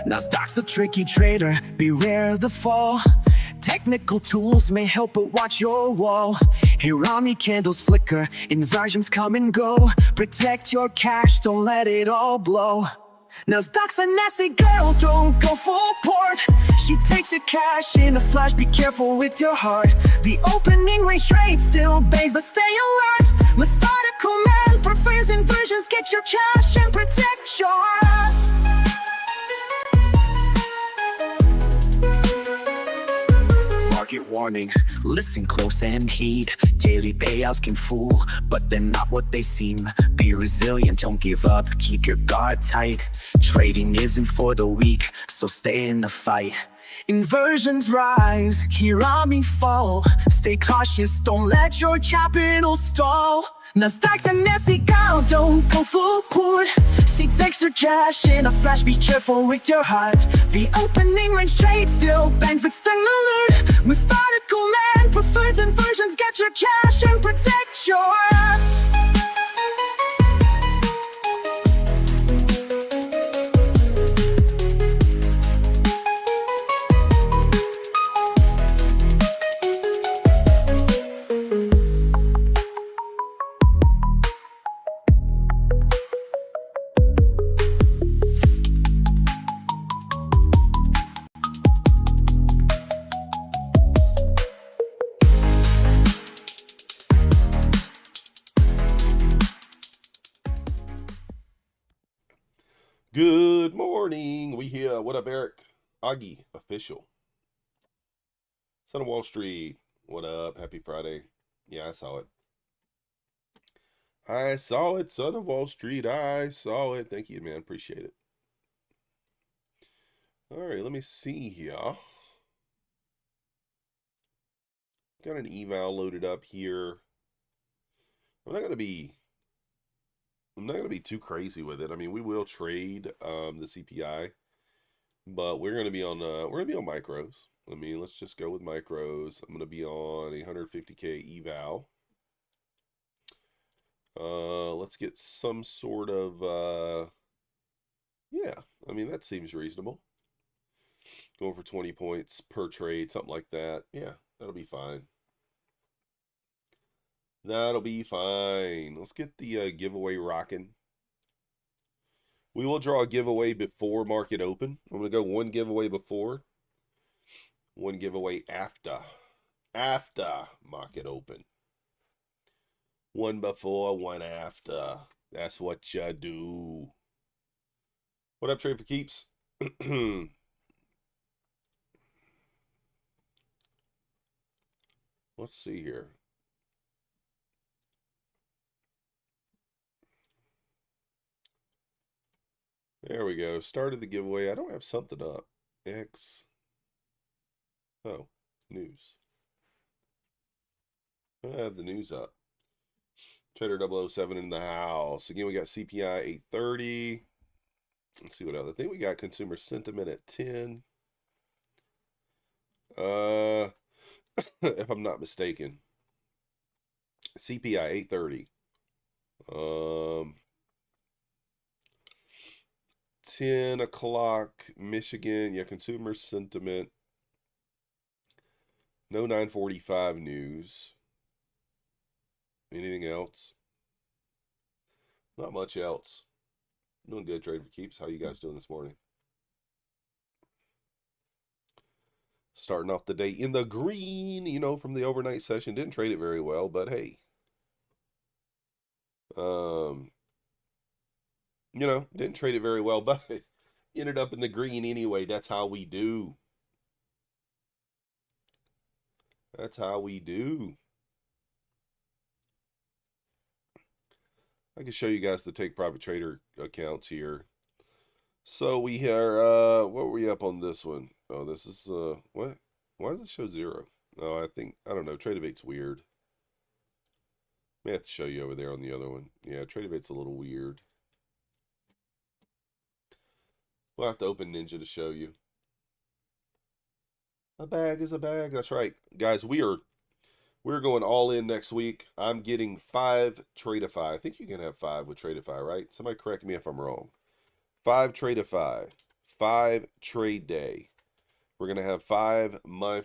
Nasdaq's a tricky trader, beware the fall. Technical tools may help, but watch your wall. Hirami candles flicker, inversions come and go. Protect your cash, don't let it all blow. Nasdaq's a nasty girl, don't go full port. She takes your cash in a flash, be careful with your heart. The opening range trade still bangs, but stay alert. Methodical man prefers inversions, get your cash and protect yours. Market warning, listen close and heed. Daily payouts can fool, but they're not what they seem. Be resilient, don't give up, keep your guard tight. Trading isn't for the weak, so stay in the fight. Inversions rise, Hirami fall. Stay cautious, don't let your capital stall. Nasdaq's a nasty girl, don't go full port. She takes her cash in a flash, be careful with your heart. The opening range trade still bangs, but stay alert. Methodical man prefers inversions, get your cash and protect yours. Good morning. We here. What up, Eric? Augie, official. Son of Wall Street. What up? Happy Friday. Yeah, I saw it. I saw it, Son of Wall Street. I saw it. Thank you, man. Appreciate it. All right, let me see here. Got an eval loaded up here. I'm not gonna be too crazy with it. I mean, we will trade the CPI, but we're gonna be on micros. I mean, let's just go with micros. I'm gonna be on 150K eval. Let's get some sort of yeah. I mean, that seems reasonable. Going for 20 points per trade, something like that. Yeah, that'll be fine. That'll be fine. Let's get the giveaway rocking. We will draw a giveaway before market open. I'm going to go one giveaway before, one giveaway after market open. One before, one after. That's what you do. What up, Trade for Keeps? Let's see here. There we go. Started the giveaway. I don't have something up. X. Oh, news. I don't have the news up. Trader 007 in the house. Again, we got CPI 830. Let's see what else. I think we got consumer sentiment at 10. If I'm not mistaken. CPI 830. 10 o'clock, Michigan. Yeah, consumer sentiment. No 945 news. Anything else? Not much else. Doing good, Trade for Keeps. How you guys doing this morning? Starting off the day in the green, you know, from the overnight session. Didn't trade it very well, but hey. You know, didn't trade it very well, but it ended up in the green anyway. That's how we do. That's how we do. I can show you guys the Take Profit Trader accounts here. So we are, what were we up on this one? Oh, this is, what? Why does it show 0? Oh, I don't know, TradeAvate's weird. May have to show you over there on the other one. Yeah, TradeAvate's a little weird. We'll have to open Ninja to show you. A bag is a bag. That's right. Guys, we're going all in next week. I'm getting 5 Tradeify. I think you can have 5 with Tradeify, right? Somebody correct me if I'm wrong. 5 Tradeify. 5 trade day. We're gonna have 5 my.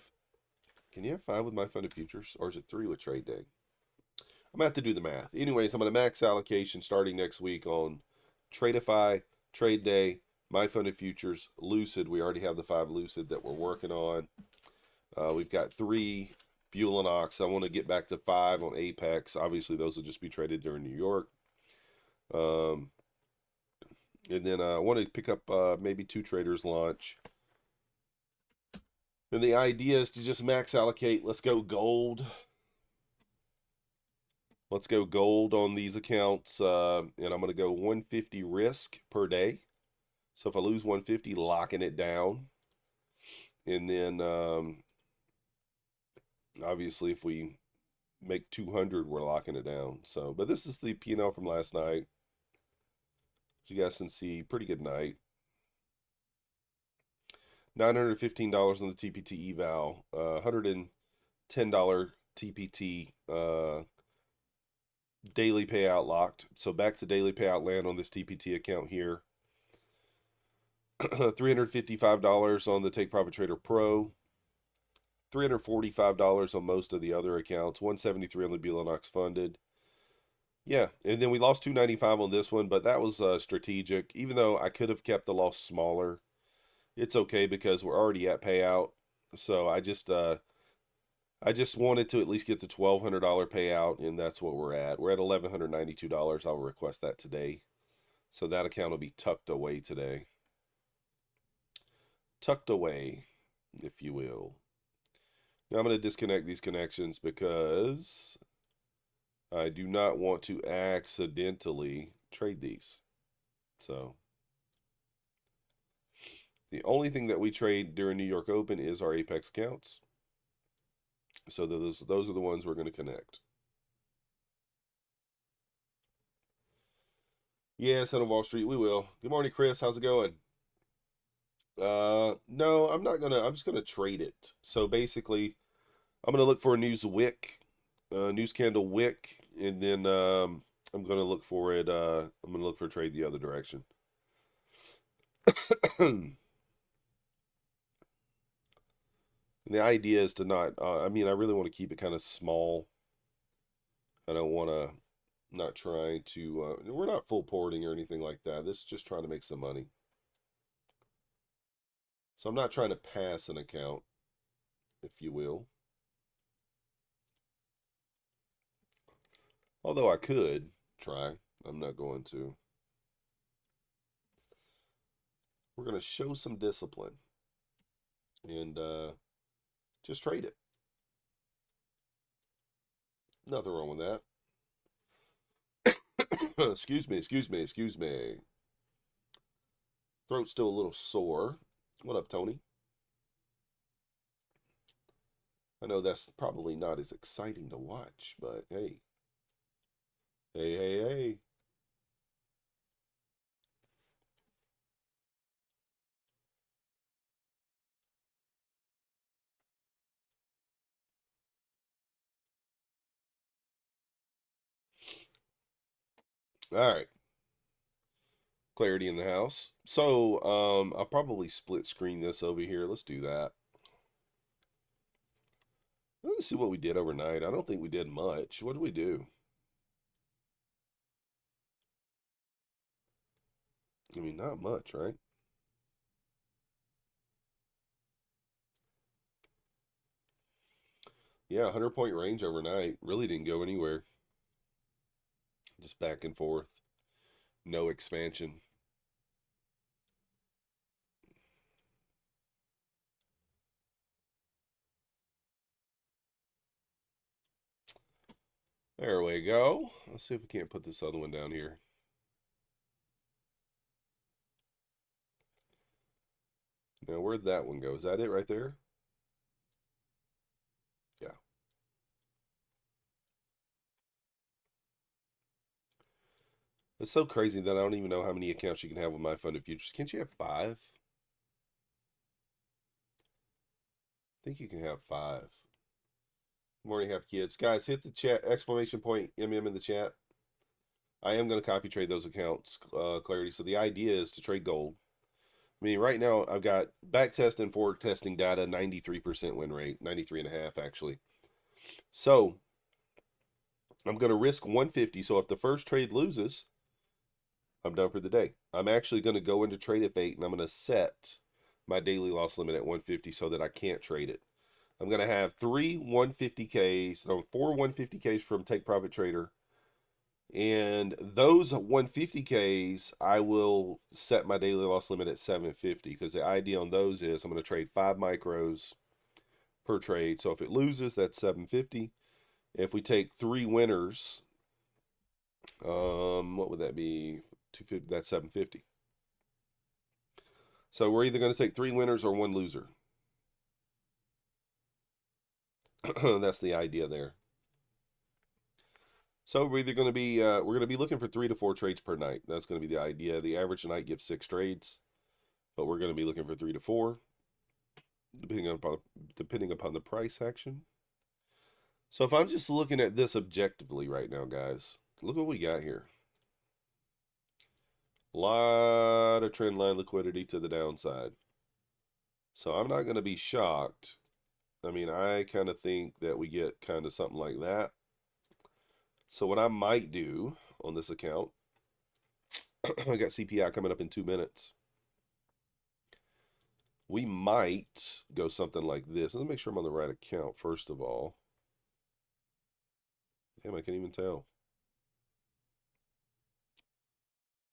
Can you have 5 with my funded futures, or is it 3 with trade day? I'm gonna have to do the math. Anyways, I'm gonna max allocation starting next week on Tradeify, Trade Day, My Funded Futures, Lucid. We already have the 5 Lucid that we're working on. We've got 3 Buell and Ox. I want to get back to 5 on Apex. Obviously, those will just be traded during New York. And then I want to pick up maybe 2 Traders Launch. And the idea is to just max allocate. Let's go gold. Let's go gold on these accounts. And I'm going to go 150 risk per day. So if I lose 150, locking it down. And then obviously if we make 200, we're locking it down. So, but this is the P&L from last night. You guys can see, pretty good night. $915 on the TPT eval, $110 TPT daily payout locked. So back to daily payout land on this TPT account here. $355 on the Take Profit Trader Pro. $345 on most of the other accounts. $173 on the Buell funded. Yeah, and then we lost $295 on this one, but that was strategic. Even though I could have kept the loss smaller, it's okay because we're already at payout. So I just wanted to at least get the $1,200 payout, and that's what we're at. We're at $1,192. I'll request that today. So that account will be tucked away today. Tucked away, if you will. Now I'm going to disconnect these connections because I do not want to accidentally trade these. So the only thing that we trade during New York Open is our Apex accounts. So those are the ones we're going to connect. Yes, on Wall Street, we will. Good morning, Chris. How's it going? No, I'm not gonna. I'm just gonna trade it. So basically, I'm gonna look for a news wick, news candle wick, and then I'm gonna look for it. I'm gonna look for a trade the other direction. The idea is to not. I mean, I really want to keep it kind of small. I don't want to. Not trying to. We're not full porting or anything like that. This is just trying to make some money. So I'm not trying to pass an account, if you will. Although I could try. I'm not going to. We're going to show some discipline and just trade it. Nothing wrong with that. Excuse me, excuse me, excuse me. Throat's still a little sore. What up, Tony? I know that's probably not as exciting to watch, but hey. Hey, hey, hey. All right. Clarity in the house. So, I'll probably split screen this over here. Let's do that. Let's see what we did overnight. I don't think we did much. What did we do? I mean, not much, right? Yeah, 100-point range overnight. Really didn't go anywhere. Just back and forth. No expansion. There we go. Let's see if we can't put this other one down here. Now, where'd that one go? Is that it right there? Yeah. It's so crazy that I don't even know how many accounts you can have with my funded futures. Can't you have 5? think you can have 5. Morning, happy kids. Guys, hit the chat, exclamation point, MM in the chat. I am going to copy trade those accounts, Clarity. So the idea is to trade gold. I mean, right now I've got back test and forward testing data, 93% win rate, 93.5 actually. So I'm going to risk 150. So if the first trade loses, I'm done for the day. I'm actually going to go into trade at 8 and I'm going to set my daily loss limit at 150 so that I can't trade it. I'm going to have 3 150Ks, no, 4 150Ks from Take Profit Trader. And those 150Ks, I will set my daily loss limit at 750 because the idea on those is I'm going to trade 5 micros per trade. So if it loses, that's 750. If we take 3 winners, what would that be? 250, that's 750. So we're either going to take 3 winners or 1 loser. That's the idea there. So we're either going to be we're going to be looking for 3 to 4 trades per night. That's going to be the idea. The average night gives 6 trades, but we're going to be looking for 3 to 4, depending upon the price action. So if I'm just looking at this objectively right now, guys, look what we got here. A lot of trend line liquidity to the downside. So I'm not going to be shocked. I mean, I kind of think that we get kind of something like that. So what I might do on this account, I got CPI coming up in 2 minutes. We might go something like this. Let's make sure I'm on the right account, first of all. Damn, I can't even tell.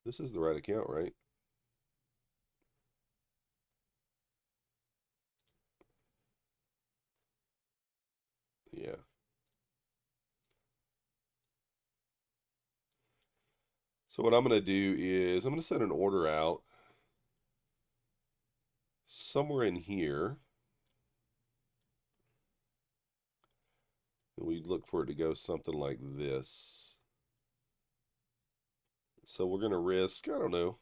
This is the right account, right? Yeah. So what I'm going to do is I'm going to set an order out somewhere in here. And we look for it to go something like this. So we're going to risk, I don't know,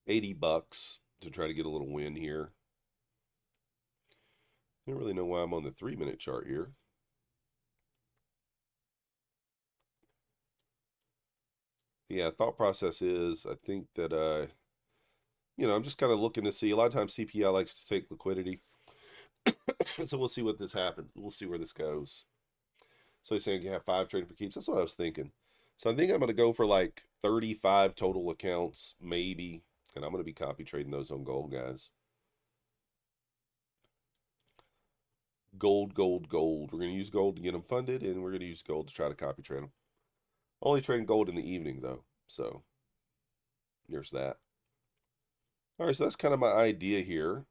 80 bucks to try to get a little win here. I don't really know why I'm on the 3-minute chart here. Yeah, thought process is, I think that, I'm just kind of looking to see. A lot of times CPI likes to take liquidity. So we'll see what this happens. We'll see where this goes. So he's saying you have 5 trading for keeps. That's what I was thinking. So I think I'm going to go for like 35 total accounts, maybe. And I'm going to be copy trading those on gold, guys. Gold, gold, gold. We're going to use gold to get them funded, and we're going to use gold to try to copy trade them. Only trading gold in the evening, though. So there's that. All right, so that's kind of my idea here.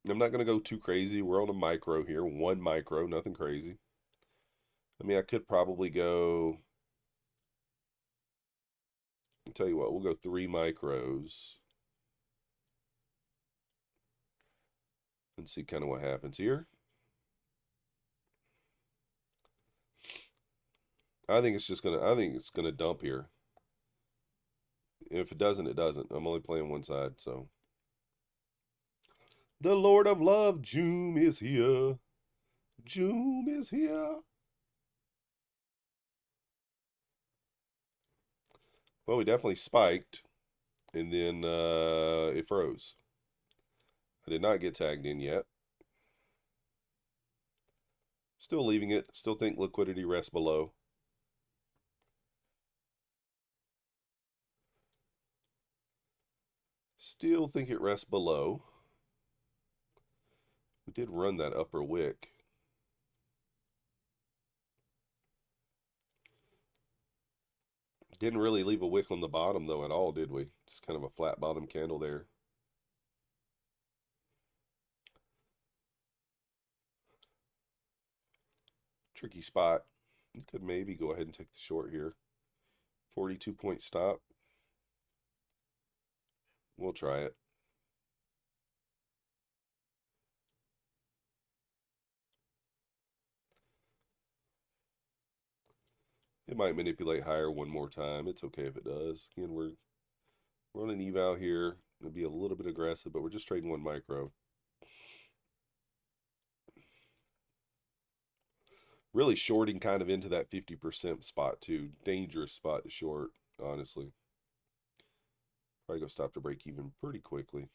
I'm not going to go too crazy. We're on a micro here. 1 micro, nothing crazy. I mean, I could probably go... I'll tell you what, we'll go 3 micros. And see kind of what happens here. I think it's gonna dump here. If it doesn't, it doesn't. I'm only playing one side, so. The Lord of Love, Joom is here. Joom is here. Well, we definitely spiked, and then it froze. I did not get tagged in yet. Still leaving it. Still think liquidity rests below. Still think it rests below. We did run that upper wick. Didn't really leave a wick on the bottom, though, at all, did we? Just kind of a flat bottom candle there. Tricky spot. You could maybe go ahead and take the short here. 42-point stop. We'll try it. It might manipulate higher one more time. It's okay if it does. Again, we're on an eval here. It'll be a little bit aggressive, but we're just trading 1 micro. Really shorting kind of into that 50% spot too. Dangerous spot to short, honestly. Probably go stop to break even pretty quickly.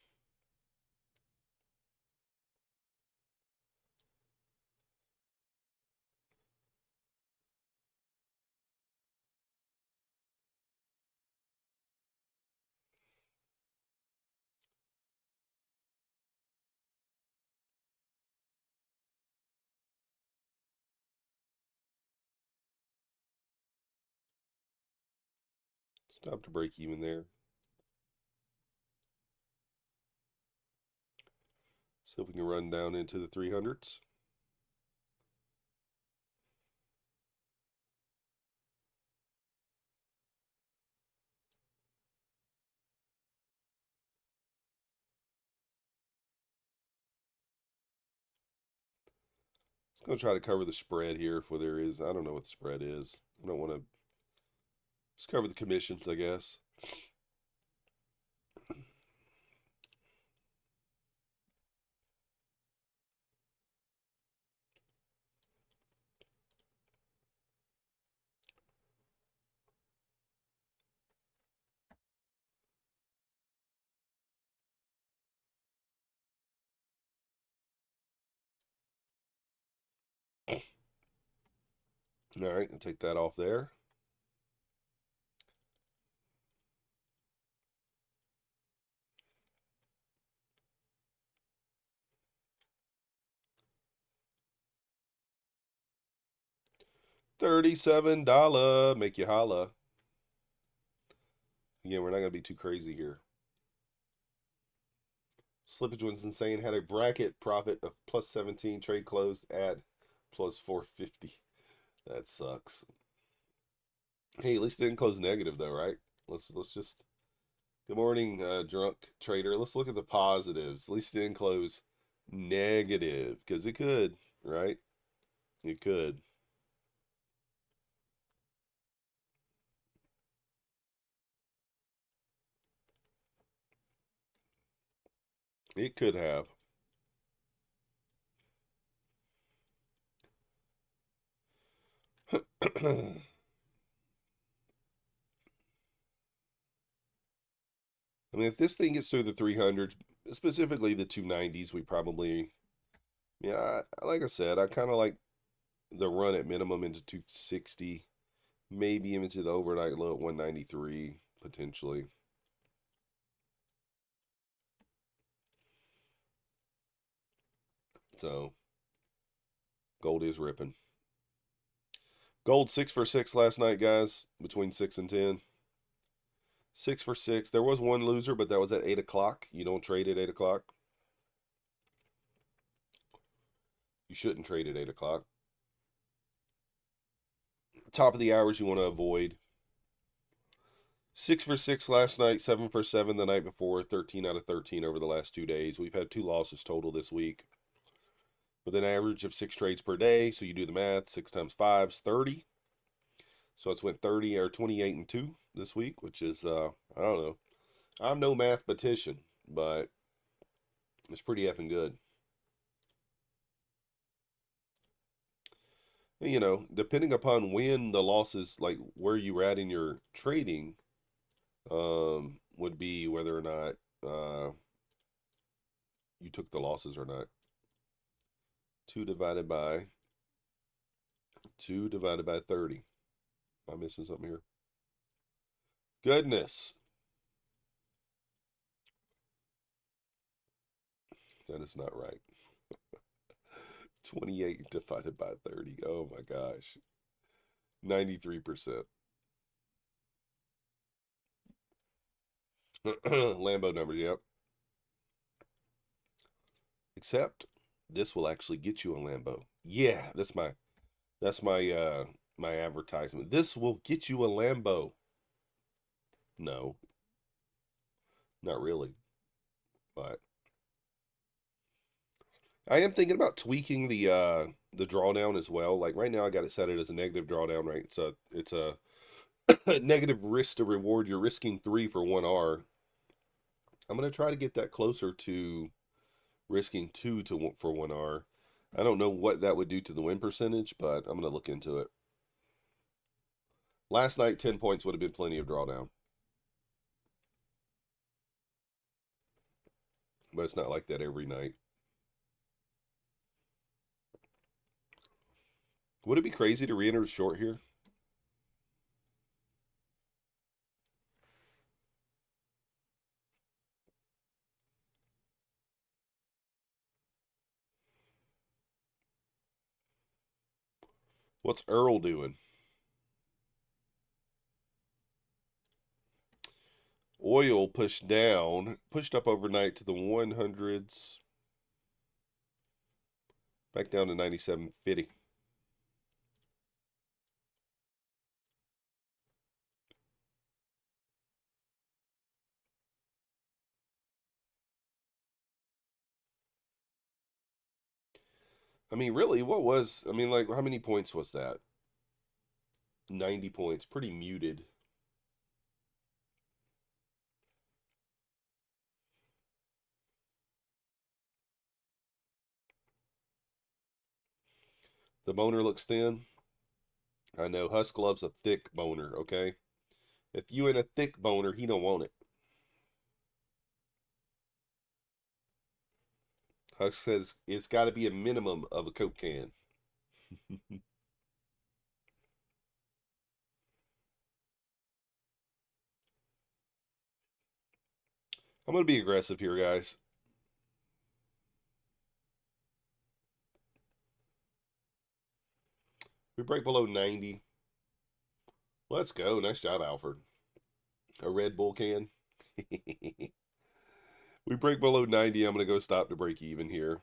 Stop to break even there. See if we can run down into the 300s. Just going to try to cover the spread here if there is. I don't know what the spread is. I don't want to just cover the commissions, I guess. All right, I'll take that off there. $37. Make you holla. Again, we're not going to be too crazy here. Slippage was insane. Had a bracket profit of plus 17. Trade closed at plus 450. That sucks. Hey, at least it didn't close negative though, right? Let's just. Good morning, drunk trader. Let's look at the positives. At least it didn't close negative because it could, right? It could. It could have. I mean, if this thing gets through the 300s, specifically the 290s, we probably, yeah, like I said, I kind of like the run at minimum into 260, maybe even to the overnight low at 193, potentially. So, gold is ripping. Gold 6 for 6 last night, guys, between 6 and 10. 6 for 6. There was one loser, but that was at 8 o'clock. You don't trade at 8 o'clock. You shouldn't trade at 8 o'clock. Top of the hours you want to avoid. 6 for 6 last night, 7 for 7 the night before, 13 out of 13 over the last 2 days. We've had 2 losses total this week with an average of 6 trades per day. So you do the math, 6 times 5 is 30. So it's went 30 or 28 and 2 this week, which is, I don't know. I'm no mathematician, but it's pretty effing good. You know, depending upon when the losses, like where you were at in your trading, would be whether or not you took the losses or not. 2 divided by 30. Am I missing something here? Goodness. That is not right. 28 divided by 30. Oh my gosh. 93%. Lambo numbers, yep. Except this will actually get you a Lambo. Yeah, that's my advertisement. This will get you a Lambo. No, not really. But I am thinking about tweaking the drawdown as well. Like right now I got it set it as a negative drawdown, right? It's a negative risk to reward. You're risking 3 for 1R. I'm gonna try to get that closer to risking 2 for 1R. I don't know what that would do to the win percentage, but I'm going to look into it. Last night, 10 points would have been plenty of drawdown. But it's not like that every night. Would it be crazy to re-enter short here? What's Earl doing? Oil pushed down, pushed up overnight to the 100s. Back down to 97.50. I mean, really, like, how many points was that? 90 points. Pretty muted. The boner looks thin. I know. Husk loves a thick boner, okay? If you in a thick boner, he don't want it. Husk says it's got to be a minimum of a Coke can. I'm going to be aggressive here, guys. We break below 90. Let's go. Nice job, Alfred. A Red Bull can. We break below 90. I'm going to go stop to break even here.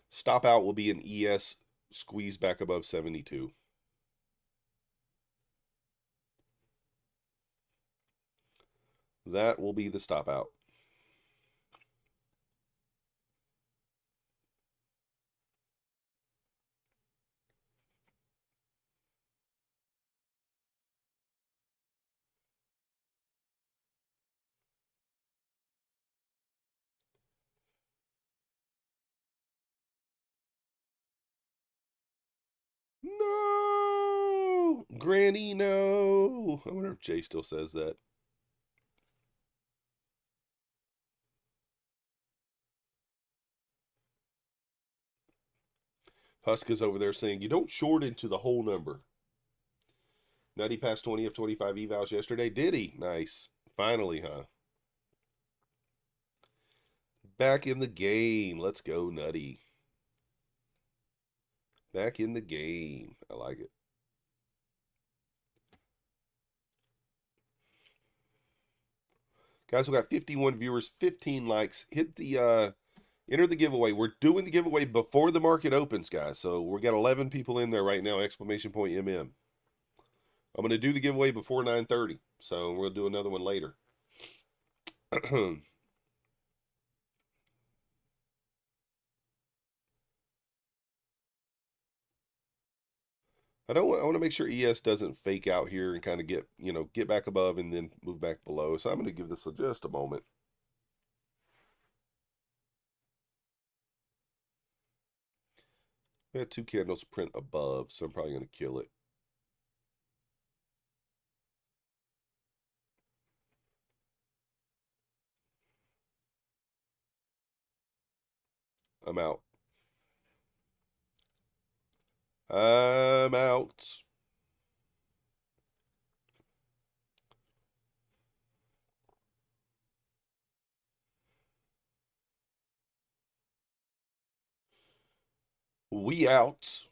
Stop out will be an ES squeeze back above 72. That will be the stop out. No! Granny, no! I wonder if Jay still says that. Husk is over there saying, you don't short into the whole number. Nutty passed 20 of 25 evals yesterday. Did he? Nice. Finally, huh? Back in the game. Let's go, Nutty. Back in the game. I like it. Guys, we got 51 viewers, 15 likes. Hit the enter the giveaway. We're doing the giveaway before the market opens, guys. So we got 11 people in there right now, exclamation point MM. I'm going to do the giveaway before 9:30. So we'll do another one later. I want to make sure ES doesn't fake out here and kind of get back above and then move back below. So I'm going to give this just a moment. We had 2 candles print above, so I'm probably going to kill it. I'm out. I'm out. We out.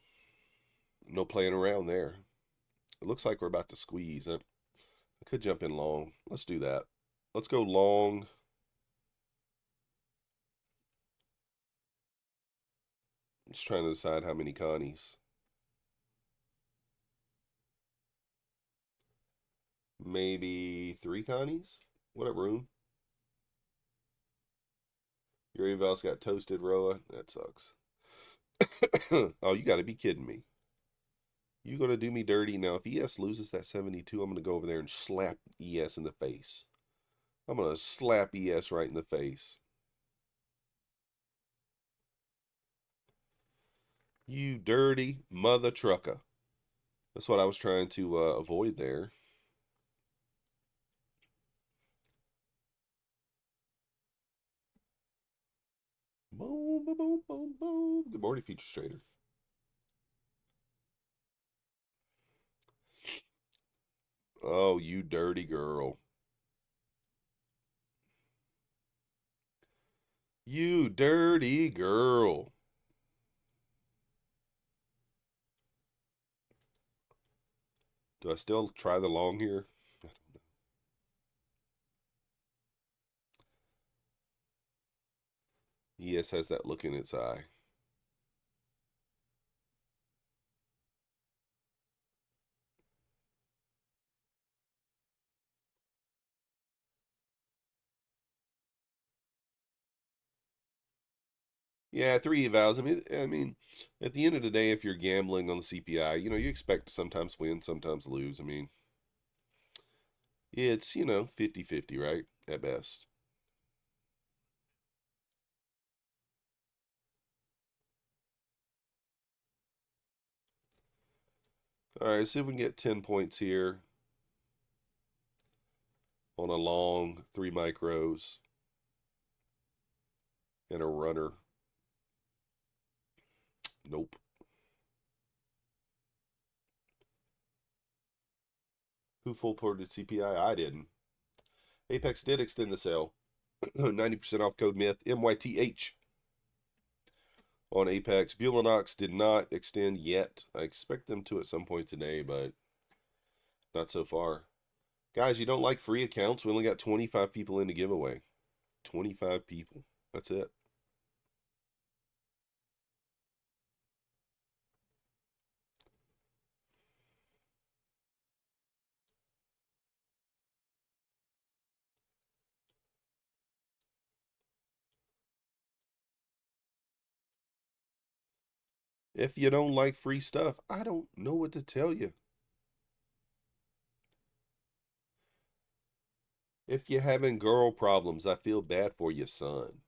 No playing around there. It looks like we're about to squeeze. I could jump in long. Let's do that. Let's go long. Just trying to decide how many Connies. Maybe 3 Connies? What up, room? Your eval's got toasted, Roa. That sucks. Oh, you got to be kidding me. You gonna do me dirty now? If ES loses that 72, I'm gonna go over there and slap ES in the face. I'm gonna slap ES right in the face. You dirty mother trucker. That's what I was trying to avoid there. Boom, boom, boom, boom, boom. Good morning, Futures Trader. Oh, you dirty girl. You dirty girl. Do I still try the long here? I don't know. ES has that look in its eye. Yeah, three evals. I mean, at the end of the day, if you're gambling on the CPI, you expect to sometimes win, sometimes lose. I mean, it's, 50-50, right? At best. All right, see if we can get 10 points here on a long 3 micros and a runner. Nope. Who full ported CPI? I didn't. Apex did extend the sale. 90% off code myth MYTH on Apex. Bulanox did not extend yet. I expect them to at some point today, but not so far. Guys, you don't like free accounts? We only got 25 people in the giveaway. 25 people. That's it. If you don't like free stuff, I don't know what to tell you. If you're having girl problems, I feel bad for you, son.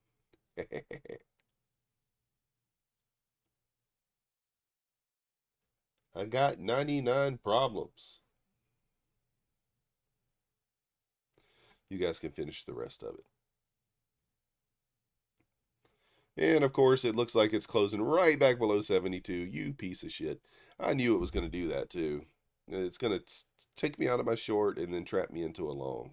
I got 99 problems. You guys can finish the rest of it. And of course, it looks like it's closing right back below 72. You piece of shit. I knew it was going to do that too. It's going to take me out of my short and then trap me into a long.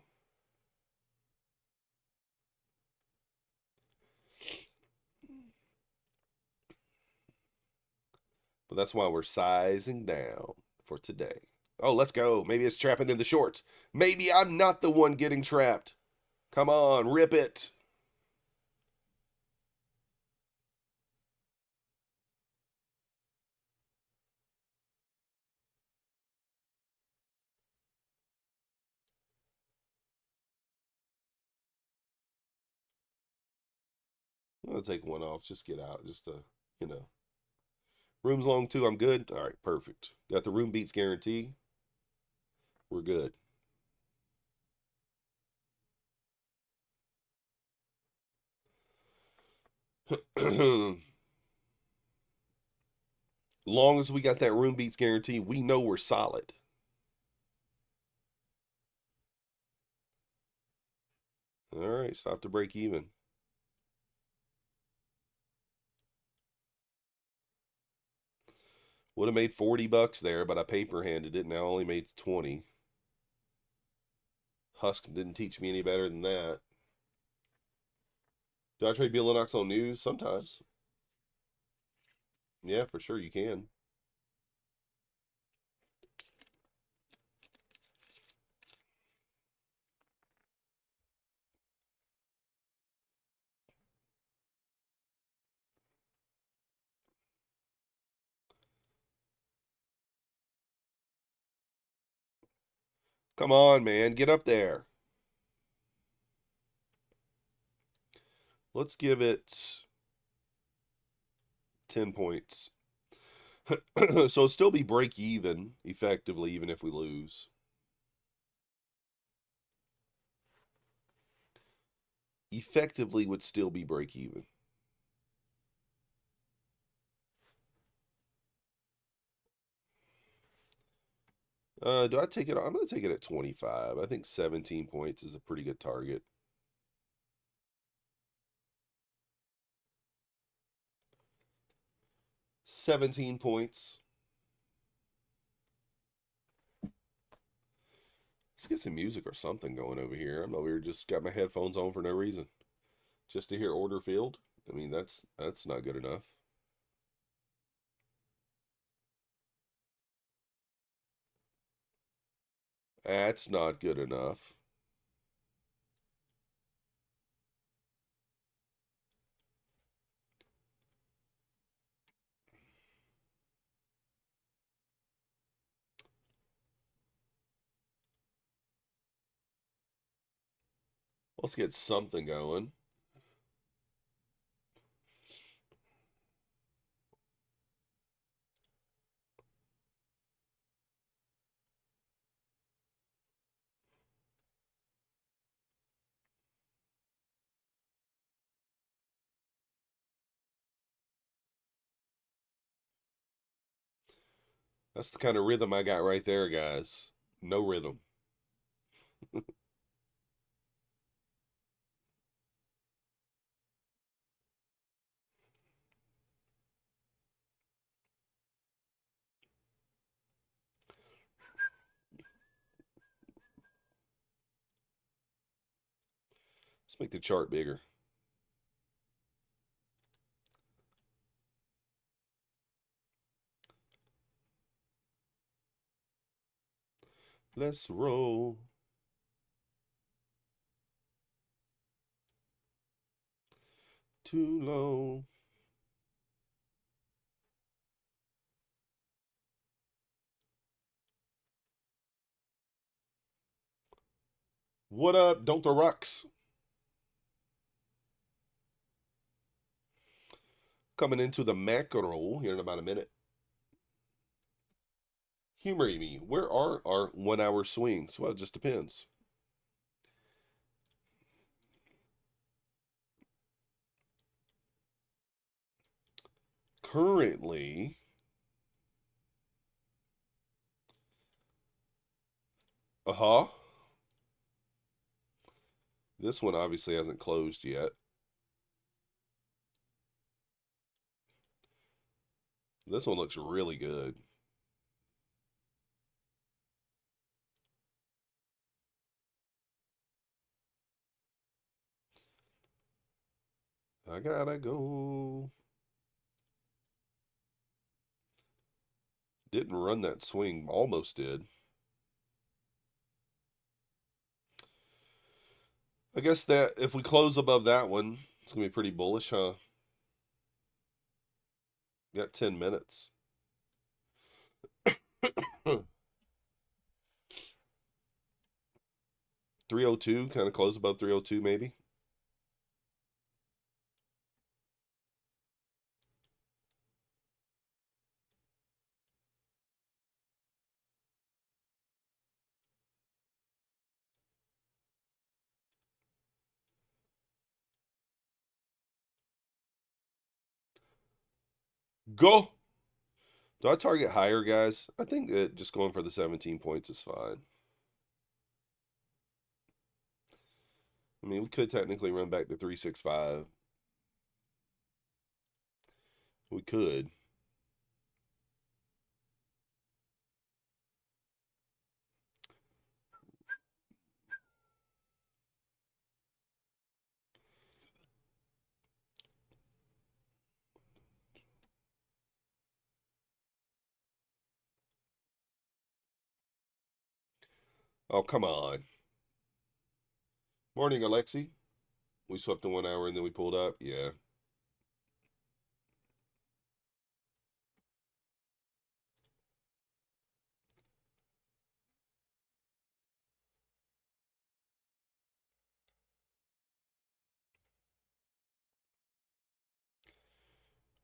But that's why we're sizing down for today. Oh, let's go. Maybe it's trapping in the shorts. Maybe I'm not the one getting trapped. Come on, rip it. I'm going to take one off. Just get out. Just to, you know. Room's long too. I'm good. All right, perfect. Got the room beats guarantee. We're good. Long as we got that room beats guarantee, we know we're solid. All right, stop to break even. Would have made 40 bucks there, but I paper handed it. Now I only made 20. Husk didn't teach me any better than that. Do I trade Bielinox on news? Sometimes. Yeah, for sure you can. Come on, man. Get up there. Let's give it 10 points. So it'll still be break even, effectively, even if we lose. Effectively would still be break even. Do I take it? I'm going to take it at 25. I think 17 points is a pretty good target. $17. Let's get some music or something going over here. I'm over here just got my headphones on for no reason. Just to hear order filled. I mean, that's not good enough. That's not good enough. Let's get something going. That's the kind of rhythm I got right there, guys. No rhythm. Let's make the chart bigger. Let's roll. Too low. What up, don't the Rux? Coming into the macro here in about a minute. Humor me. Where are our 1 hour swings? Well, it just depends. Currently, this one obviously hasn't closed yet. This one looks really good. I gotta go. Didn't run that swing. Almost did. I guess that if we close above that one, it's going to be pretty bullish, huh? Got 10 minutes. 302, kind of close above 302 maybe. Go. Do I target higher, guys? I think that just going for the 17 points is fine. I mean, we could technically run back to 365. We could. Oh, come on. Morning, Alexi. We swept in 1 hour and then we pulled up. Yeah.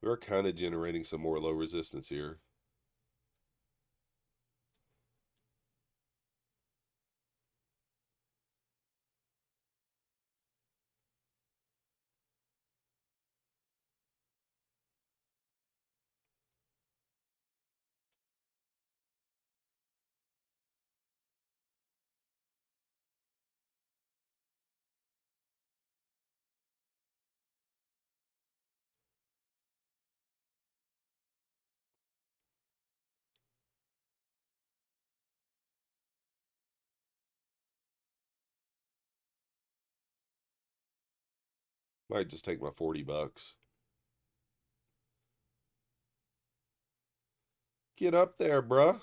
We're kind of generating some more low resistance here. Might just take my 40 bucks. Get up there, bruh.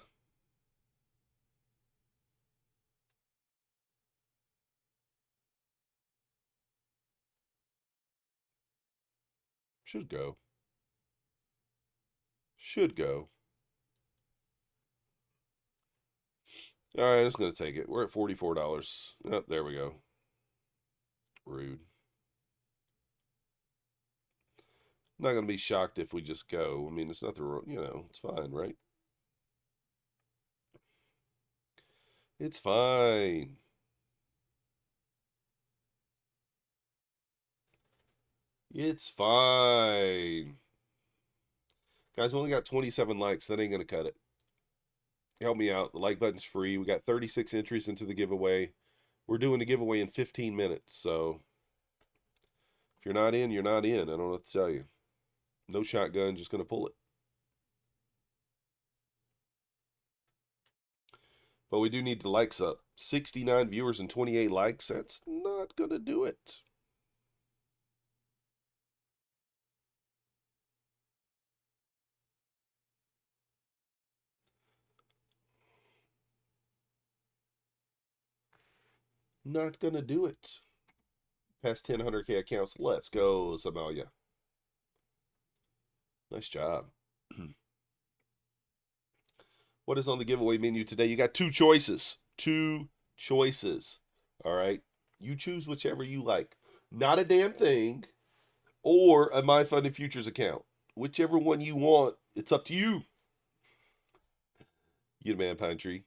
Should go. Should go. All right, I'm just going to take it. We're at $44. Oh, there we go. Rude. Not going to be shocked if we just go. I mean, it's nothing wrong. You know, it's fine, right? It's fine. It's fine. Guys, we only got 27 likes. That ain't going to cut it. Help me out. The like button's free. We got 36 entries into the giveaway. We're doing the giveaway in 15 minutes. So if you're not in, you're not in. I don't know what to tell you. No shotgun, just going to pull it. But we do need the likes up. 69 viewers and 28 likes. That's not going to do it. Not going to do it. Past 100K accounts. Let's go, Somalia. Nice job. What is on the giveaway menu today? You got two choices. Two choices. All right. You choose whichever you like. Not a damn thing or a My Funded Futures account. Whichever one you want, it's up to you. You the man, Pine Tree.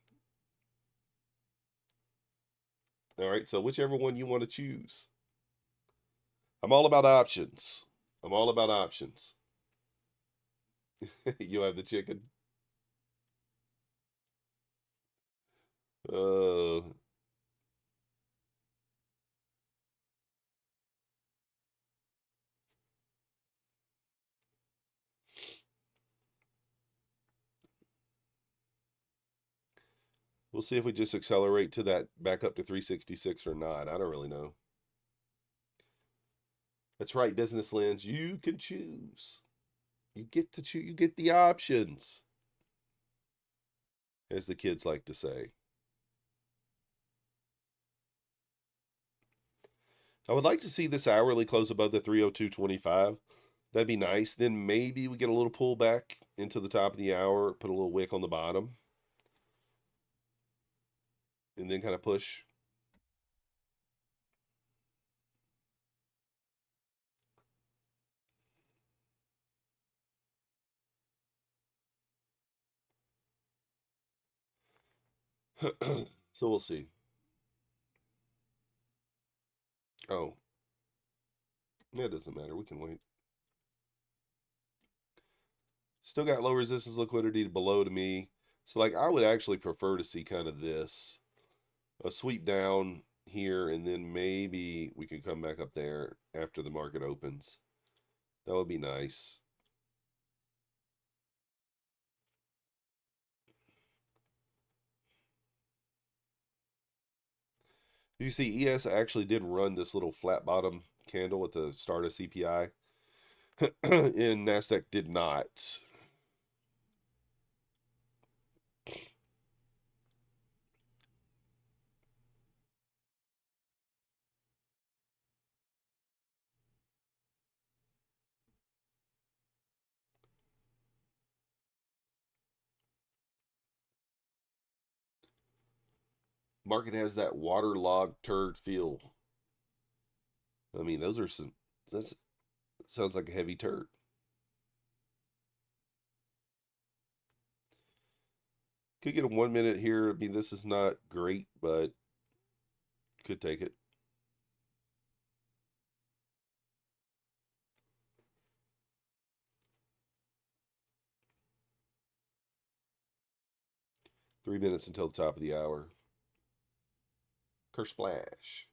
All right. So whichever one you want to choose. I'm all about options. I'm all about options. You have the chicken. Uh, we'll see if we just accelerate to that back up to 366 or not. I don't really know. That's right, Business Lens. You can choose. You get to choose. You get the options, as the kids like to say. I would like to see this hourly close above the 302.25. That'd be nice. Then maybe we get a little pullback into the top of the hour, put a little wick on the bottom, and then kind of push. So we'll see. Oh, it doesn't matter. We can wait. Still got low resistance liquidity below to me. So like I would actually prefer to see kind of this. A sweep down here, and then maybe we can come back up there after the market opens. That would be nice. You see, ES actually did run this little flat bottom candle at the start of CPI, and Nasdaq did not. Market has that waterlogged turd feel. I mean, those are some. That sounds like a heavy turd. Could get a 1 minute here. I mean, this is not great, but could take it. Three minutes until the top of the hour. Kersplash.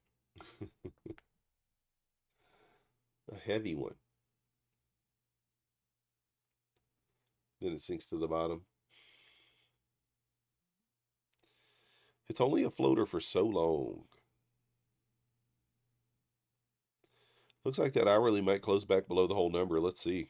A heavy one. Then it sinks to the bottom. It's only a floater for so long. Looks like that hourly might close back below the whole number. Let's see.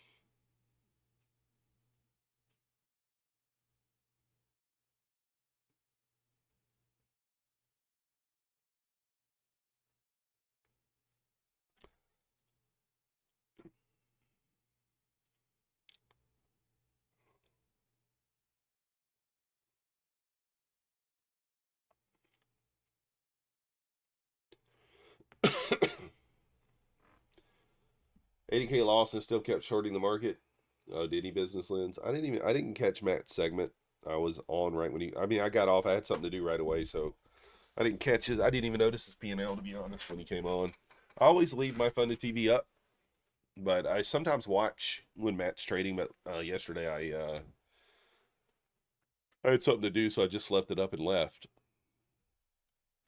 $80K loss and still kept shorting the market. Did he business lens? I didn't catch Matt's segment. I was on right when I got off. I had something to do right away, so I didn't catch his. I didn't even notice his P&L, to be honest, when he came on. I always leave my Funded TV up, but I sometimes watch when Matt's trading. But yesterday I had something to do, so I just left it up and left.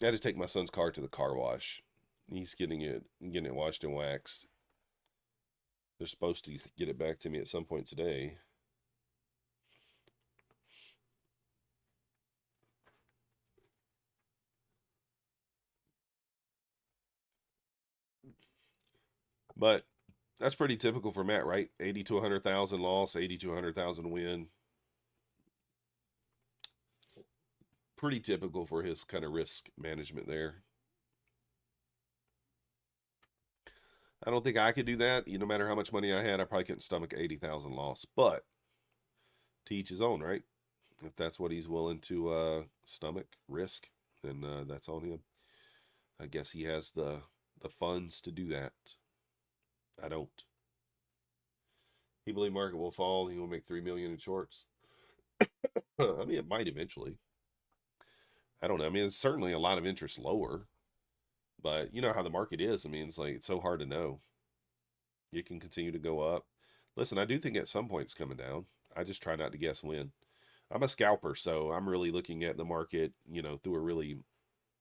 I had to take my son's car to the car wash. He's getting it washed and waxed. They're supposed to get it back to me at some point today. But that's pretty typical for Matt, right? 80 to 100,000 loss, 80 to 100,000 win. Pretty typical for his kind of risk management there. I don't think I could do that. No matter how much money I had, I probably couldn't stomach 80,000 loss. But to each his own, right? If that's what he's willing to stomach, risk, then that's on him. I guess he has the funds to do that. I don't. He believe market will fall. He will make 3 million in shorts. I mean, it might eventually. I don't know. I mean, it's certainly a lot of interest lower, but you know how the market is. I mean, it's so hard to know. It can continue to go up. Listen, I do think at some point it's coming down. I just try not to guess when. I'm a scalper, so I'm really looking at the market, through a really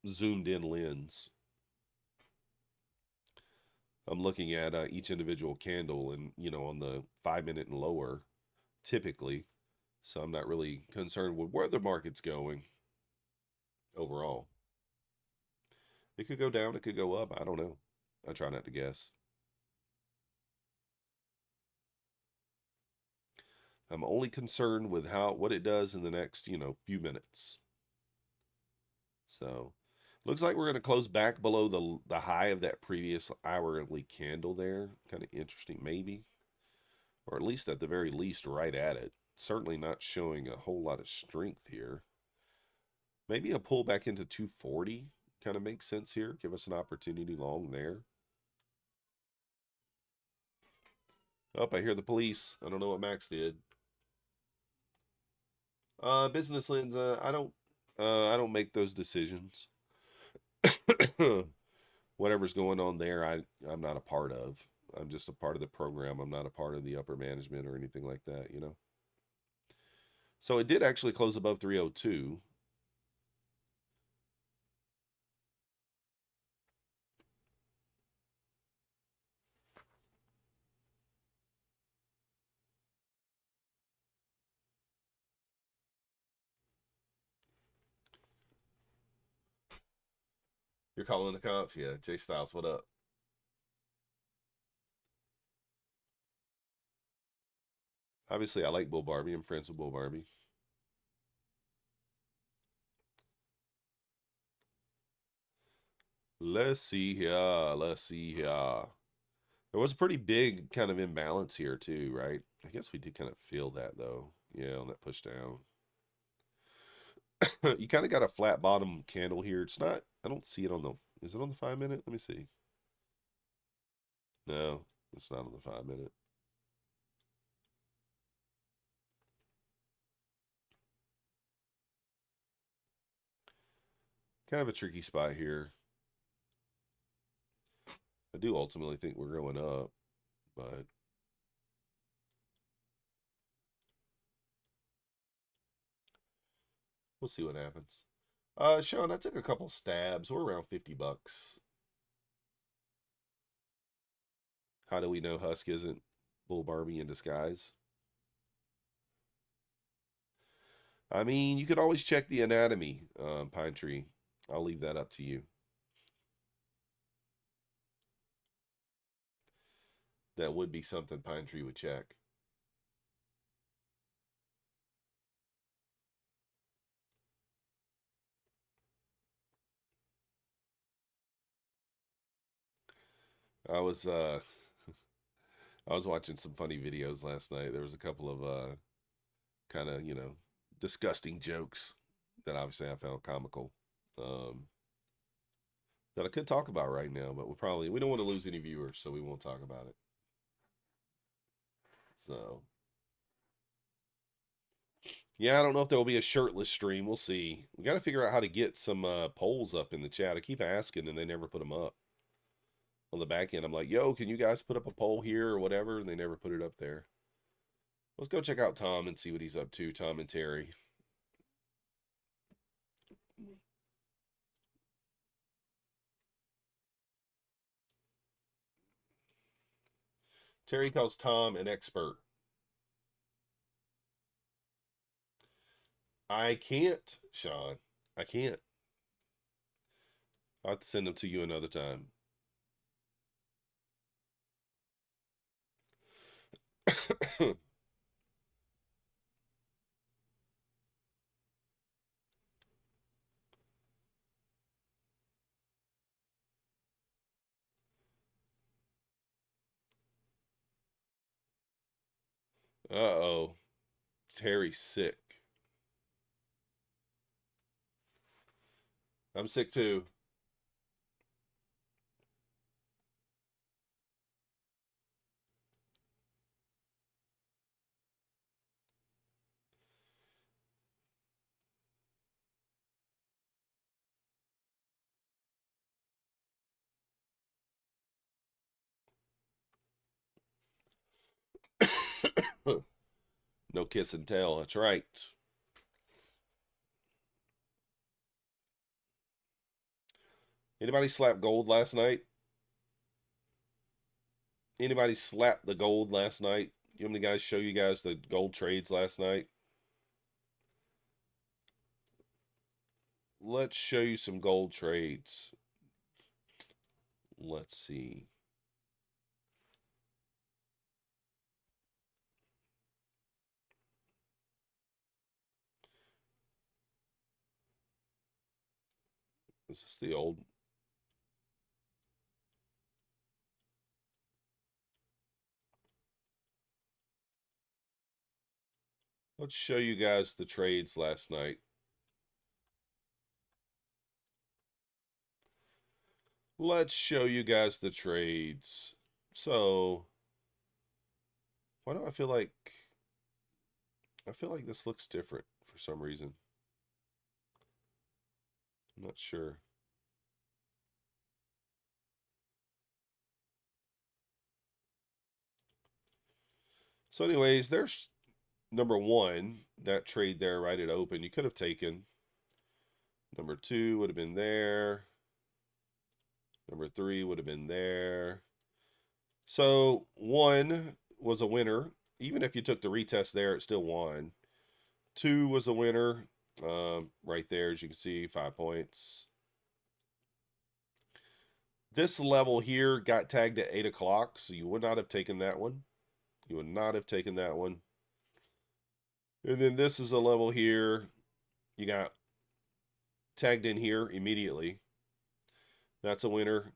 zoomed in lens. I'm looking at each individual candle and, on the 5 minute and lower, typically. So I'm not really concerned with where the market's going overall. It could go down, it could go up. I don't know. I try not to guess. I'm only concerned with what it does in the next, few minutes. So looks like we're going to close back below the high of that previous hourly candle there. Kind of interesting, maybe. Or at least at the very least right at it. Certainly not showing a whole lot of strength here. Maybe a pull back into 240 kind of makes sense here. Give us an opportunity long there. Oh, I hear the police. I don't know what Max did. Business lens. I don't make those decisions. Whatever's going on there, I'm not a part of. I'm just a part of the program. I'm not a part of the upper management or anything like that, So it did actually close above 302. You're calling the cops? Yeah. Jay Styles, what up? Obviously, I like Bull Barbie. I'm friends with Bull Barbie. Let's see here. Let's see here. There was a pretty big kind of imbalance here too, right? I guess we did kind of feel that though. Yeah, on that push down. You kind of got a flat bottom candle here. It's not, I don't see it on the, is it on the 5 minute? Let me see. No, it's not on the 5 minute. Kind of a tricky spot here. I do ultimately think we're going up, but we'll see what happens. Sean, I took a couple stabs. We're around 50 bucks. How do we know Husk isn't Bull Barbie in disguise? I mean, you could always check the anatomy, Pine Tree. I'll leave that up to you. that would be something Pine Tree would check. I was I was watching some funny videos last night. There was a couple of kind of, disgusting jokes that obviously I found comical. That I could talk about right now, but we don't want to lose any viewers, so we won't talk about it. So yeah, I don't know if there will be a shirtless stream. We'll see. We got to figure out how to get some polls up in the chat. I keep asking, and they never put them up. On the back end, I'm like, yo, can you guys put up a poll here or whatever? And they never put it up there. Let's go check out Tom and see what he's up to, Tom and Terry. Terry calls Tom an expert. I can't, Sean. I can't. I'll have to send them to you another time. Uh-oh. Terry's sick. I'm sick too. No kiss and tell. That's right. Anybody slap gold last night? Anybody slap the gold last night? You want me to guys show you guys the gold trades last night? Let's show you some gold trades. Let's see. Is this the old? Let's show you guys the trades last night. Let's show you guys the trades. So, why do I feel like this looks different for some reason? I'm not sure. So anyways, there's number one, that trade there right at open. You could have taken. Number two would have been there. Number three would have been there. So one was a winner. Even if you took the retest there, it still won. Two was a winner. Right there, as you can see, 5 points. This level here got tagged at 8 o'clock, so you would not have taken that one. You would not have taken that one. And then this is a level here. You got tagged in here immediately. That's a winner.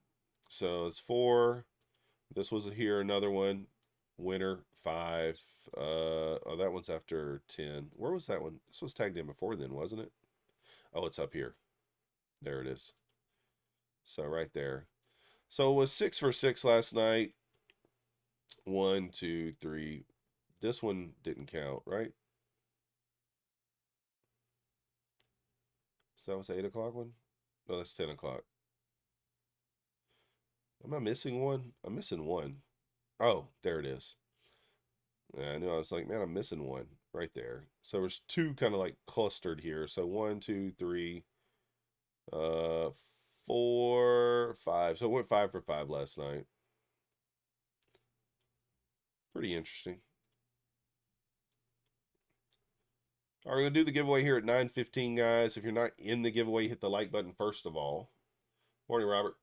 So it's 4. This was here, another one. Winner, 5. Oh, that one's after 10. Where was that one? This was tagged in before then, wasn't it? Oh, it's up here. There it is. So right there. So it was 6 for 6 last night. 1, 2, 3. This one didn't count, right? So that was the 8 o'clock one? No, that's 10 o'clock. Am I missing one? I'm missing one. Oh, there it is. Yeah, I knew. I was like, man, I'm missing one right there. So there's 2 kind of like clustered here. So 1, 2, 3, 4, 5. So it went 5 for 5 last night. Pretty interesting. All right, we're going to do the giveaway here at 9:15, guys. If you're not in the giveaway, hit the like button first of all. Morning, Robert.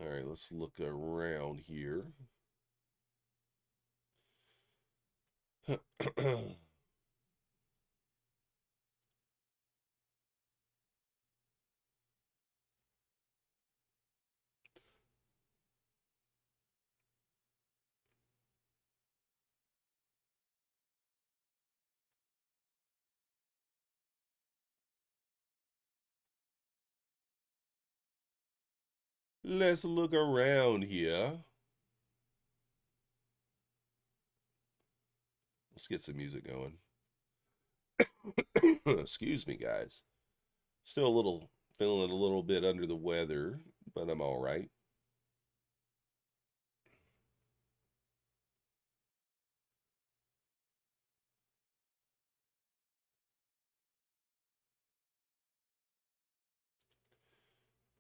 All right, let's look around here. Let's look around here. Let's get some music going. Excuse me, guys. Still feeling a little bit under the weather, but I'm all right.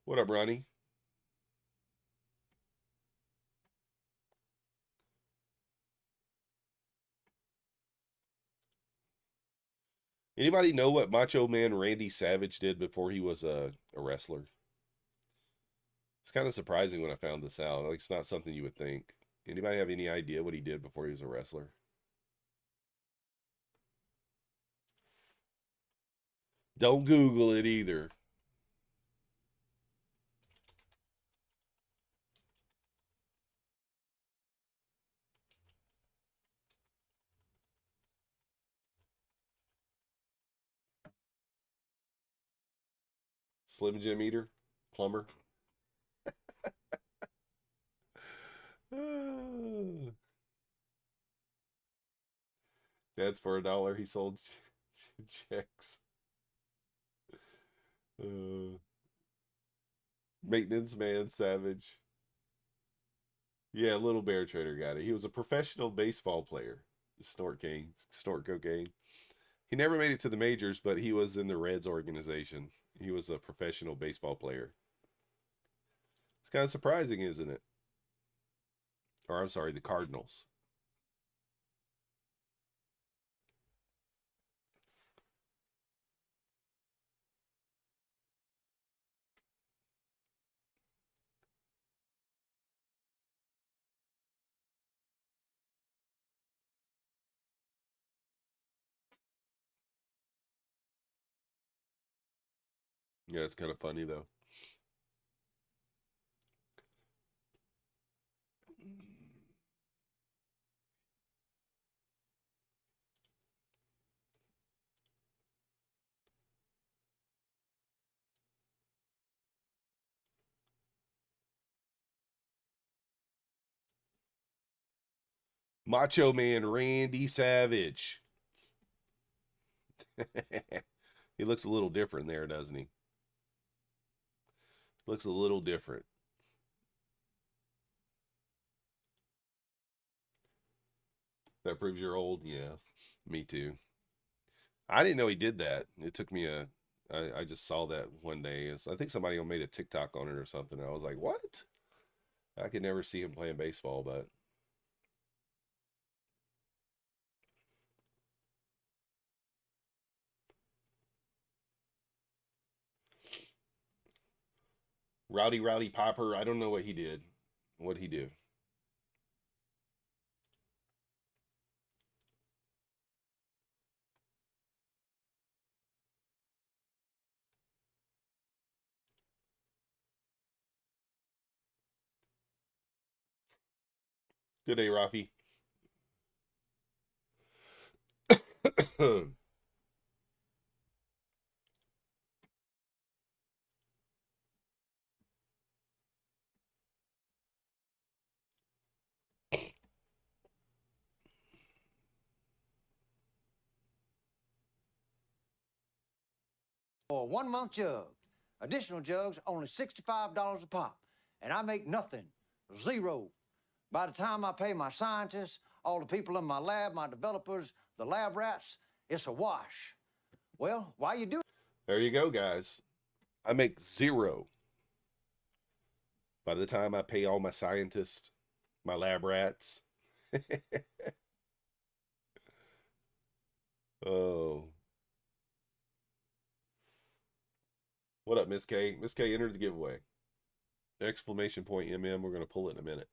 What up, Ronnie? Anybody know what Macho Man Randy Savage did before he was a wrestler? It's kind of surprising when I found this out. Like, it's not something you would think. Anybody have any idea what he did before he was a wrestler? Don't Google it either. Slim Jim Eater? Plumber? Dad's for $1. He sold checks. Uh, Maintenance Man Savage. Yeah, Little Bear Trader got it. He was a professional baseball player. Snort cocaine. He never made it to the majors, but he was in the Reds organization. He was a professional baseball player. It's kind of surprising, isn't it? Or I'm sorry, the Cardinals. Yeah, it's kind of funny though. Macho Man Randy Savage. He looks a little different there, doesn't he? Looks a little different. That proves you're old? Yeah, me too. I didn't know he did that. It took me I just saw that one day. I think somebody made a TikTok on it or something. I was like, what? I could never see him playing baseball, but Rowdy Popper, I don't know what he did. What'd he do? Good day, Rafi. Or 1 month jug. Additional jugs, only $65 a pop. And I make nothing. Zero. By the time I pay my scientists, all the people in my lab, my developers, the lab rats, it's a wash. Well, why you do? There you go, guys. I make zero. By the time I pay all my scientists, my lab rats. Oh. What up, Miss K? Miss K entered the giveaway. Exclamation point MM. We're going to pull it in a minute.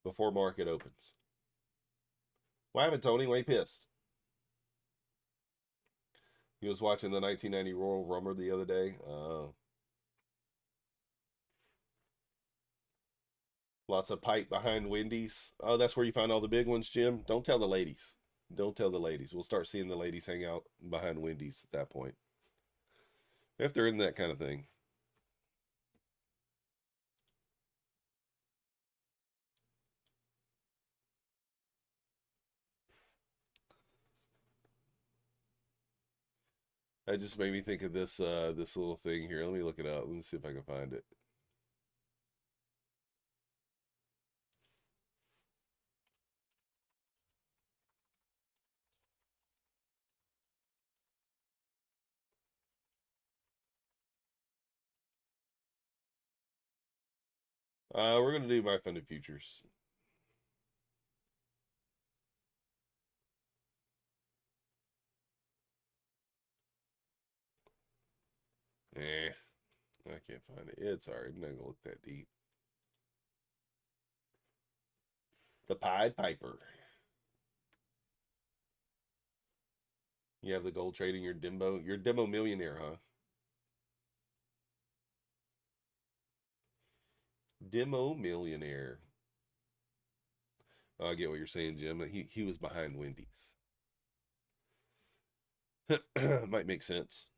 Before market opens. What happened, Tony? Why you pissed? He was watching the 1990 Royal Rumble the other day. Lots of pipe behind Wendy's. Oh, that's where you find all the big ones, Jim. Don't tell the ladies. Don't tell the ladies. We'll start seeing the ladies hang out behind Wendy's at that point. If they're in that kind of thing. That just made me think of this this little thing here. Let me look it up. Let me see if I can find it. We're gonna do my funded futures. I can't find it. It's alright. I'm not gonna look that deep. The Pied Piper. You have the gold trading your Dimbo. You're a demo millionaire, huh? Demo millionaire. Oh, I get what you're saying, Jim. He was behind Wendy's. Might make sense.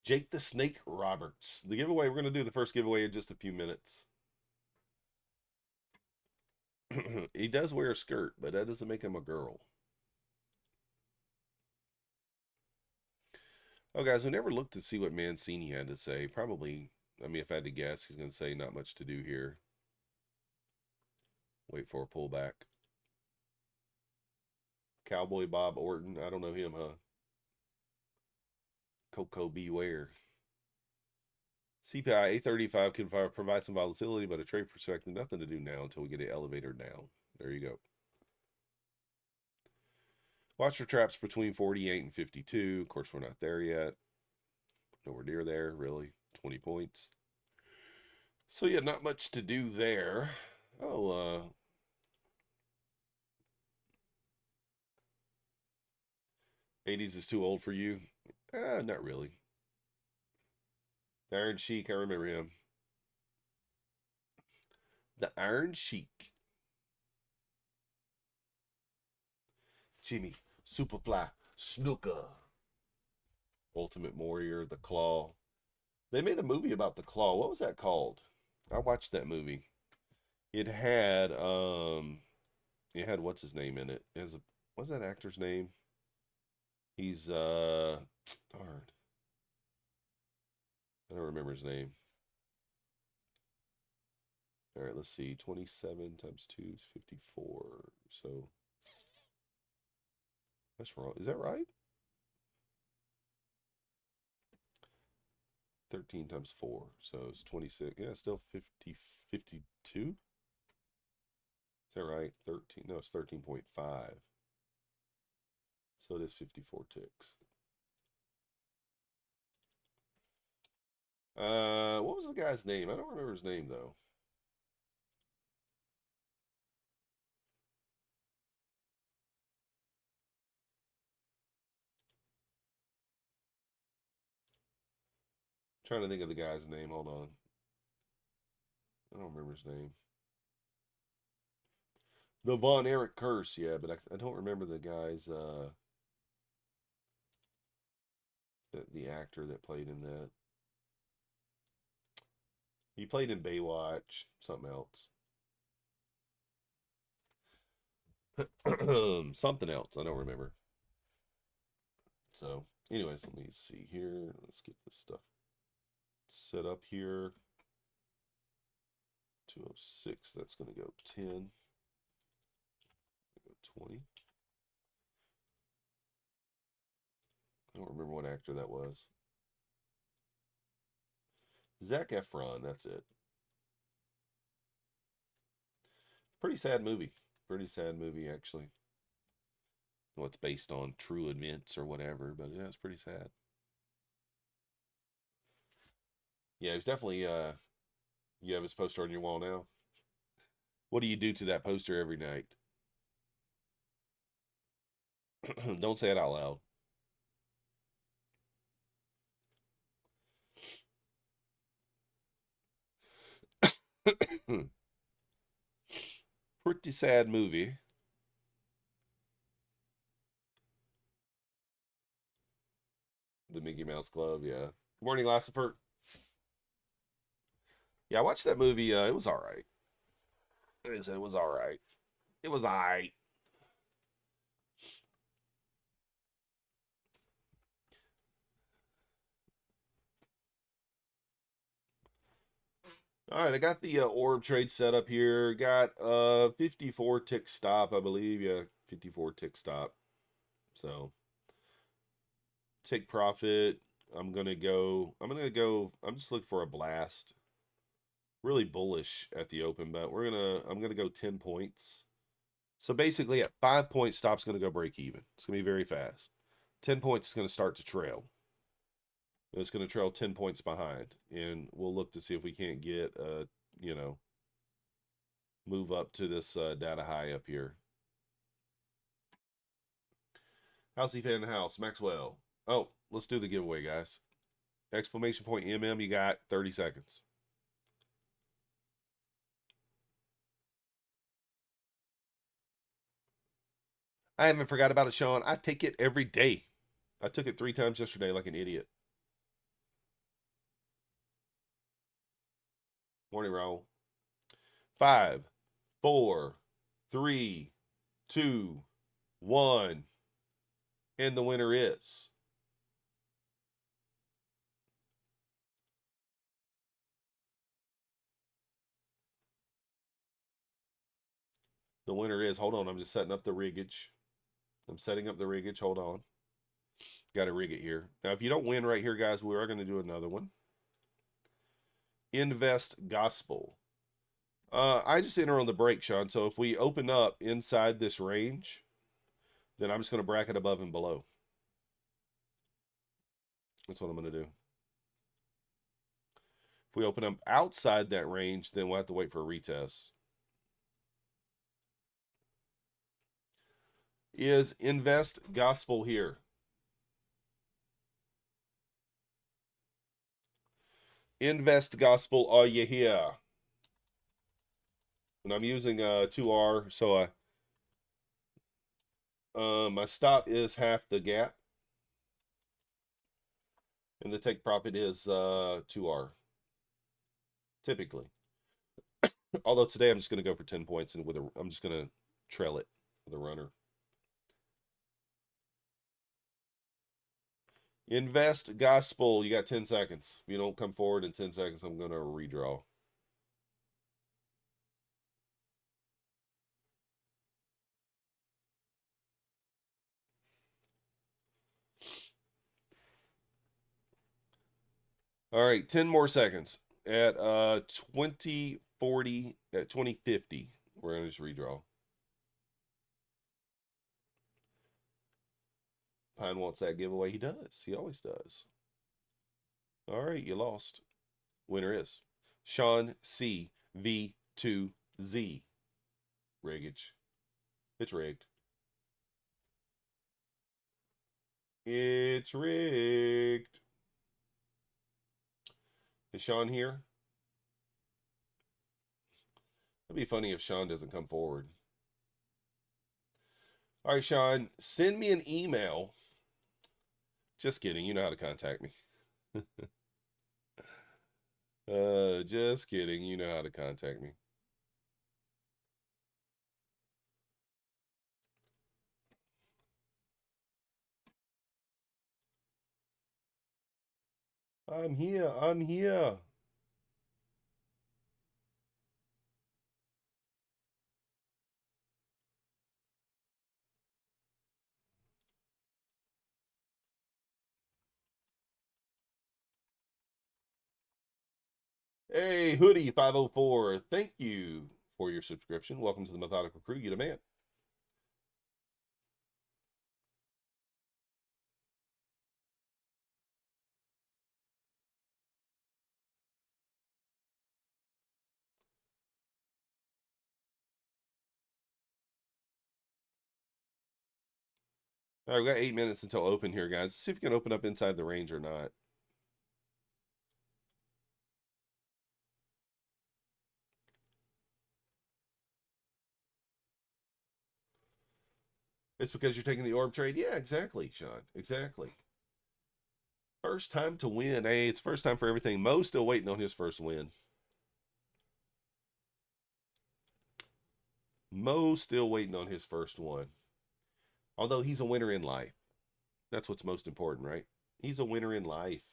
Jake the Snake Roberts. The giveaway, we're going to do the first giveaway in just a few minutes. He does wear a skirt, but that doesn't make him a girl. Oh, guys, we never looked to see what Mancini had to say. Probably, I mean, if I had to guess, he's going to say not much to do here. Wait for a pullback. Cowboy Bob Orton. I don't know him, huh? Coco Beware. CPI 835 can provide some volatility, but a trade perspective, nothing to do now until we get an elevator down. There you go. Watch for traps between 48 and 52. Of course, we're not there yet. Nowhere near there, really. 20 points. So, yeah, not much to do there. Oh, 80s is too old for you? Not really. The Iron Sheik, I remember him. The Iron Sheik. Jimmy, Superfly, Snooker. Ultimate Warrior, The Claw. They made a movie about The Claw. What was that called? I watched that movie. It had what's his name in it? What's that actor's name? He's darn. I don't remember his name. All right, let's see. 27 times 2 is 54. So that's wrong. Is that right? 13 times 4. So it's 26. Yeah, still 50, 52. Is that right? 13. No, it's 13.5. So it is 54 ticks. What was the guy's name? I don't remember his name, though. Trying to think of the guy's name. Hold on. I don't remember his name. The Von Erich Curse, yeah, but I don't remember the guy's the actor that played in that. He played in Baywatch, something else. Something else, I don't remember. So, anyways, let me see here. Let's get this stuff set up here. 206, that's going to go 10. Go 20. I don't remember what actor that was. Zac Efron, that's it. Pretty sad movie. Pretty sad movie, actually. Well, it's based on true events or whatever, but yeah, it's pretty sad. Yeah, it was definitely, you have his poster on your wall now. What do you do to that poster every night? Don't say it out loud. Pretty sad movie. The Mickey Mouse Club, yeah. Good morning, Lassifer. Yeah, I watched that movie. It was all right. It was all right. It was all right. All right, I got the orb trade set up here. Got 54 tick stop, I believe. Yeah, 54 tick stop. So take profit. I'm just looking for a blast. Really bullish at the open, but I'm gonna go 10 points. So basically at 5 points, stop's gonna go break even. It's gonna be very fast. 10 points is gonna start to trail. It's gonna trail 10 points behind. And we'll look to see if we can't get move up to this data high up here. Housey fan in the house, Maxwell. Oh, let's do the giveaway, guys. Exclamation point MM, you got 30 seconds. I haven't forgot about it, Sean. I take it every day. I took it 3 times yesterday like an idiot. Morning, Raul. 5, 4, 3, 2, 1. And the winner is hold on, I'm just setting up the riggage. I'm setting up the riggage. Hold on. Got to rig it here. Now, if you don't win right here, guys, we are going to do another one. Invest Gospel. I just enter on the break, Sean. So if we open up inside this range, then I'm just going to bracket above and below. That's what I'm going to do. If we open up outside that range, then we'll have to wait for a retest. Is Invest Gospel here? Invest Gospel, are you here? And I'm using 2R, so my stop is half the gap. And the take profit is 2R. Typically. Although today I'm just going to go for 10 points and I'm just going to trail it with a runner. Invest Gospel, you got 10 seconds. If you don't come forward in 10 seconds, I'm going to redraw. All right, 10 more seconds. At 2040, at 2050, we're going to just redraw. Pine wants that giveaway. He does. He always does. All right, you lost. Winner is Sean C. V2Z. Riggage. It's rigged. It's rigged. Is Sean here? It'd be funny if Sean doesn't come forward. All right, Sean, send me an email. Just kidding. You know how to contact me. Just kidding. You know how to contact me. I'm here. I'm here. Hey, Hoodie 504, thank you for your subscription. Welcome to the Methodical Crew. You the man. All right, we got 8 minutes until open here, guys. Let's see if we can open up inside the range or not. It's because you're taking the orb trade? Yeah, exactly, Sean. Exactly. First time to win. Hey, it's first time for everything. Mo's still waiting on his first win. Mo's still waiting on his first one. Although he's a winner in life. That's what's most important, right? He's a winner in life.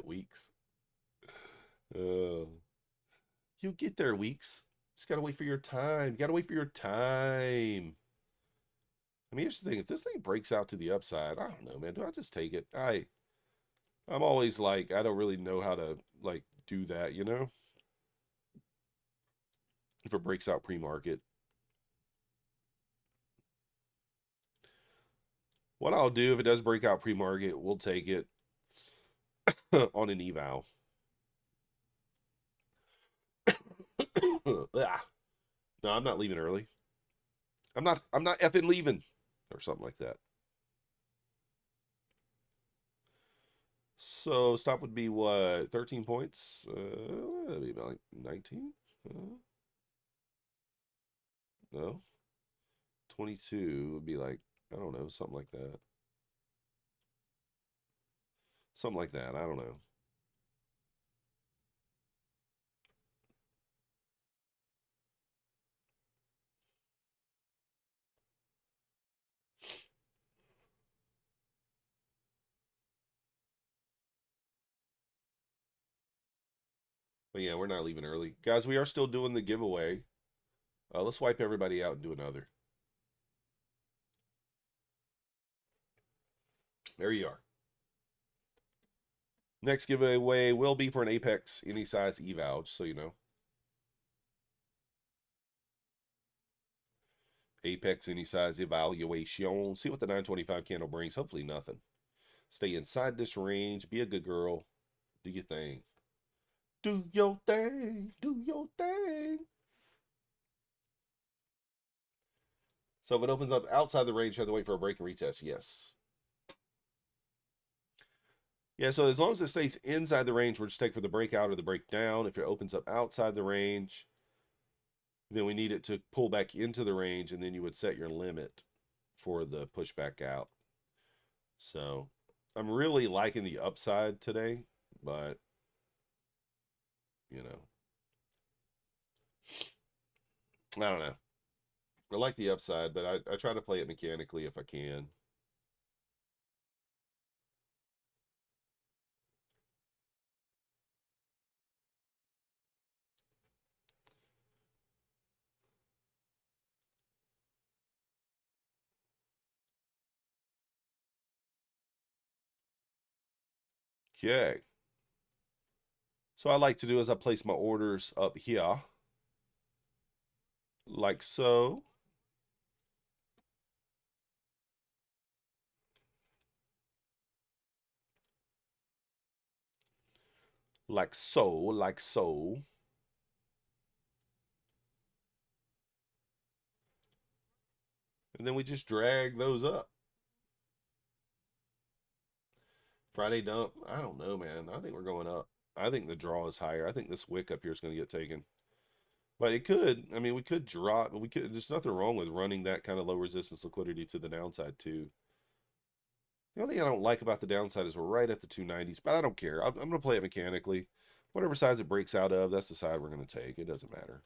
Weeks. You get there, Weeks. Just gotta wait for your time. You gotta wait for your time. I mean, here's the thing. If this thing breaks out to the upside, I don't know, man. Do I just take it? I'm always like, I don't really know how to like do that, you know? If it breaks out pre-market. What I'll do if it does break out pre-market, we'll take it on an eval. No, I'm not leaving early. I'm not effing leaving or something like that. So stop would be what, 13 points? That'd be about like 19. No, 22 would be like, I don't know, something like that. Something like that. I don't know. But yeah, we're not leaving early. Guys, we are still doing the giveaway. Let's wipe everybody out and do another. There you are. Next giveaway will be for an Apex any size eval, just so you know. Apex any size evaluation. See what the 925 candle brings. Hopefully nothing. Stay inside this range. Be a good girl. Do your thing. Do your thing. Do your thing. So if it opens up outside the range, you have to wait for a break and retest. Yes. Yeah, so as long as it stays inside the range, we'll just take for the breakout or the breakdown. If it opens up outside the range, then we need it to pull back into the range, and then you would set your limit for the pushback out. So I'm really liking the upside today, but, you know, I don't know. I like the upside, but I try to play it mechanically if I can. Okay. So what I like to do is I place my orders up here, like so. Like so, like so. And then we just drag those up. Friday dump. I don't know, man. I think we're going up. I think the draw is higher. I think this wick up here is going to get taken. But it could. I mean, we could drop. We could. There's nothing wrong with running that kind of low resistance liquidity to the downside too. The only thing I don't like about the downside is we're right at the 290s, but I don't care. I'm going to play it mechanically. Whatever size it breaks out of, that's the side we're going to take. It doesn't matter.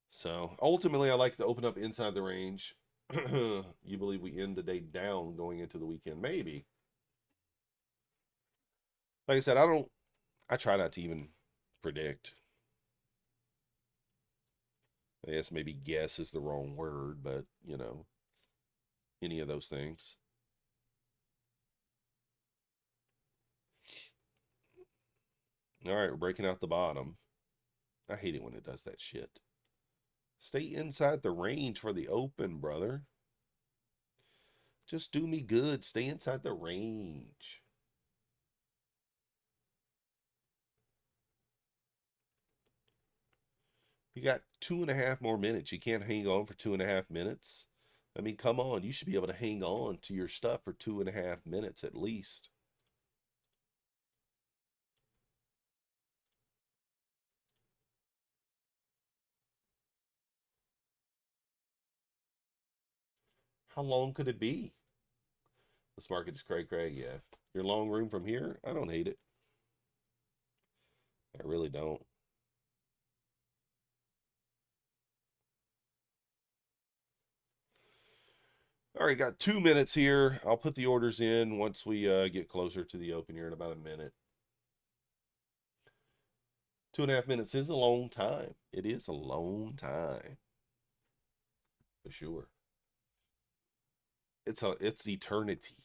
So ultimately, I like to open up inside the range. You believe we end the day down going into the weekend? Maybe. Like I said, I try not to even predict. I guess maybe guess is the wrong word, but you know, any of those things. All right, we're breaking out the bottom. I hate it when it does that shit. Stay inside the range for the open, brother. Just do me good. Stay inside the range. You got 2.5 more minutes. You can't hang on for 2.5 minutes. I mean, come on. You should be able to hang on to your stuff for 2.5 minutes at least. How long could it be? This market is cray cray, yeah. Your long room from here? I don't hate it. I really don't. All right, got 2 minutes here. I'll put the orders in once we get closer to the open here in about a minute. 2.5 minutes is a long time. It is a long time. For sure. It's eternity.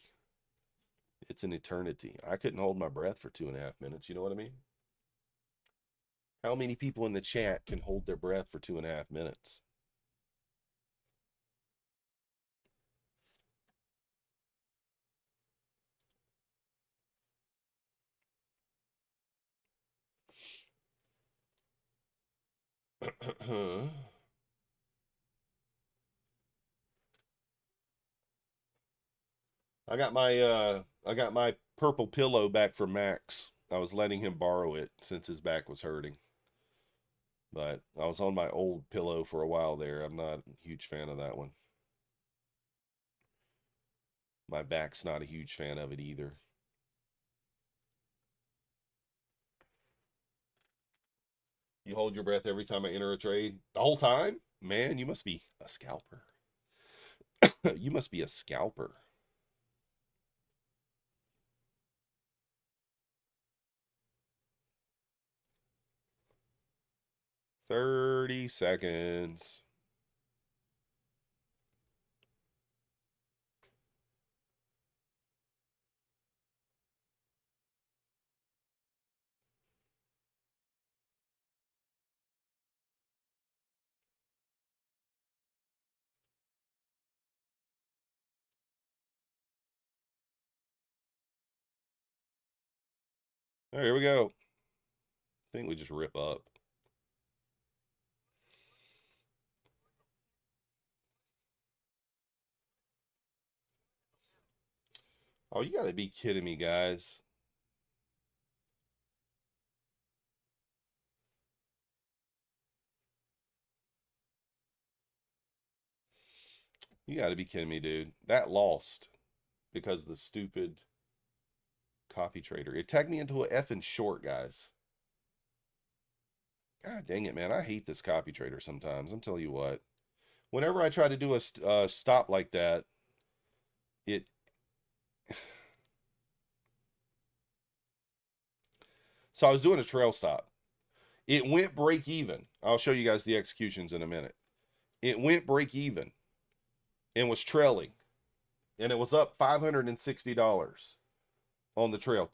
It's an eternity. I couldn't hold my breath for 2.5 minutes. You know what I mean? How many people in the chat can hold their breath for 2.5 minutes? I got my purple pillow back from Max. I was letting him borrow it since his back was hurting. But I was on my old pillow for a while there. I'm not a huge fan of that one. My back's not a huge fan of it either. You hold your breath every time I enter a trade? The whole time? Man, you must be a scalper. You must be a scalper. "30 seconds. All right, here we go. I think we just rip up. Oh, you got to be kidding me, guys. You got to be kidding me, dude. That lost because of the stupid copy trader. It tagged me into a effing short, guys. God dang it, man. I hate this copy trader sometimes. I'm telling you what. Whenever I try to do a stop like that, it... So I was doing a trail stop. It went break even. I'll show you guys the executions in a minute. It went break even and was trailing. And it was up $560 on the trail.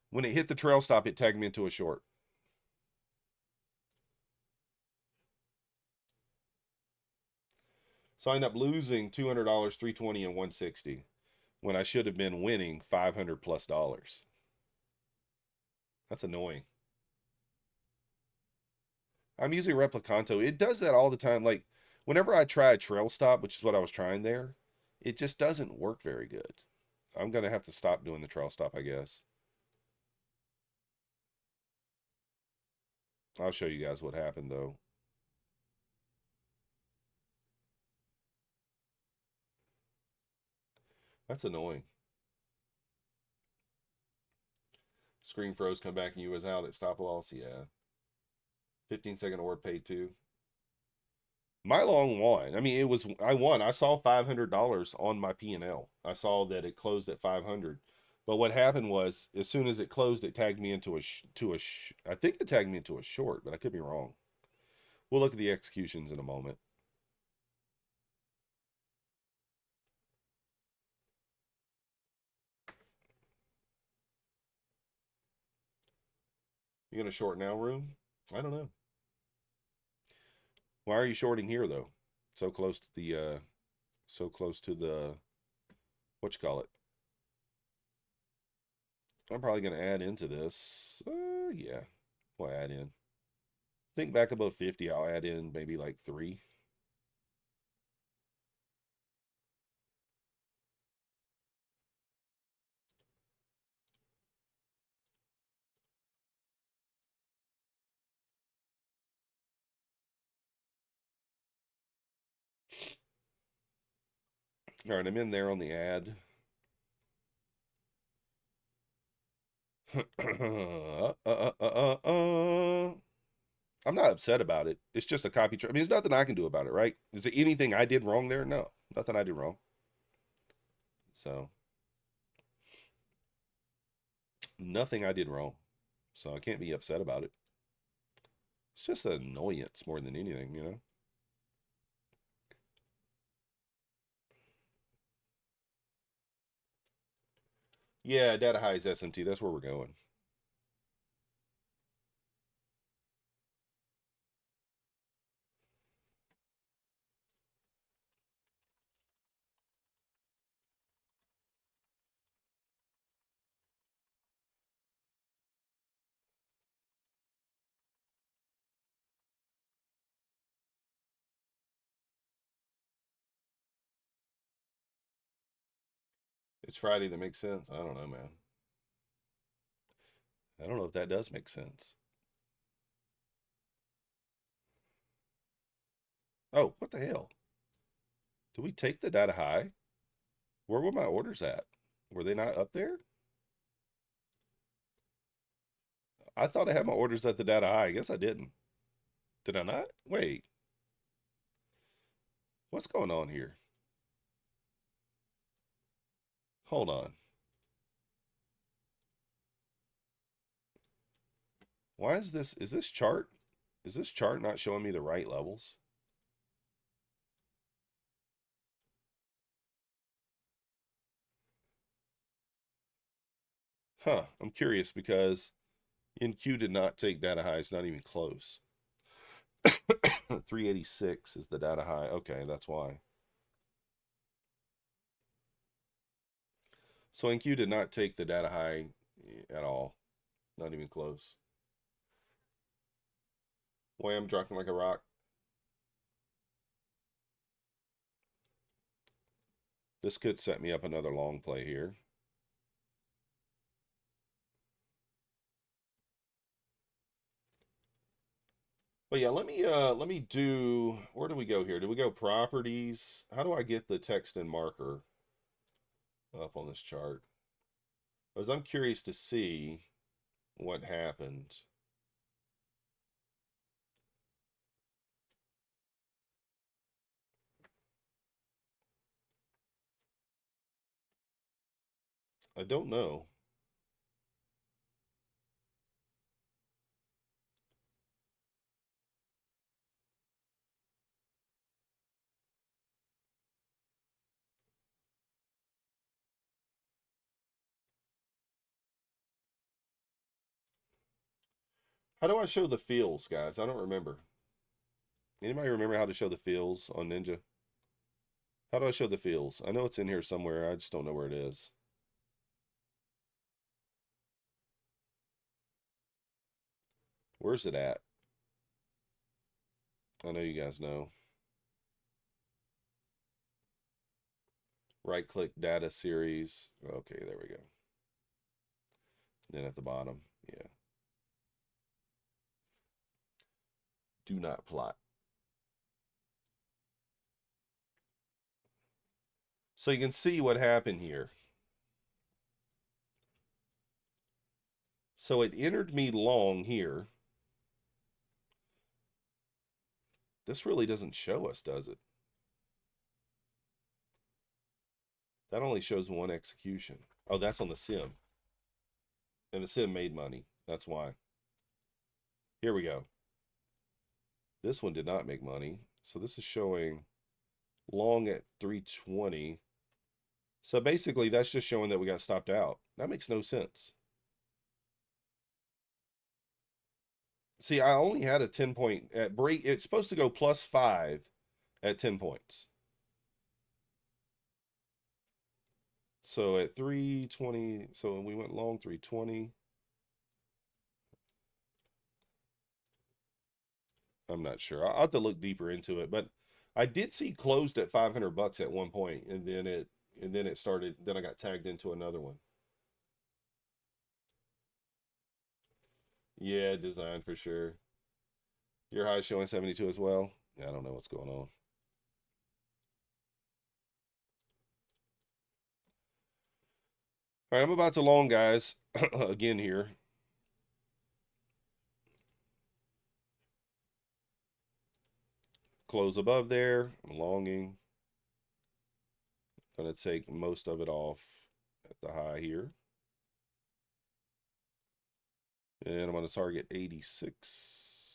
When it hit the trail stop, it tagged me into a short. So I ended up losing $200, $320, and $160 when I should have been winning $500 plus. That's annoying. I'm using Replicanto. It does that all the time. Like, whenever I try a trail stop, which is what I was trying there, it just doesn't work very good. I'm going to have to stop doing the trail stop, I guess. I'll show you guys what happened, though. That's annoying. Screen froze, come back, and you was out at stop loss. Yeah. 15-second order paid too. My long won. I mean, I won. I saw $500 on my P&L. I saw that it closed at 500, But what happened was, as soon as it closed, it tagged me into I think it tagged me into a short, but I could be wrong. We'll look at the executions in a moment. You gonna short now, Room? I don't know. Why are you shorting here though? So close to the what you call it? I'm probably gonna add into this. Yeah, we'll add in. Think back above 50, I'll add in maybe like 3. All right, I'm in there on the ad. I'm not upset about it. It's just a copy. I mean, there's nothing I can do about it, right? Is there anything I did wrong there? No, nothing I did wrong. So, nothing I did wrong. So I can't be upset about it. It's just an annoyance more than anything, you know? Yeah, data high is SMT. That's where we're going. It's Friday. That makes sense. I don't know, man. I don't know if that does make sense. Oh, what the hell? Did we take the data high? Where were my orders at? Were they not up there? I thought I had my orders at the data high. I guess I didn't. Did I not? Wait. What's going on here? Hold on. Why is this chart not showing me the right levels? Huh, I'm curious because NQ did not take data high. It's not even close. 386 is the data high. Okay, that's why. So NQ did not take the data high at all. Not even close. Boy, I'm dropping like a rock. This could set me up another long play here. But yeah, let me do, where do we go here? Do we go properties? How do I get the text and marker up on this chart? Because I'm curious to see what happened. I don't know. How do I show the feels, guys? I don't remember. Anybody remember how to show the feels on Ninja? How do I show the feels? I know it's in here somewhere. I just don't know where it is. Where's it at? I know you guys know. Right click data series. Okay, there we go. Then at the bottom, yeah. Do not plot. So you can see what happened here. So it entered me long here. This really doesn't show us, does it? That only shows one execution. Oh, that's on the sim. And the sim made money. That's why. Here we go. This one did not make money. So this is showing long at 320. So basically that's just showing that we got stopped out. That makes no sense. See, I only had a 10 point at break. It's supposed to go +5 at 10 points. So at 320, so we went long 320. I'm not sure. I'll have to look deeper into it, but I did see closed at 500 bucks at one point, and then it started. Then I got tagged into another one. Yeah, design for sure. Your high showing 72 as well. Yeah, I don't know what's going on. All right, I'm about to long, guys. Again here. Close above there. I'm longing. Gonna take most of it off at the high here. And I'm gonna target 86.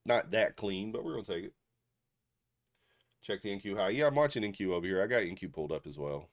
Not that clean, but we're gonna take it. Check the NQ high. Yeah, I'm watching NQ over here. I got NQ pulled up as well.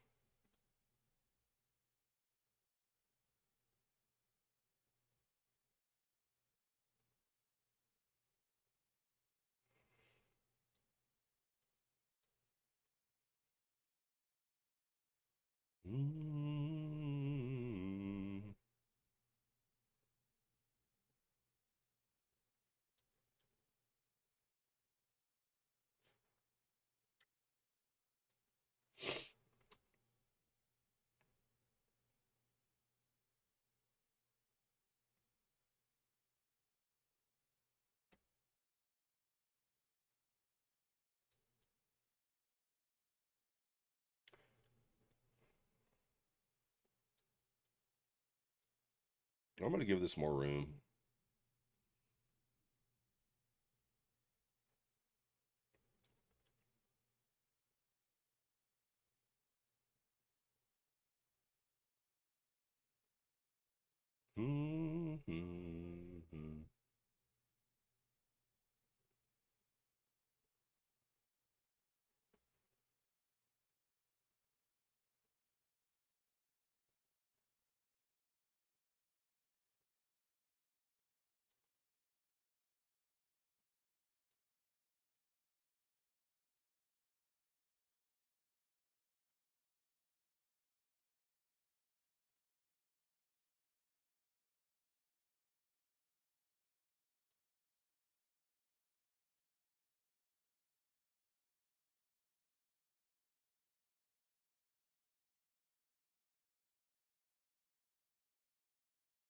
I'm going to give this more room.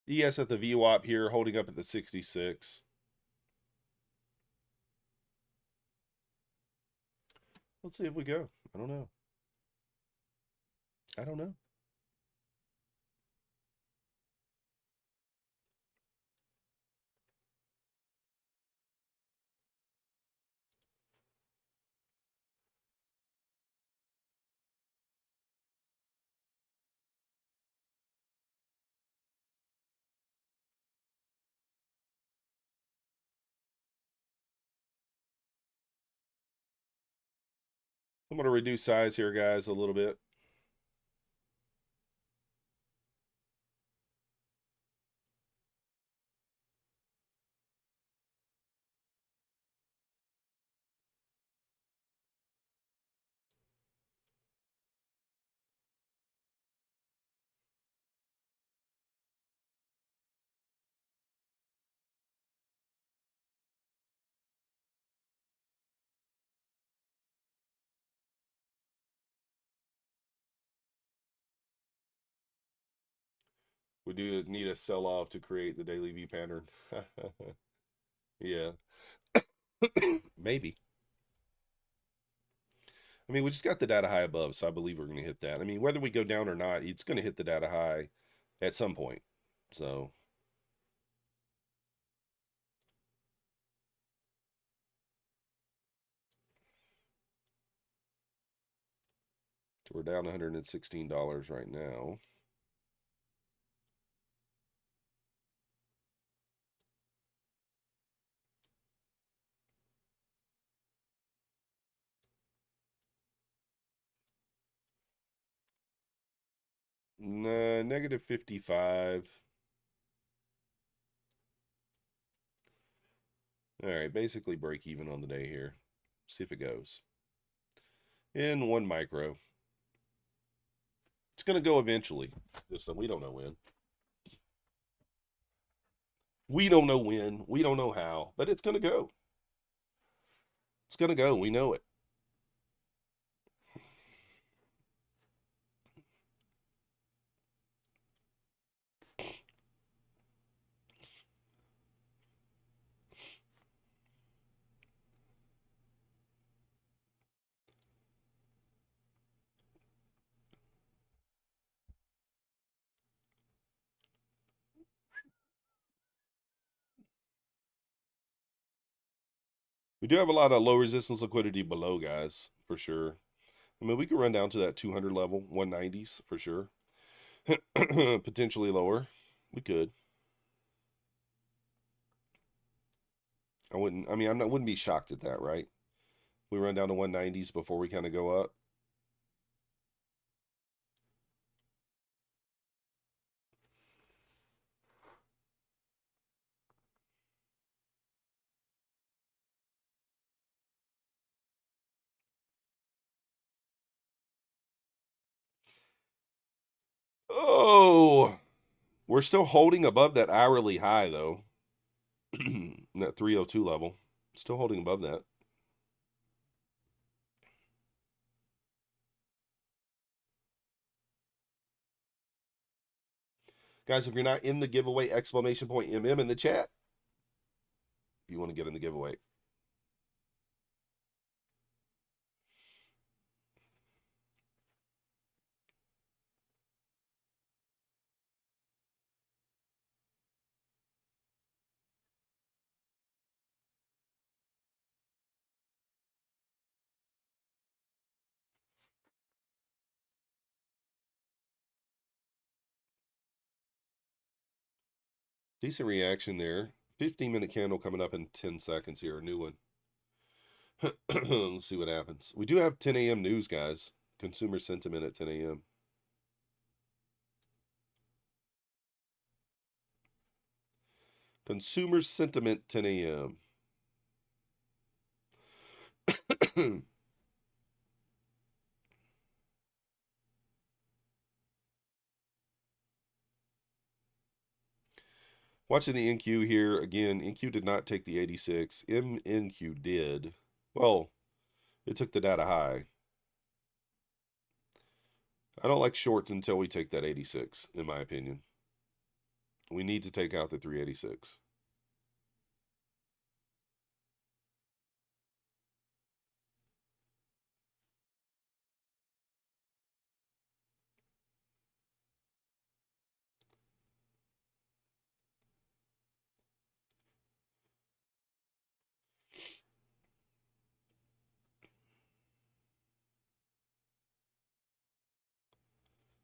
ES at the VWAP here, holding up at the 66. Let's see if we go. I don't know. I don't know. I'm going to reduce size here, guys, a little bit. We do need a sell-off to create the daily V pattern. Yeah. Maybe. I mean, we just got the data high above, so I believe we're going to hit that. I mean, whether we go down or not, it's going to hit the data high at some point. So we're down $116 right now. Nah, negative 55. All right, basically break even on the day here. See if it goes. In 1 micro. It's going to go eventually. Just we don't know when. We don't know when. We don't know how. But it's going to go. It's going to go. We know it. We do have a lot of low resistance liquidity below, guys, for sure. I mean, we could run down to that 200 level, 190s for sure. Potentially lower. We could. I wouldn't be shocked at that, right? We run down to 190s before we kind of go up. Oh, we're still holding above that hourly high, though. That 302 level. Still holding above that. Guys, if you're not in the giveaway, exclamation point MM in the chat. If you want to get in the giveaway. Decent reaction there. 15-minute candle coming up in 10 seconds here. A new one. Let's see what happens. We do have 10 a.m. news, guys. Consumer sentiment at 10 a.m. Consumer sentiment 10 a.m. Watching the NQ here again. NQ did not take the 86. MNQ did. Well, it took the data high. I don't like shorts until we take that 86, in my opinion. We need to take out the 386.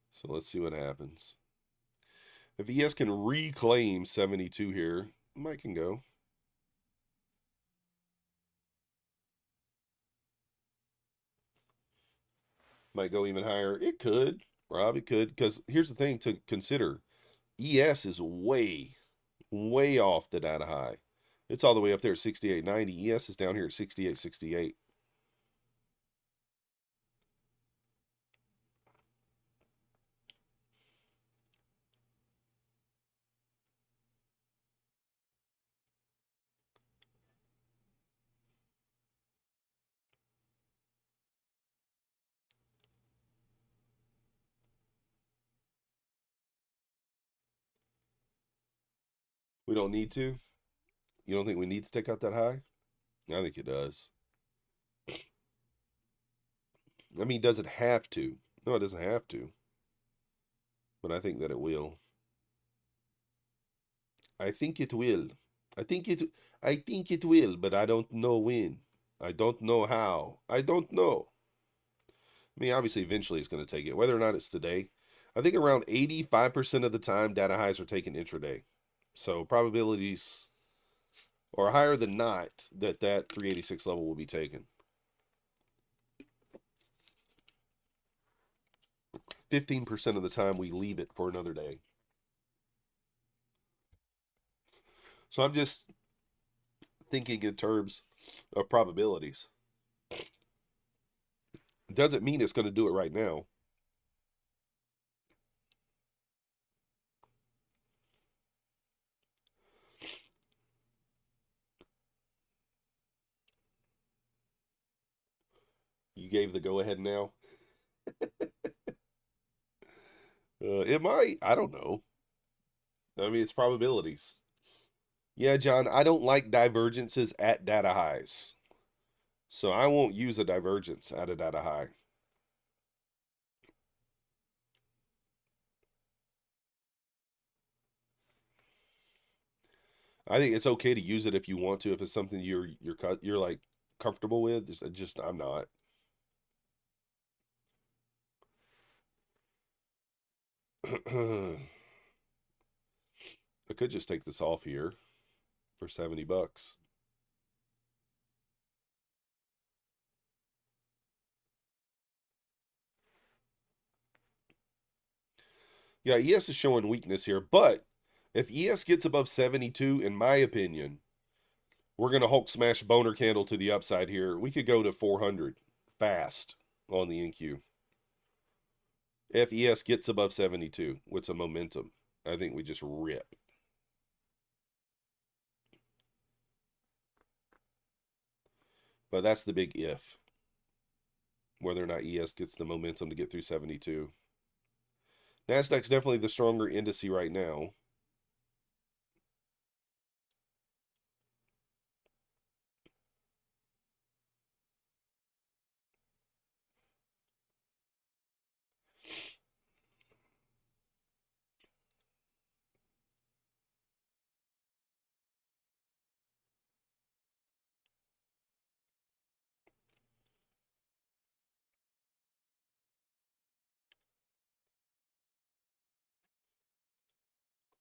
So let's see what happens. If ES can reclaim 72 here, Mike can go. Might go even higher. It could. Rob, it could. Because here's the thing to consider. ES is way off the data high. It's all the way up there at 68.90. ES is down here at 68.68. We don't need to. You don't think we need to take out that high? I think it does. I mean, does it have to? No, it doesn't have to. But I think that it will. I think it will. I think it will, but I don't know when. I don't know how. I don't know. I mean, obviously, eventually it's going to take it. Whether or not it's today, I think around 85% of the time, data highs are taken intraday. So probabilities are higher than not that 386 level will be taken. 15% of the time, we leave it for another day. So I'm just thinking in terms of probabilities. Doesn't mean it's going to do it right now. You gave the go-ahead now? It might. I don't know. I mean, it's probabilities. Yeah, John, I don't like divergences at data highs. So I won't use a divergence at a data high. I think it's okay to use it if you want to, if it's something you're like comfortable with. Just I'm not. I could just take this off here for 70 bucks. Yeah, ES is showing weakness here, but if ES gets above 72, in my opinion, we're going to Hulk smash boner candle to the upside here. We could go to 400 fast on the NQ. If ES gets above 72 with some momentum, I think we just rip. But that's the big if. Whether or not ES gets the momentum to get through 72. Nasdaq's definitely the stronger indice right now.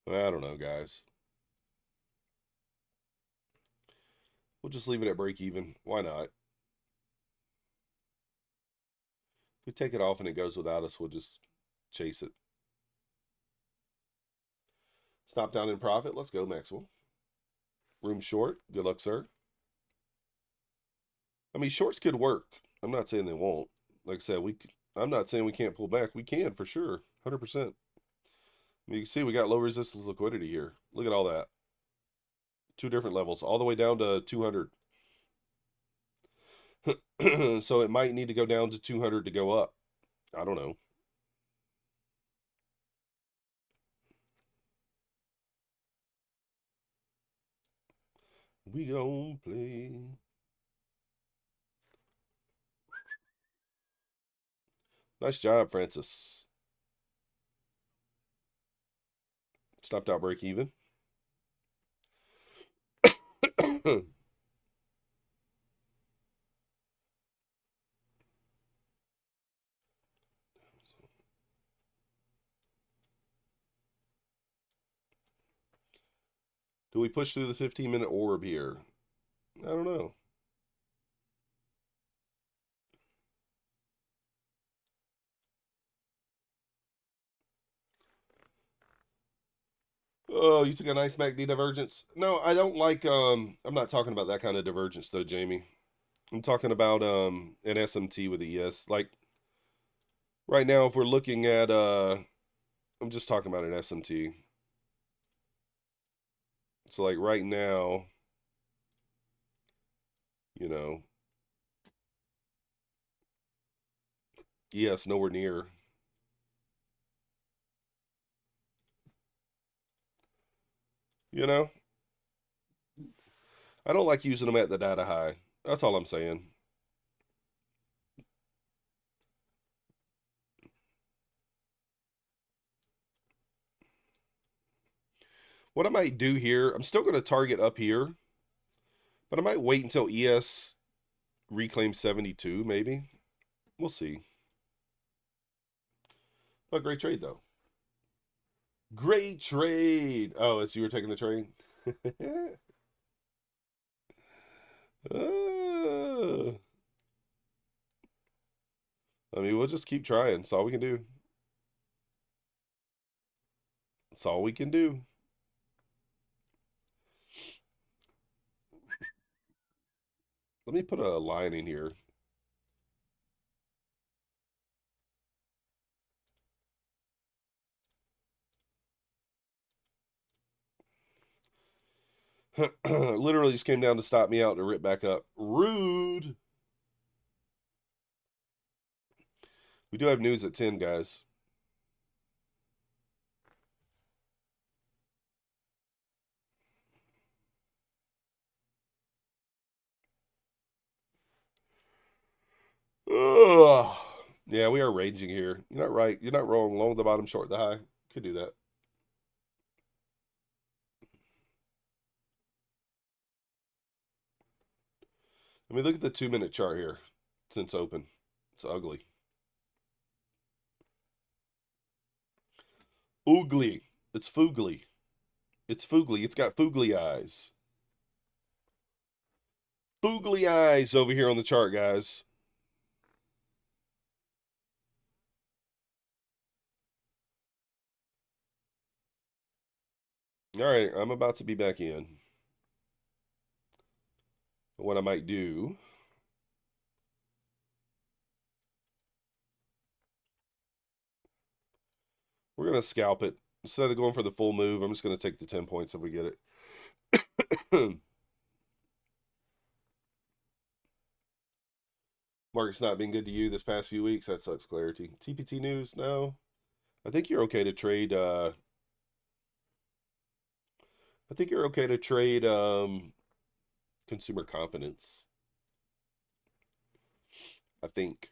I don't know, guys. We'll just leave it at break even. Why not? If we take it off and it goes without us, we'll just chase it. Stop down in profit. Let's go, Maxwell. Room short. Good luck, sir. I mean, shorts could work. I'm not saying they won't. Like I said, I'm not saying we can't pull back. We can for sure, 100%. I mean, you can see we got low resistance liquidity here. Look at all that. Two different levels, all the way down to 200. So it might need to go down to 200 to go up. I don't know. We gon' play. Nice job, Francis. Stopped out break even. Do we push through the 15-minute orb here? I don't know. Oh, you took a nice MACD divergence? No, I don't like I'm not talking about that kind of divergence though, Jamie. I'm talking about an SMT with the ES. Like right now, if we're looking at I'm just talking about an SMT. So like right now, you know, ES nowhere near. You know? I don't like using them at the data high. That's all I'm saying. What I might do here, I'm still going to target up here, but I might wait until ES reclaims 72, maybe. We'll see. But great trade, though. Great trade. Oh, it's you were taking the trade? I mean, we'll just keep trying. That's all we can do. That's all we can do. Let me put a line in here. Literally just came down to stop me out to rip back up. Rude. We do have news at 10, guys. Ugh. Yeah, we are ranging here. You're not right. You're not wrong. Long the bottom, short the high. Could do that. I mean, look at the 2-minute chart here since open. It's ugly. Oogly. It's foogly. It's foogly. It's got foogly eyes. Foogly eyes over here on the chart, guys. All right, I'm about to be back in. What I might do, we're going to scalp it. Instead of going for the full move, I'm just going to take the 10 points if we get it. Market's not been good to you this past few weeks. That sucks, Clarity. TPT news? No. I think you're okay to trade. I think you're okay to trade consumer confidence. I think.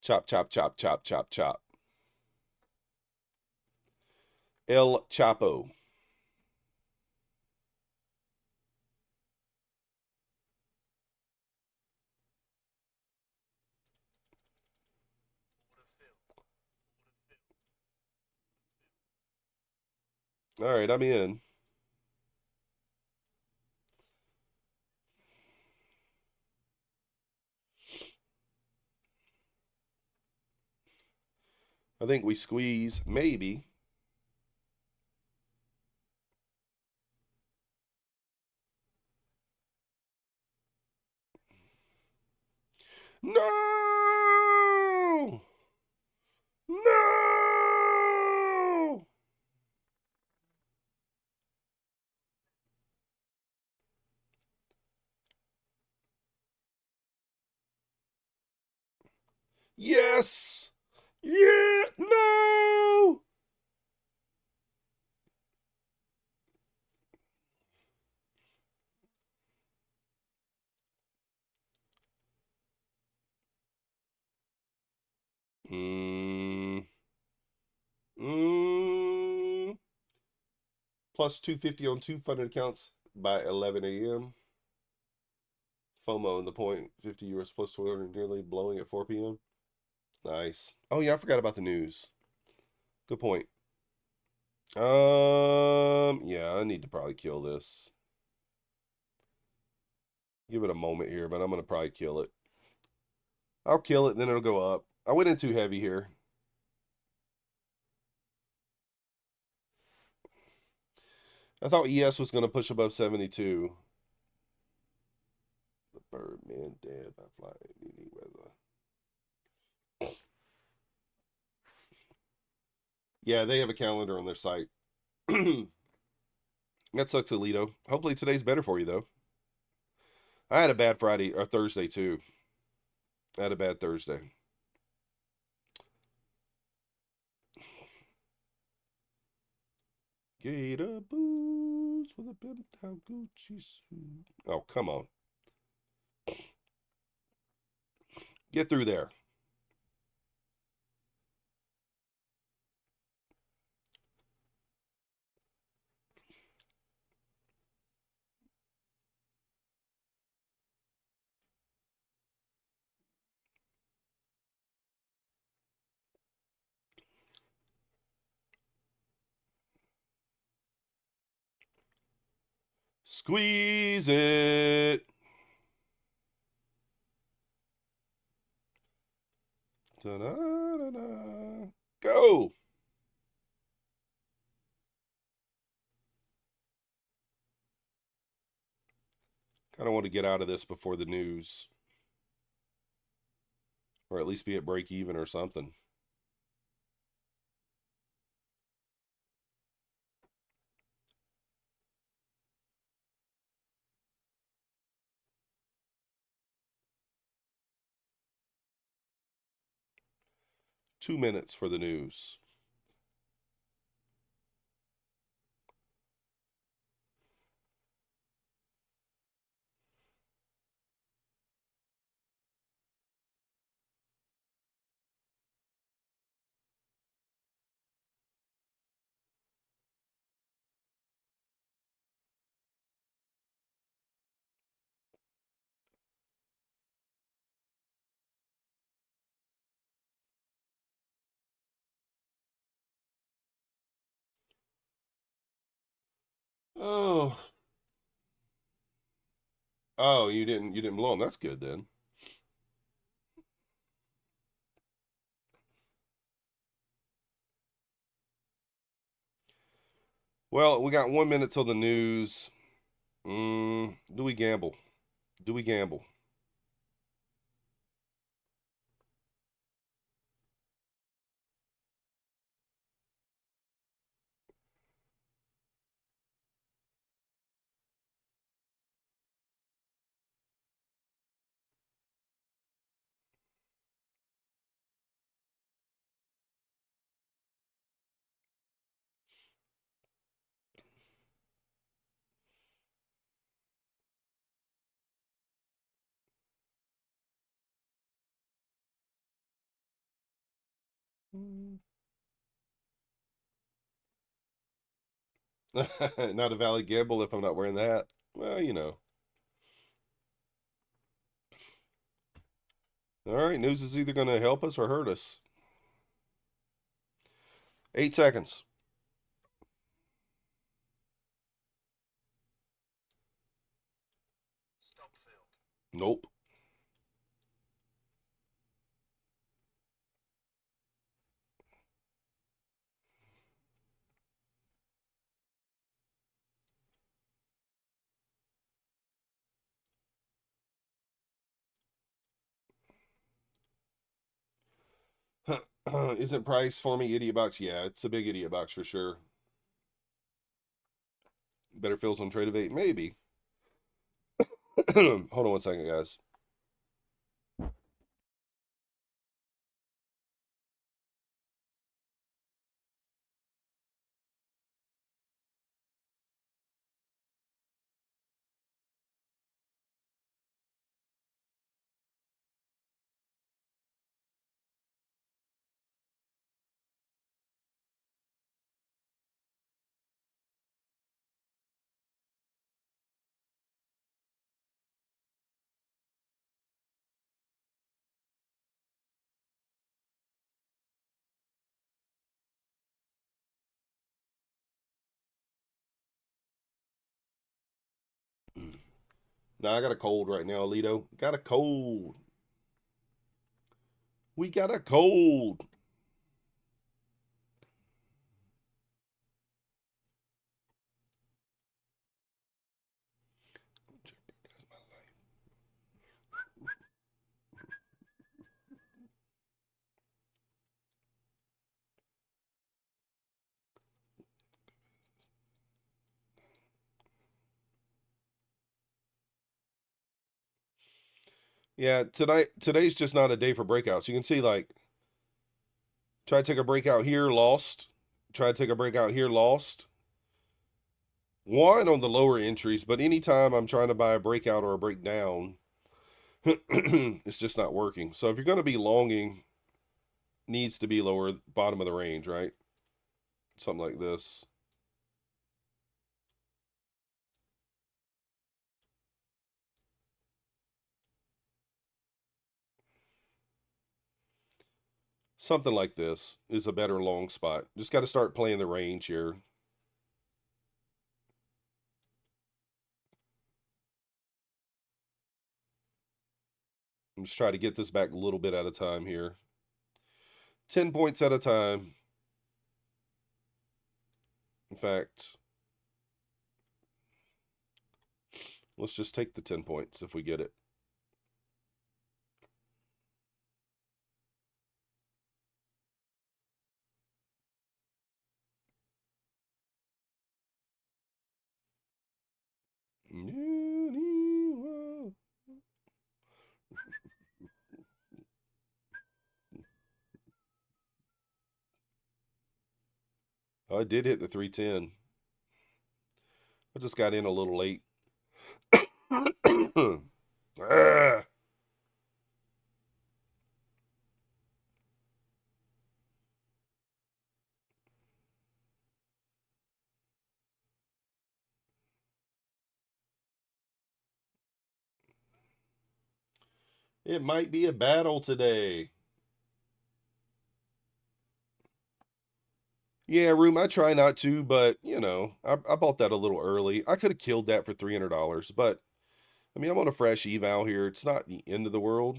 Chop, chop, chop, chop, chop, chop. El Chapo. All right, I'm in. I think we squeeze, maybe. No! No! Yes! Yeah! No! Plus 250 on 2 funded accounts by 11 a.m. FOMO in the point, 50 euros plus 200 nearly blowing at 4 p.m. Nice. Oh, yeah, I forgot about the news. Good point. Yeah, I need to probably kill this. Give it a moment here, but I'm going to probably kill it. I'll kill it, and then it'll go up. I went in too heavy here. I thought ES was going to push above 72. The Birdman dead by flying any weather. Yeah, they have a calendar on their site. That sucks, Alito. Hopefully today's better for you, though. I had a bad Friday or Thursday, too. I had a bad Thursday. Gator boo. Blues with a pimped out Gucci suit. Oh, come on. Get through there. Squeeze it. Da-da-da-da. Go. Kind of want to get out of this before the news. Or at least be at break even or something. Two minutes for the news. Oh. Oh, you didn't blow them. That's good then. Well, we got 1 minute till the news. Do we gamble? Do we gamble? Not a valid gamble if I'm not wearing that. Well, you know. All right, news is either going to help us or hurt us. 8 seconds. Nope. Isn't price for me idiot box? Yeah, it's a big idiot box for sure. Better feels on trade of 8? Maybe. Hold on 1 second, guys. Nah, I got a cold right now, Alito. Got a cold. We got a cold. Yeah, today's just not a day for breakouts. You can see, like, try to take a breakout here, lost. Try to take a breakout here, lost. One on the lower entries, but anytime I'm trying to buy a breakout or a breakdown, it's just not working. So if you're going to be longing, needs to be lower, bottom of the range, right? Something like this. Something like this is a better long spot. Just got to start playing the range here. I'm just trying to get this back a little bit at a time here. 10 points at a time. In fact, let's just take the 10 points if we get it. Oh, I did hit the 310. I just got in a little late. Ah. It might be a battle today. Yeah, Room, I try not to, but, you know, I bought that a little early. I could have killed that for $300, but, I mean, I'm on a fresh eval here. It's not the end of the world.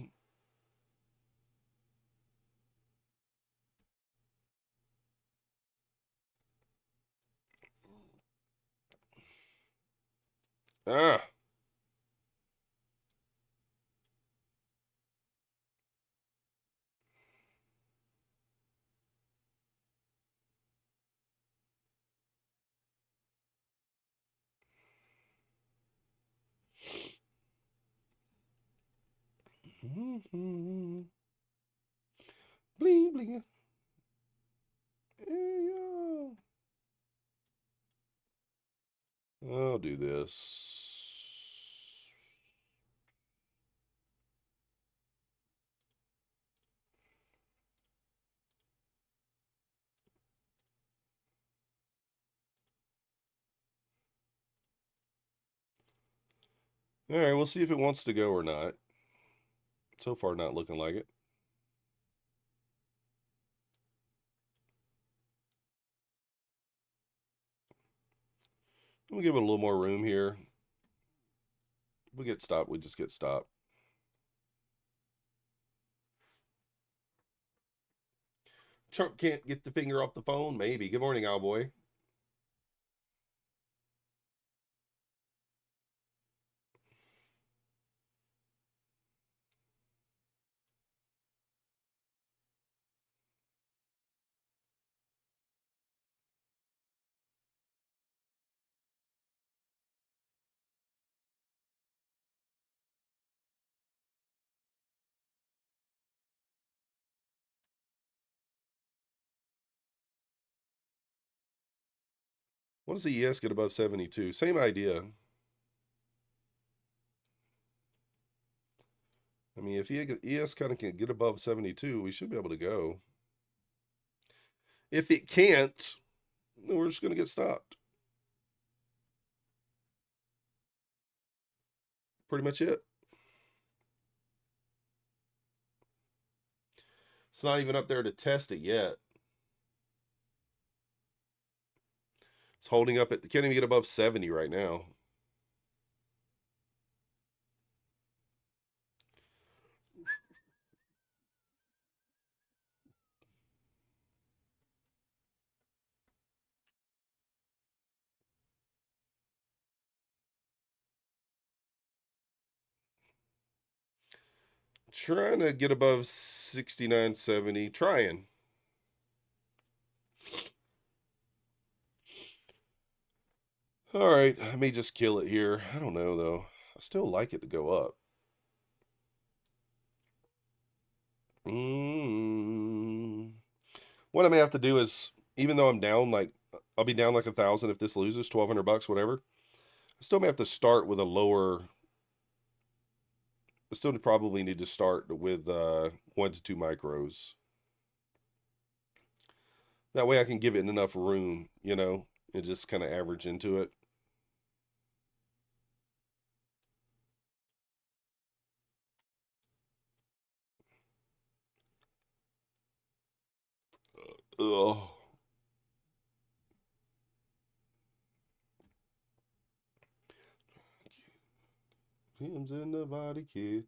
Ah. Bling, bling. Hey, yo. I'll do this. All right, we'll see if it wants to go or not. So far, not looking like it. We'll give it a little more room here. If we get stopped, we just get stopped. Trump can't get the finger off the phone? Maybe. Good morning, Owlboy. What does the ES get above 72? Same idea. I mean, if ES kind of can get above 72, we should be able to go. If it can't, then we're just going to get stopped. Pretty much it. It's not even up there to test it yet. It's holding up. It can't even get above 70 right now. Trying to get above 69, 70. Trying. All right, I may just kill it here. I don't know, though. I still like it to go up. What I may have to do is, even though I'm down like I'll be down like 1,000 if this loses, 1,200 bucks, whatever. I still may have to start with a lower. I still probably need to start with 1 to 2 micros. That way I can give it enough room, you know, and just kind of average into it. Ugh. Hands in the body, kid.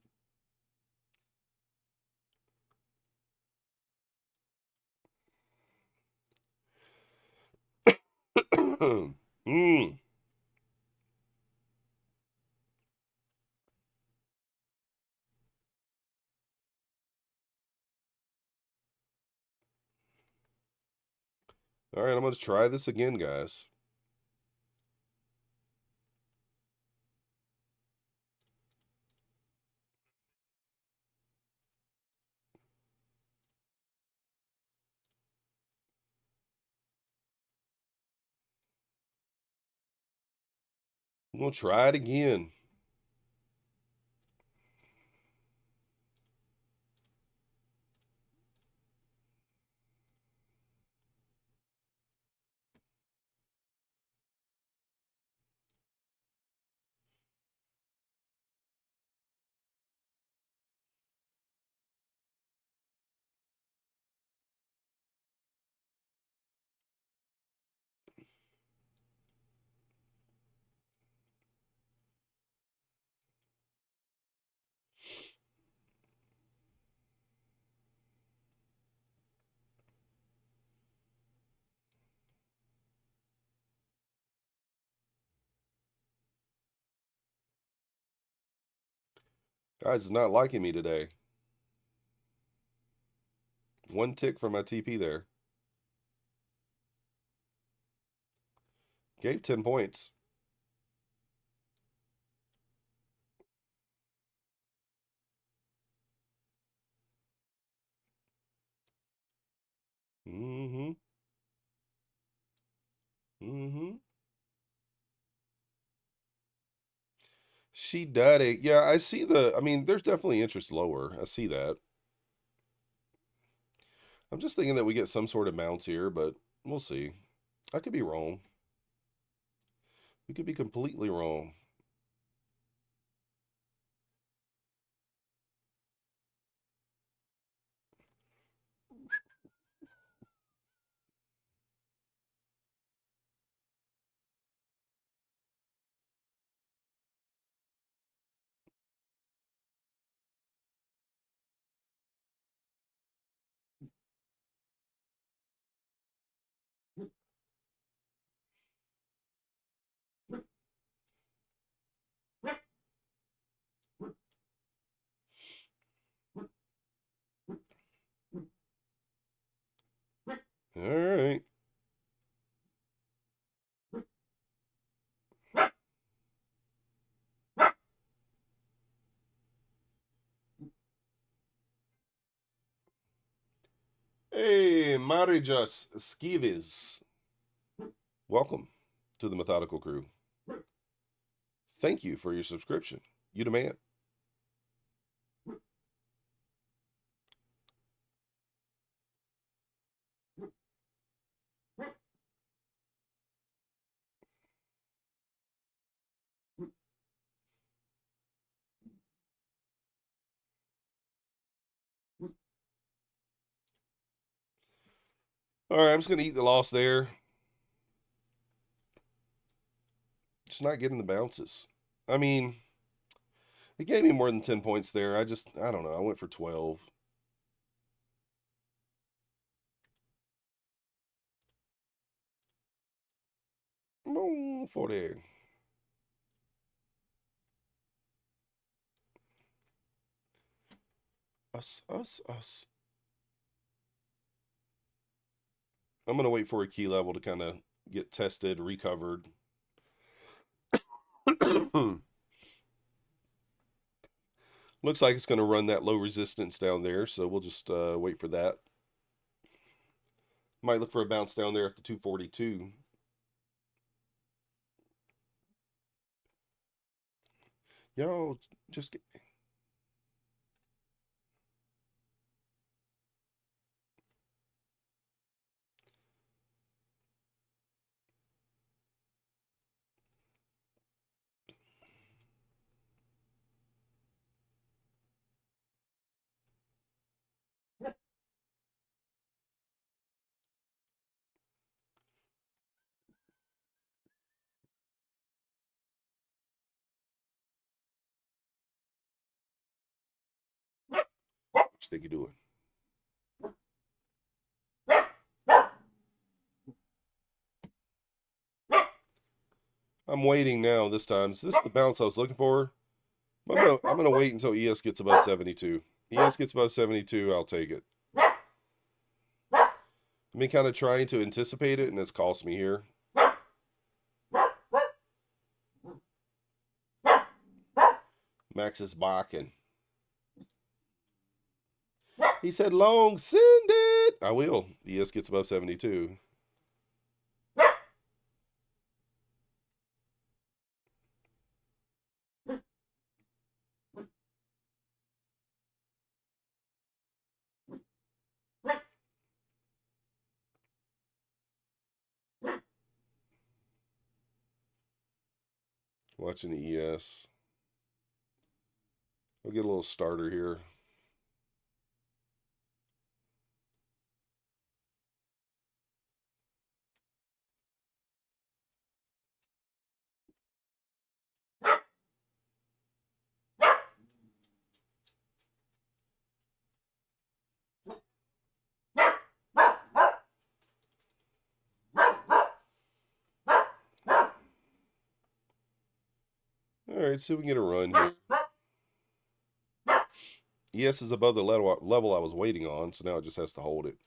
mm. All right, I'm going to try this again, guys. I'm going to try it again. Guys, is not liking me today. One tick for my TP there. Gave 10 points. Mm-hmm. Mm-hmm. She did it. Yeah, I see I mean, there's definitely interest lower. I see that. I'm just thinking that we get some sort of mounts here, but we'll see. I could be wrong. We could be completely wrong. All right. Hey, Marijas Skivis. Welcome to the Methodical Crew. Thank you for your subscription. You the man. All right, I'm just going to eat the loss there. Just not getting the bounces. I mean, it gave me more than 10 points there. I don't know. I went for 12. For there. Us. I'm going to wait for a key level to kind of get tested, recovered. Looks like it's going to run that low resistance down there, so we'll just wait for that. Might look for a bounce down there at the 242. Y'all just get... What you think you're doing? I'm waiting now this time. Is this the bounce I was looking for? I'm gonna wait until ES gets above 72. ES gets above 72, I'll take it. I've been kind of trying to anticipate it, and it's cost me here. Max is barking. He said, long, send it. I will. ES gets above 72. Watching the ES. We'll get a little starter here. All right, see if we can get a run here. ES is above the level I was waiting on, so now it just has to hold it.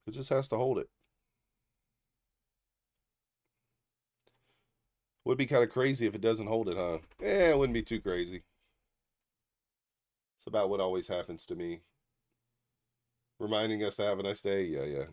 It just has to hold it. Would be kind of crazy if it doesn't hold it, huh? It wouldn't be too crazy. It's about what always happens to me. Reminding us to have a nice day. Yeah.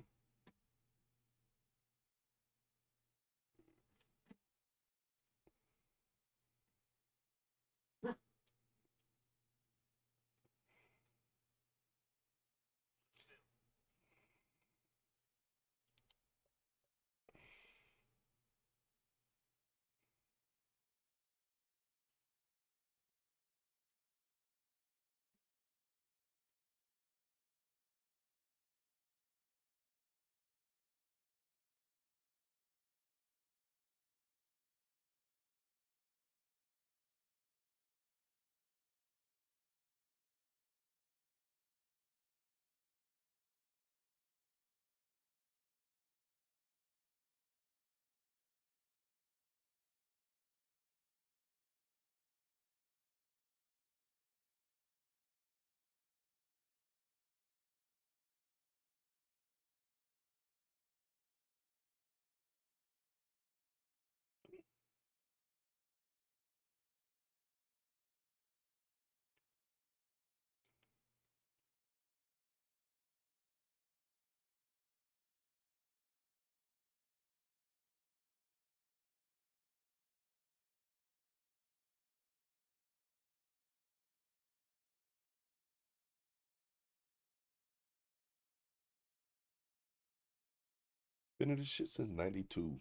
Been in this shit since 92.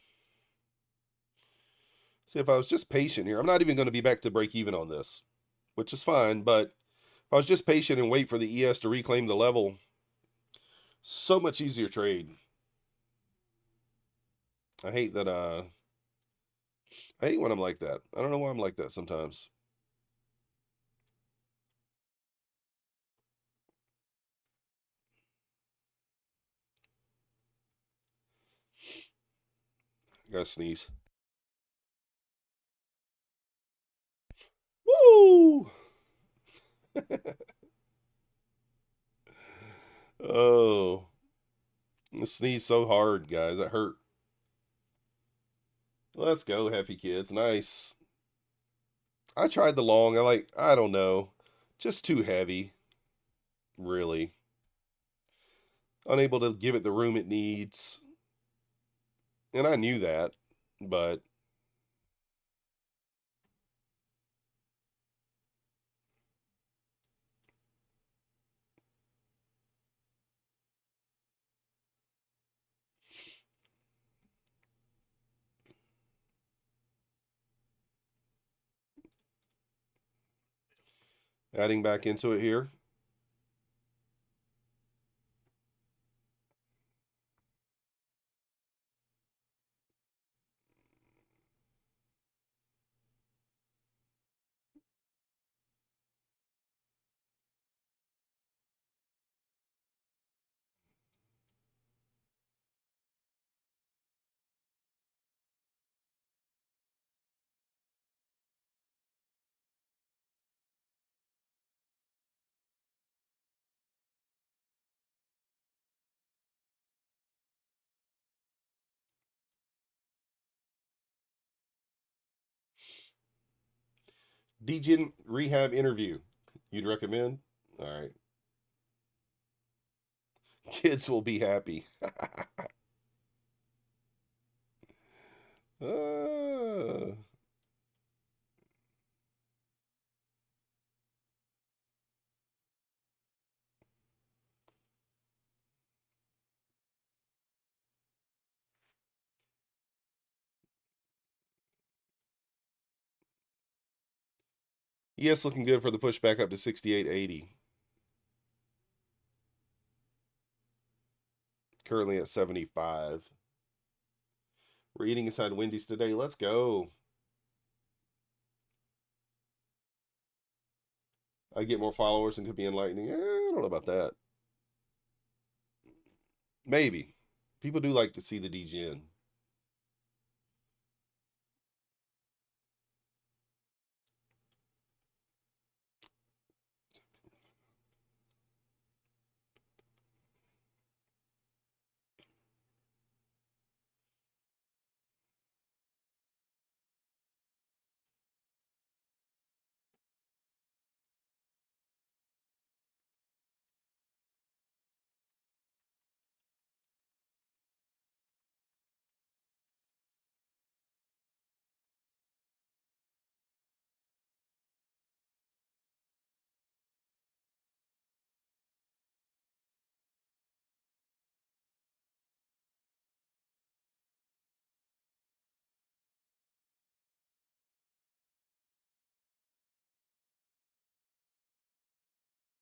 See, if I was just patient here, I'm not even going to be back to break even on this, which is fine, but if I was just patient and wait for the ES to reclaim the level, so much easier trade. I hate that, I hate when I'm like that. I don't know why I'm like that sometimes. Gotta sneeze. Woo! Oh. I sneezed so hard, guys. That hurt. Let's go, happy kids. Nice. I tried the long. I don't know. Just too heavy. Really. Unable to give it the room it needs. And I knew that, but Adding back into it here. Degen rehab interview. You'd recommend? All right. Kids will be happy. uh, yes, looking good for the push back up to 68.80. Currently at 75. We're eating inside Wendy's today. Let's go. I get more followers and could be enlightening. I don't know about that. Maybe. People do like to see the DGN.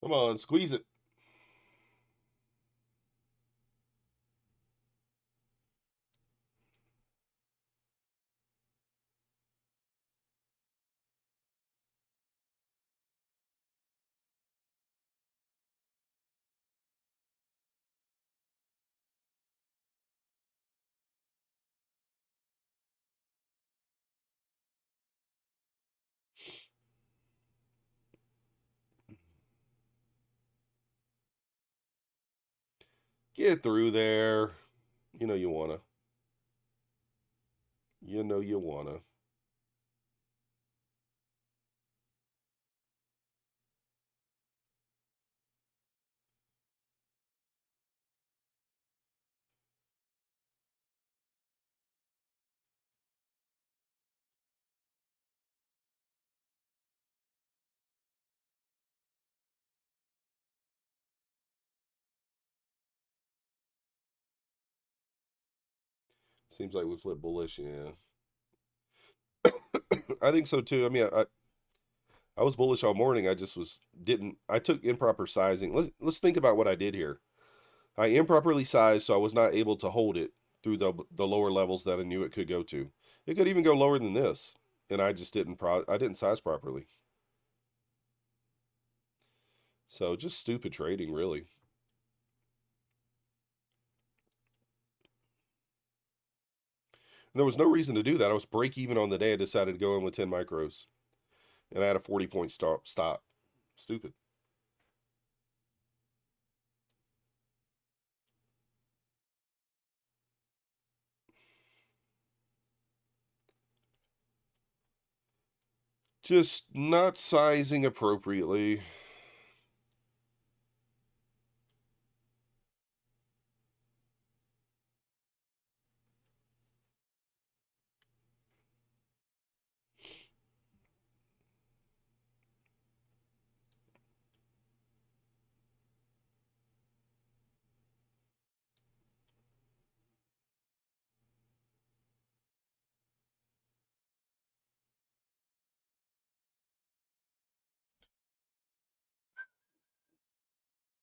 Come on, squeeze it. Get through there. You know you wanna. You know you wanna. Seems like we flipped bullish, yeah. I think so too. I mean, I was bullish all morning. I just was didn't. I took improper sizing. Let's think about what I did here. I improperly sized, so I was not able to hold it through the lower levels that I knew it could go to. It could even go lower than this, and I just I didn't size properly. So just stupid trading, really. And there was no reason to do that. I was break even on the day. I decided to go in with 10 micros, and I had a 40-point stop. Stupid. Just not sizing appropriately.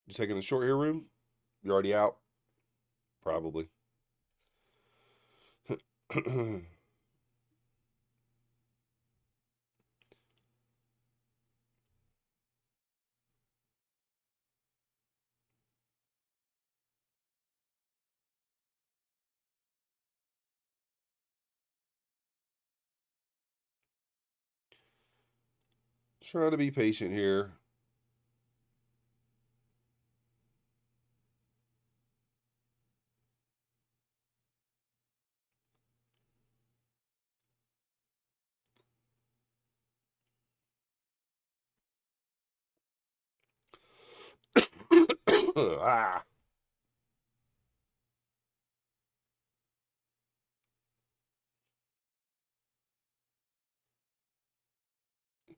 You taking the short hair room? You're already out? Probably. Trying to be patient here. Ah.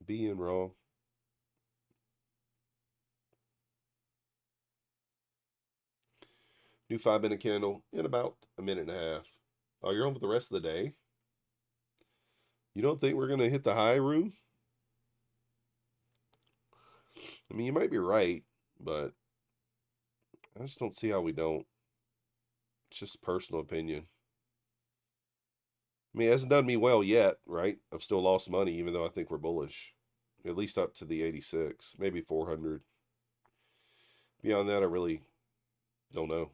Being wrong. New 5-minute candle in about a minute and a half. Oh, you're on for the rest of the day? You don't think we're going to hit the high room? I mean, you might be right, but I just don't see how we don't. It's just personal opinion. I mean, it hasn't done me well yet, right? I've still lost money, even though I think we're bullish. At least up to the 86, maybe 400. Beyond that, I really don't know.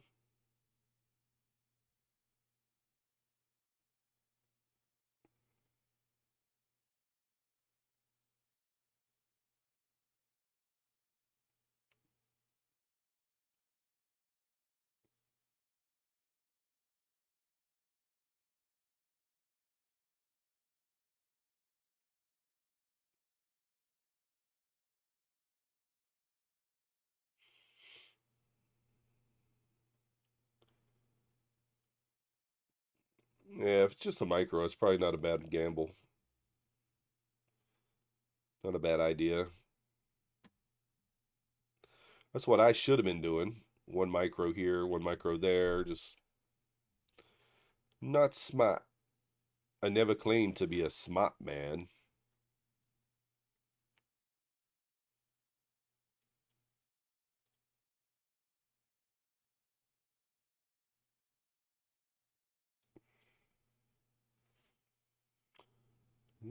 Yeah, if it's just a micro, it's probably not a bad gamble. Not a bad idea. That's what I should have been doing. One micro here, one micro there. Just not smart. I never claimed to be a smart man.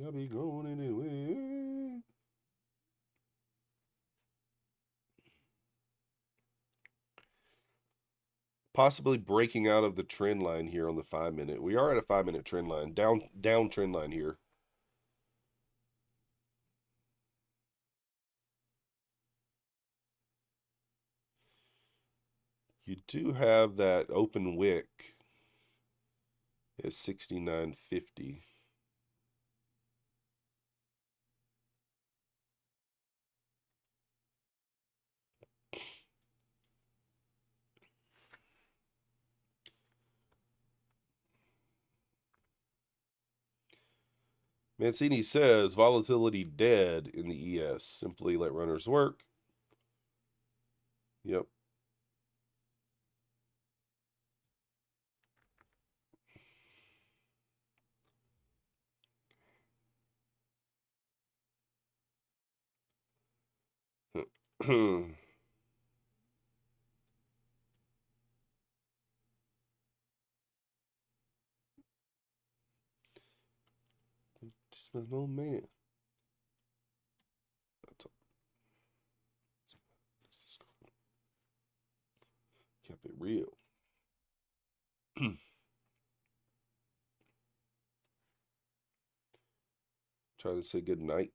I'll be going anyway. Possibly breaking out of the trend line here on the 5-minute. We are at a 5-minute trend line. Down trend line here. You do have that open wick at 69.50. Mancini says volatility dead in the ES. Simply let runners work. Yep. Just an old man. Kept it real. Try to say good night.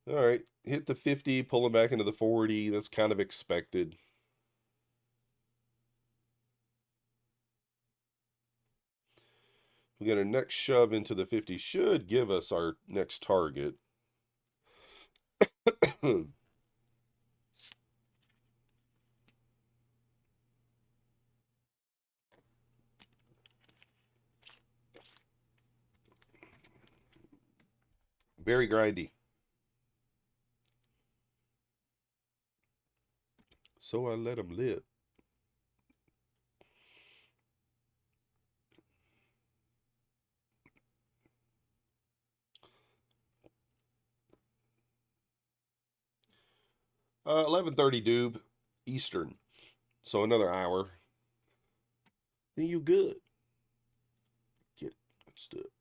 All right. Hit the 50, pulling back into the 40. That's kind of expected. We got our next shove into the 50. Should give us our next target. Very grindy. So I let him live. 11:30 Doob Eastern. So another hour. Then you good. Get it. Let's do it.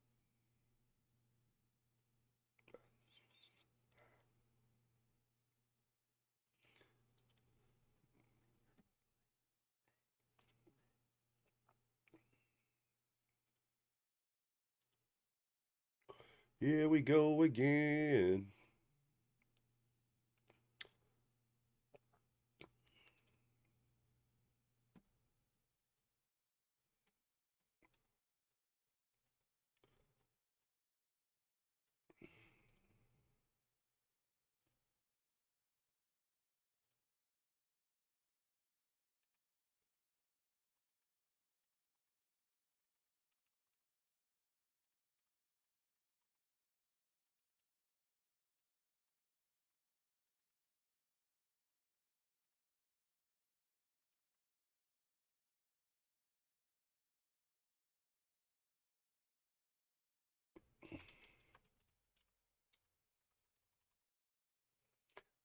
Here we go again.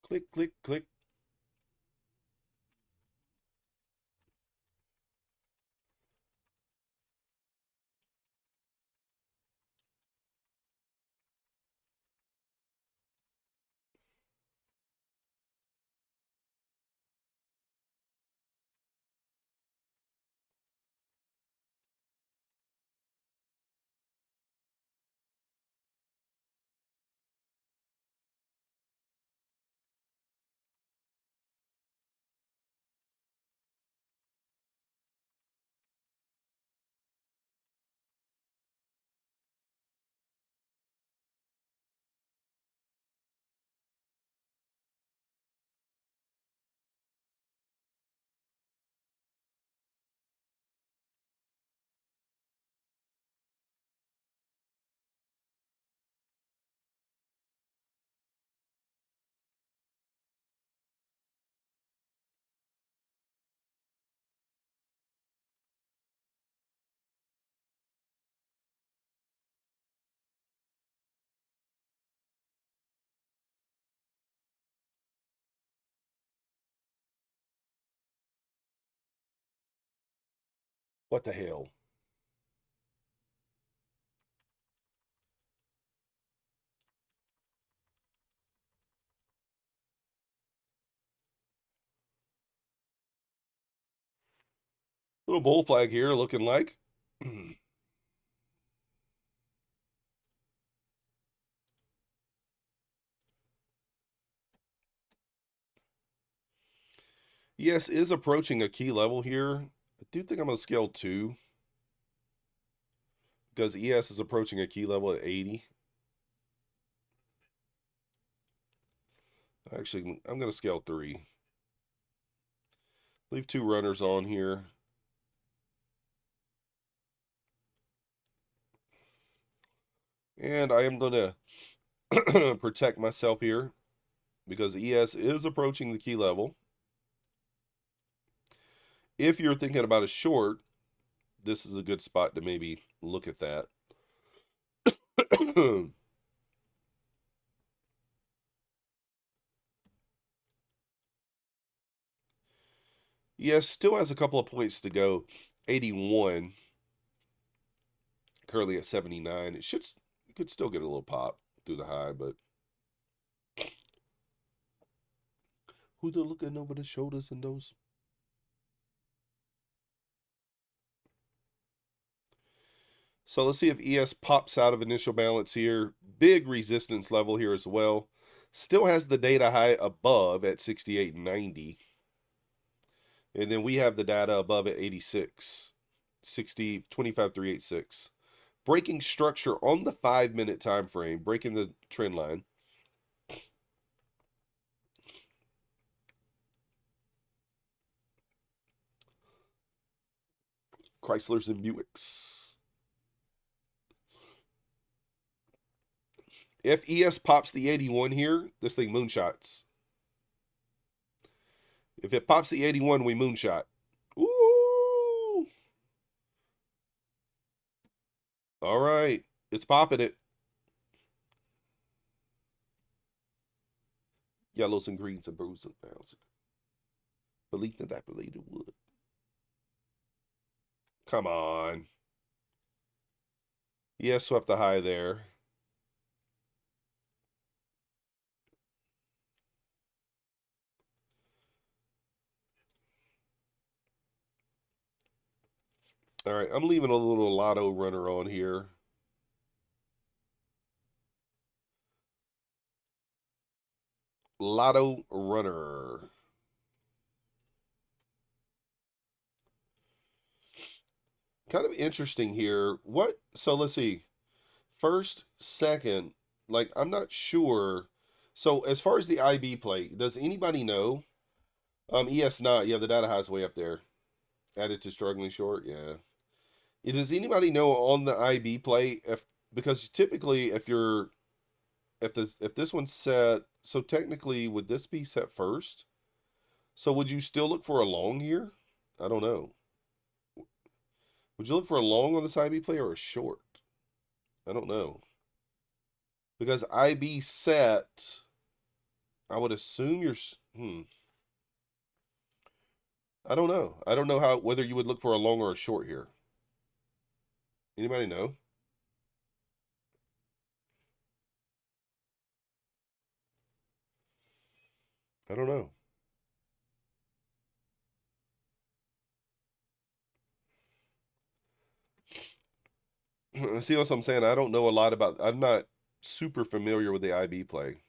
Click, click, click. What the hell? Little bull flag here looking like. ES is approaching a key level here. I do think I'm going to scale 2. Because ES is approaching a key level at 80. Actually, I'm going to scale 3. Leave 2 runners on here. And I am going to protect myself here because ES is approaching the key level. If you're thinking about a short, this is a good spot to maybe look at that. ES still has a couple of points to go. 81. Currently at 79. It could still get a little pop through the high, but who they're looking over the shoulders in those? So let's see if ES pops out of initial balance here. Big resistance level here as well. Still has the data high above at 68.90. And then we have the data above at 86. 25.386. Breaking structure on the 5-minute time frame, breaking the trend line. Chryslers and Buicks. If ES pops the 81 here, this thing moonshots. If it pops the 81, we moonshot. Ooh. All right. It's popping it. Yellows and greens and blues and browns. Believe that I believe it would. Come on. Yeah, swept the high there. All right, I'm leaving a little lotto runner on here. Lotto runner. Kind of interesting here. What? So let's see. First, second, like I'm not sure. So as far as the IB play, does anybody know? ES not. Yeah, the data high's way up there. Added to struggling short. Yeah. Does anybody know on the IB play if because typically if this one's set, so technically would this be set first? So would you still look for a long here? I don't know. Would you look for a long on this IB play or a short? I don't know. Because IB set, I would assume you're I don't know. I don't know how whether you would look for a long or a short here. Anybody know? I don't know. See what I'm saying? I don't know a lot about. I'm not super familiar with the IB play.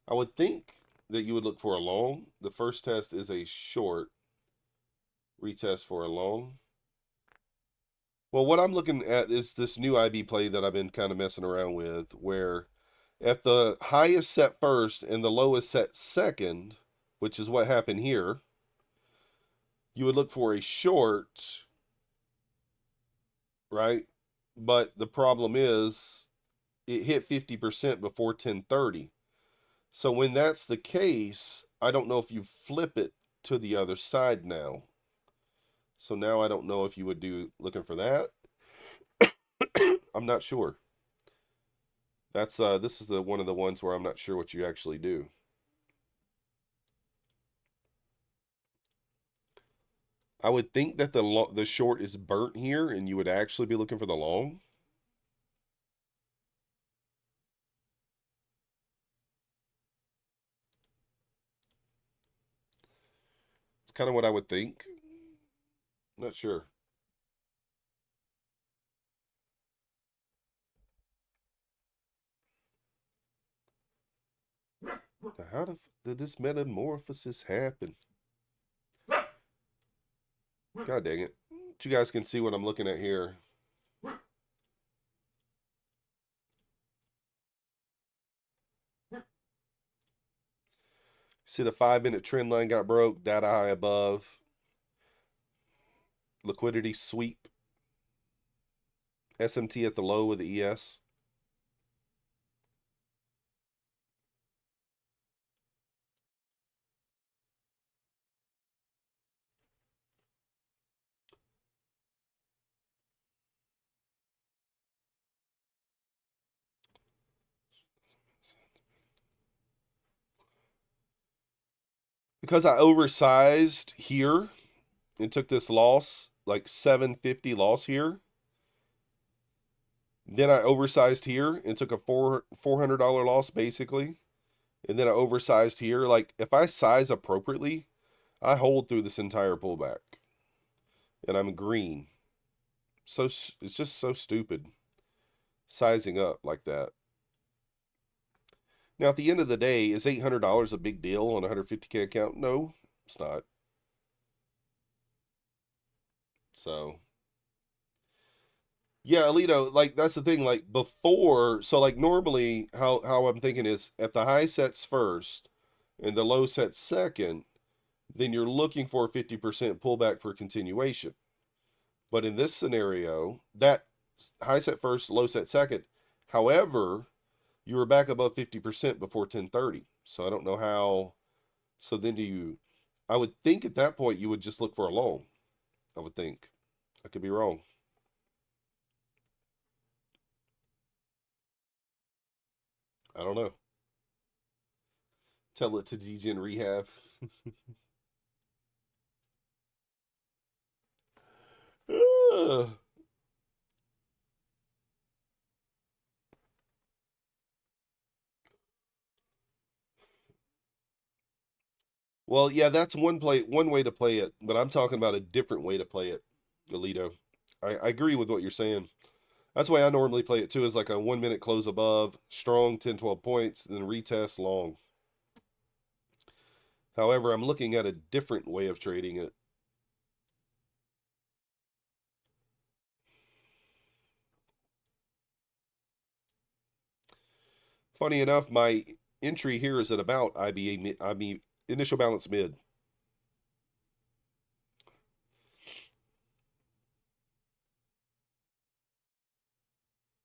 I would think that you would look for a long. The first test is a short. Retest for a long. Well, what I'm looking at is this new IB play that I've been kind of messing around with, where if the high is set first and the low is set second, which is what happened here, you would look for a short, right? But the problem is it hit 50% before 1030. So when that's the case, I don't know if you flip it to the other side now. So now I don't know if you would do looking for that. I'm not sure. That's this is the one of the ones where I'm not sure what you actually do. I would think that the short is burnt here and you would actually be looking for the long. It's kind of what I would think. Not sure. Now, how did this metamorphosis happen? God dang it. But you guys can see what I'm looking at here. See the 5-minute trend line got broke, data high above. Liquidity sweep. SMT at the low with the ES. Because I oversized here and took this loss, like 750 loss here. Then I oversized here and took a $400 loss basically. And then I oversized here. Like if I size appropriately, I hold through this entire pullback. And I'm green. So it's just so stupid sizing up like that. Now at the end of the day, is $800 a big deal on a 150K account? No, it's not. So yeah, Alito, like that's the thing. Like before, so like normally, how I'm thinking is if the high sets first and the low sets second, then you're looking for a 50% pullback for continuation. But in this scenario, that high set first, low set second. However, you were back above 50% before 1030. So I don't know how. So then do you? I would think at that point you would just look for a long. I would think. I could be wrong. I don't know. Tell it to Degen Rehab. Well, yeah, that's one way to play it, but I'm talking about a different way to play it, Alito. I agree with what you're saying. That's why I normally play it too, is like a 1 minute close above, strong 10, 12 points, then retest long. However, I'm looking at a different way of trading it. Funny enough, my entry here is at about IB initial balance mid.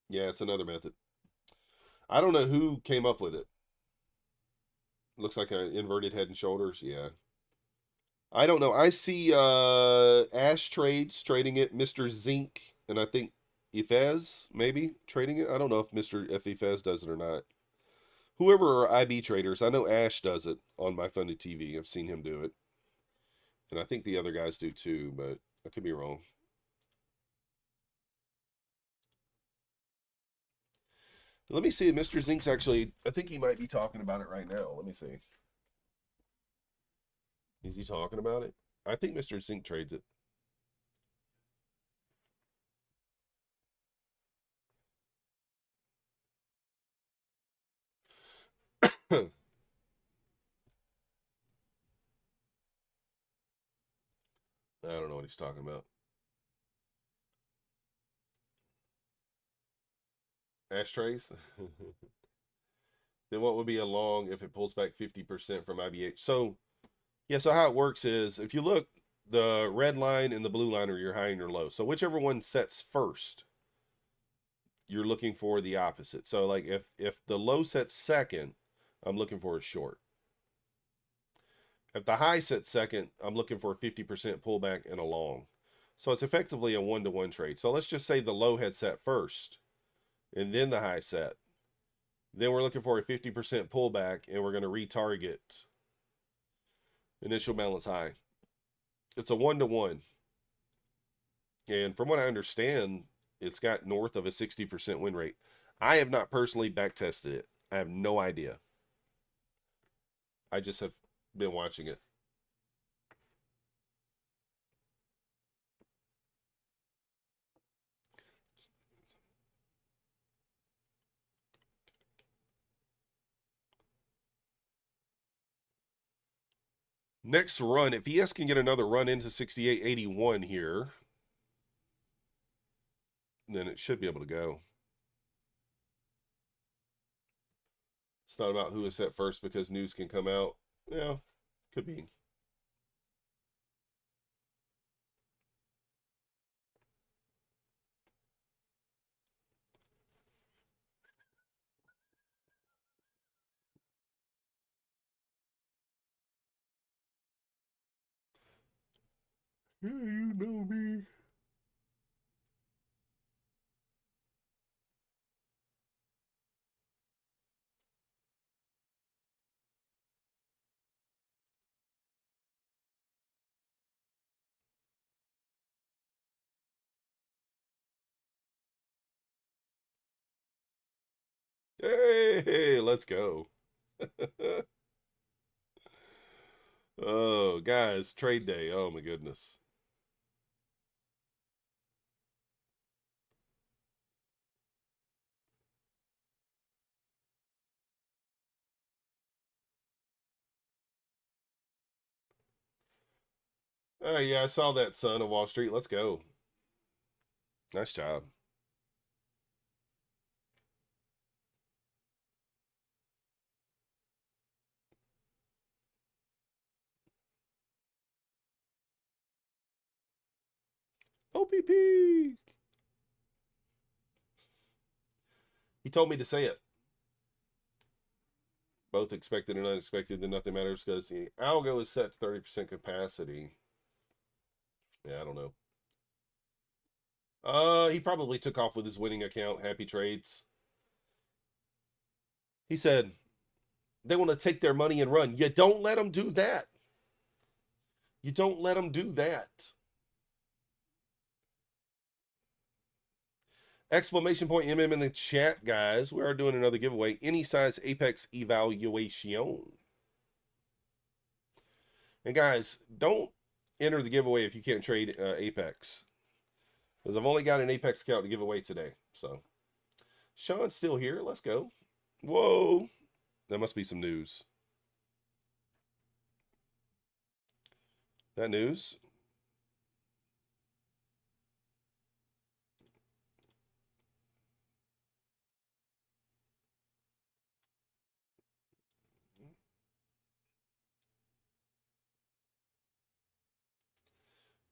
Yeah, it's another method. I don't know who came up with it. Looks like an inverted head and shoulders. Yeah. I don't know. I see Ash Trades trading it, Mr. Zinc, and I think Ifez maybe trading it. I don't know if Ifez does it or not. Whoever are IB traders, I know Ash does it on my funded TV. I've seen him do it. And I think the other guys do too, but I could be wrong. Let me see if Mr. Zink's actually, I think he might be talking about it right now. Let me see. Is he talking about it? I think Mr. Zink trades it. I don't know what he's talking about. Ashtrays? Then what would be a long if it pulls back 50% from IBH? So, yeah, so how it works is if you look, the red line and the blue line are your high and your low. So whichever one sets first, you're looking for the opposite. So like if the low sets second, I'm looking for a short. If the high sets second, I'm looking for a 50% pullback and a long. So it's effectively a 1-to-1 trade. So let's just say the low had set first and then the high set. Then we're looking for a 50% pullback and we're going to retarget initial balance high. It's a 1-to-1. And from what I understand, it's got north of a 60% win rate. I have not personally back tested it. I have no idea. I just have been watching it. Next run, if ES can get another run into 68.81 here, then it should be able to go. It's not about who is set first because news can come out. Yeah, could be. Yeah, you know me. Hey, let's go. Oh, guys, trade day. Oh my goodness. Oh yeah, I saw that, son of Wall Street. Let's go. Nice job. OPP. He told me to say it. Both expected and unexpected, then nothing matters because the algo is set to 30% capacity. Yeah, I don't know. He probably took off with his winning account. Happy trades. He said, they want to take their money and run. You don't let them do that. You don't let them do that. Exclamation point MM in the chat, guys. We are doing another giveaway. Any size Apex evaluation. And guys, don't enter the giveaway if you can't trade Apex. Because I've only got an Apex account to give away today. So, Sean's still here. Let's go. Whoa. That must be some news. That news?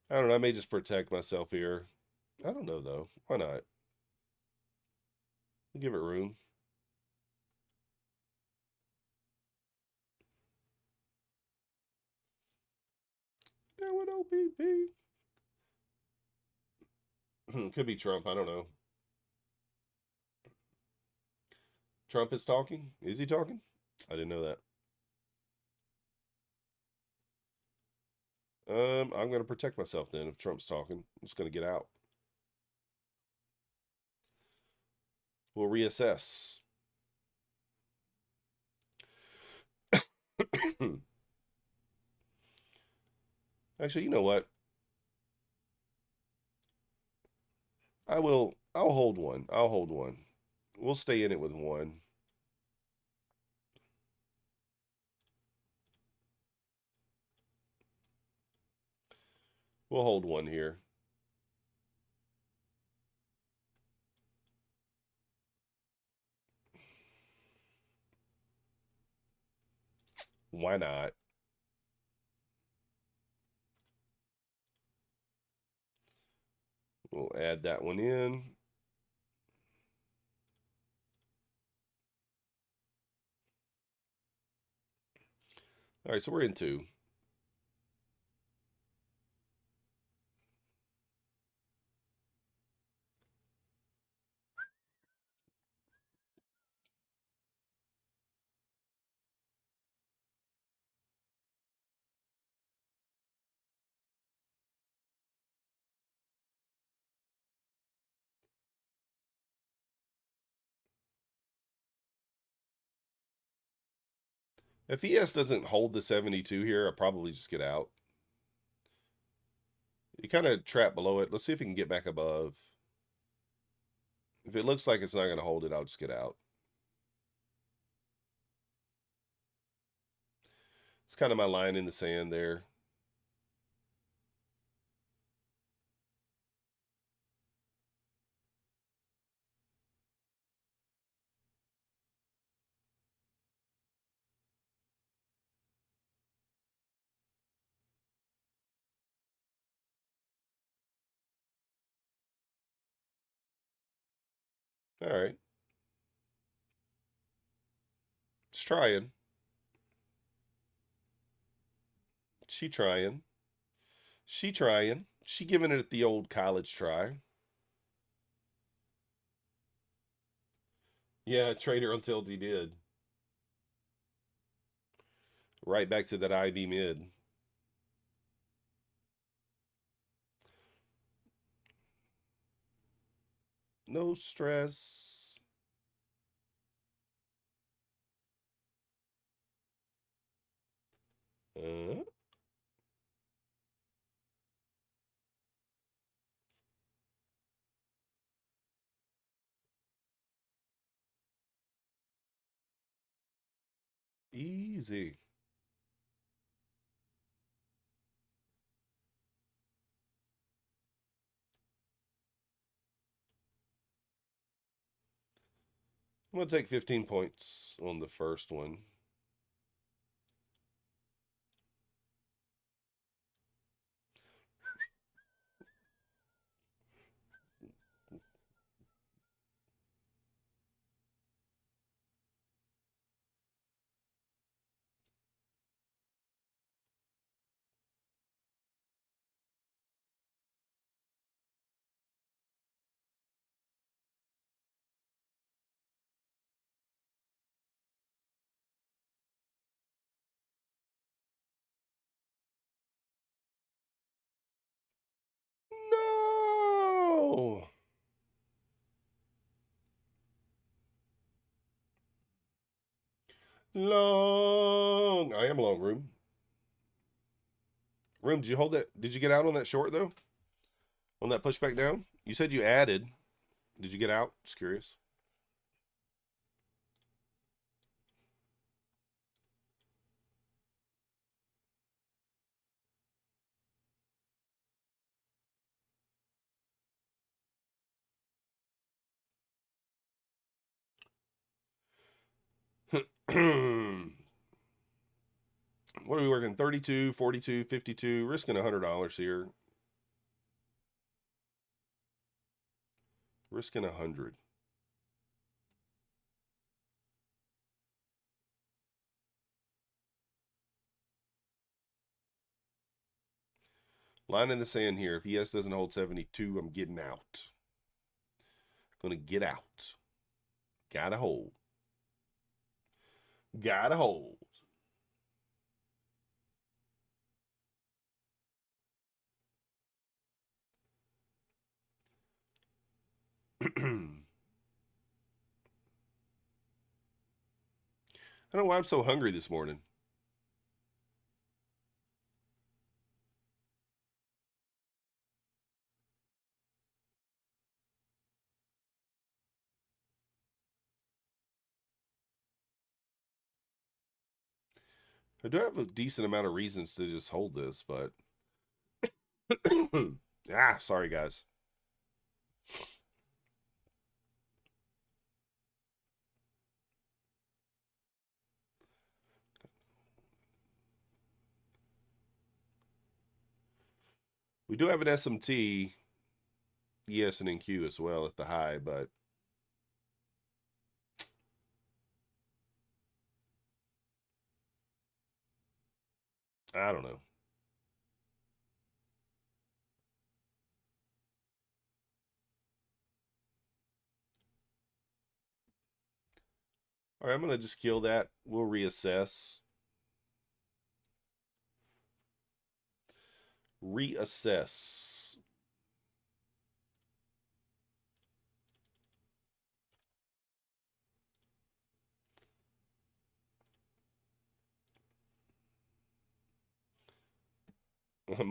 I don't know. I may just protect myself here. I don't know, though. Why not? Give it room. Now an OPP. Could be Trump. I don't know. Trump is talking? Is he talking? I didn't know that. I'm going to protect myself then if Trump's talking. I'm just going to get out. We'll reassess. Actually, you know what? I'll hold one. I'll hold one. We'll stay in it with one. We'll hold one here. Why not? We'll add that one in. All right, so we're in two. If ES doesn't hold the 72 here, I'll probably just get out. You kind of trap below it. Let's see if we can get back above. If it looks like it's not going to hold it, I'll just get out. It's kind of my line in the sand there. All right. It's trying. She trying. She trying. She giving it the old college try. Yeah, trader until he did. Right back to that IB mid. No stress. Easy. I'm going to take 15 points on the first one. Long. I am long, Room. Room, did you hold that? Did you get out on that short, though? On that pushback down? You said you added. Did you get out? Just curious. What are we working? 32, 42, 52. Risking $100 here. Risking 100. Line in the sand here. If ES doesn't hold 72, I'm getting out. Gonna get out. Gotta hold. Gotta hold. I don't know why I'm so hungry this morning. I do have a decent amount of reasons to just hold this, but sorry guys. We do have an SMT, ES and NQ as well at the high, but I don't know. All right, I'm going to just kill that. We'll reassess. Reassess. I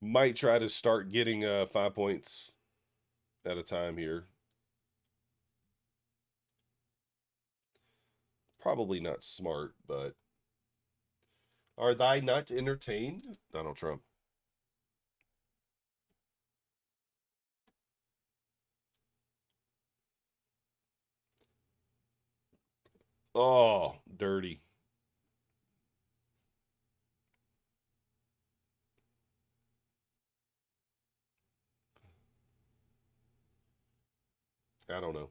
might try to start getting 5 points at a time here. Probably not smart, but are thy not entertained? Donald Trump. Oh, dirty. I don't know.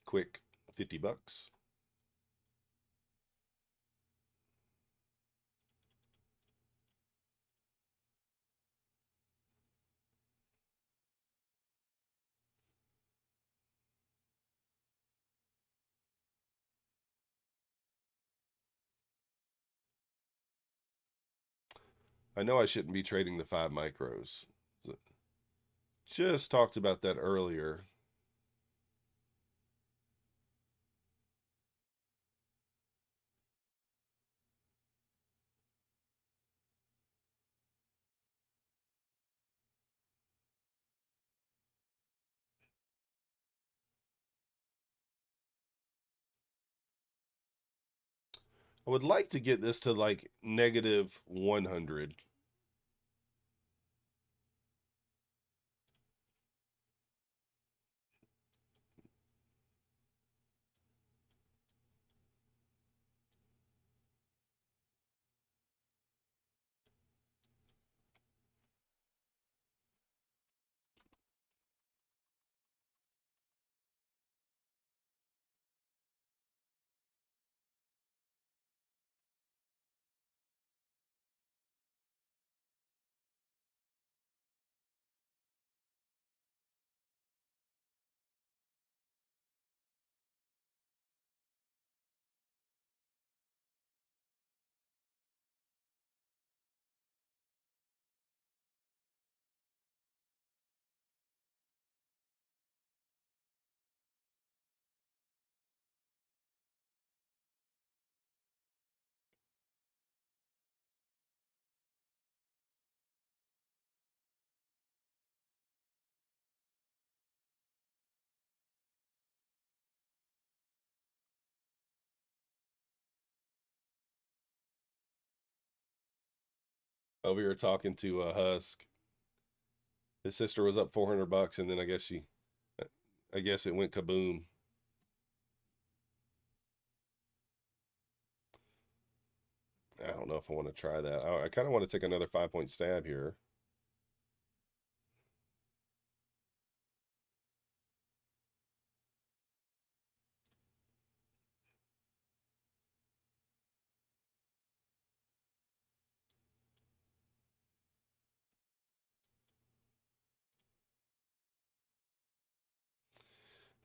Quick, $50. I know I shouldn't be trading the 5 micros. Just talked about that earlier. I would like to get this to like negative 100. Over here talking to Husk. His sister was up $400, and then I guess it went kaboom. I don't know if I want to try that. I kind of want to take another 5-point stab here.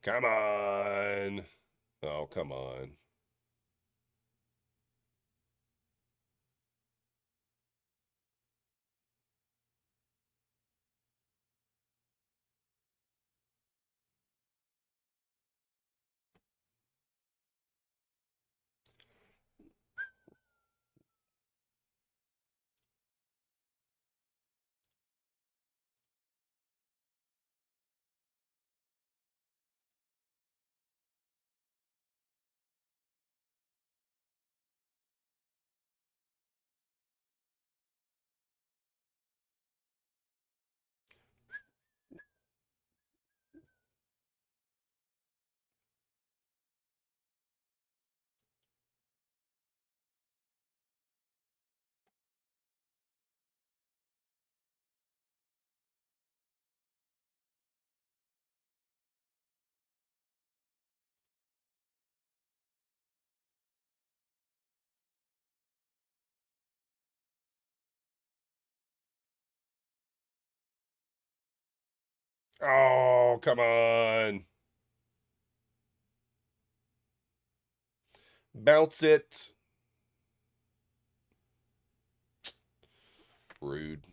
Come on. Oh, come on. Oh, come on. Bounce it. Rude.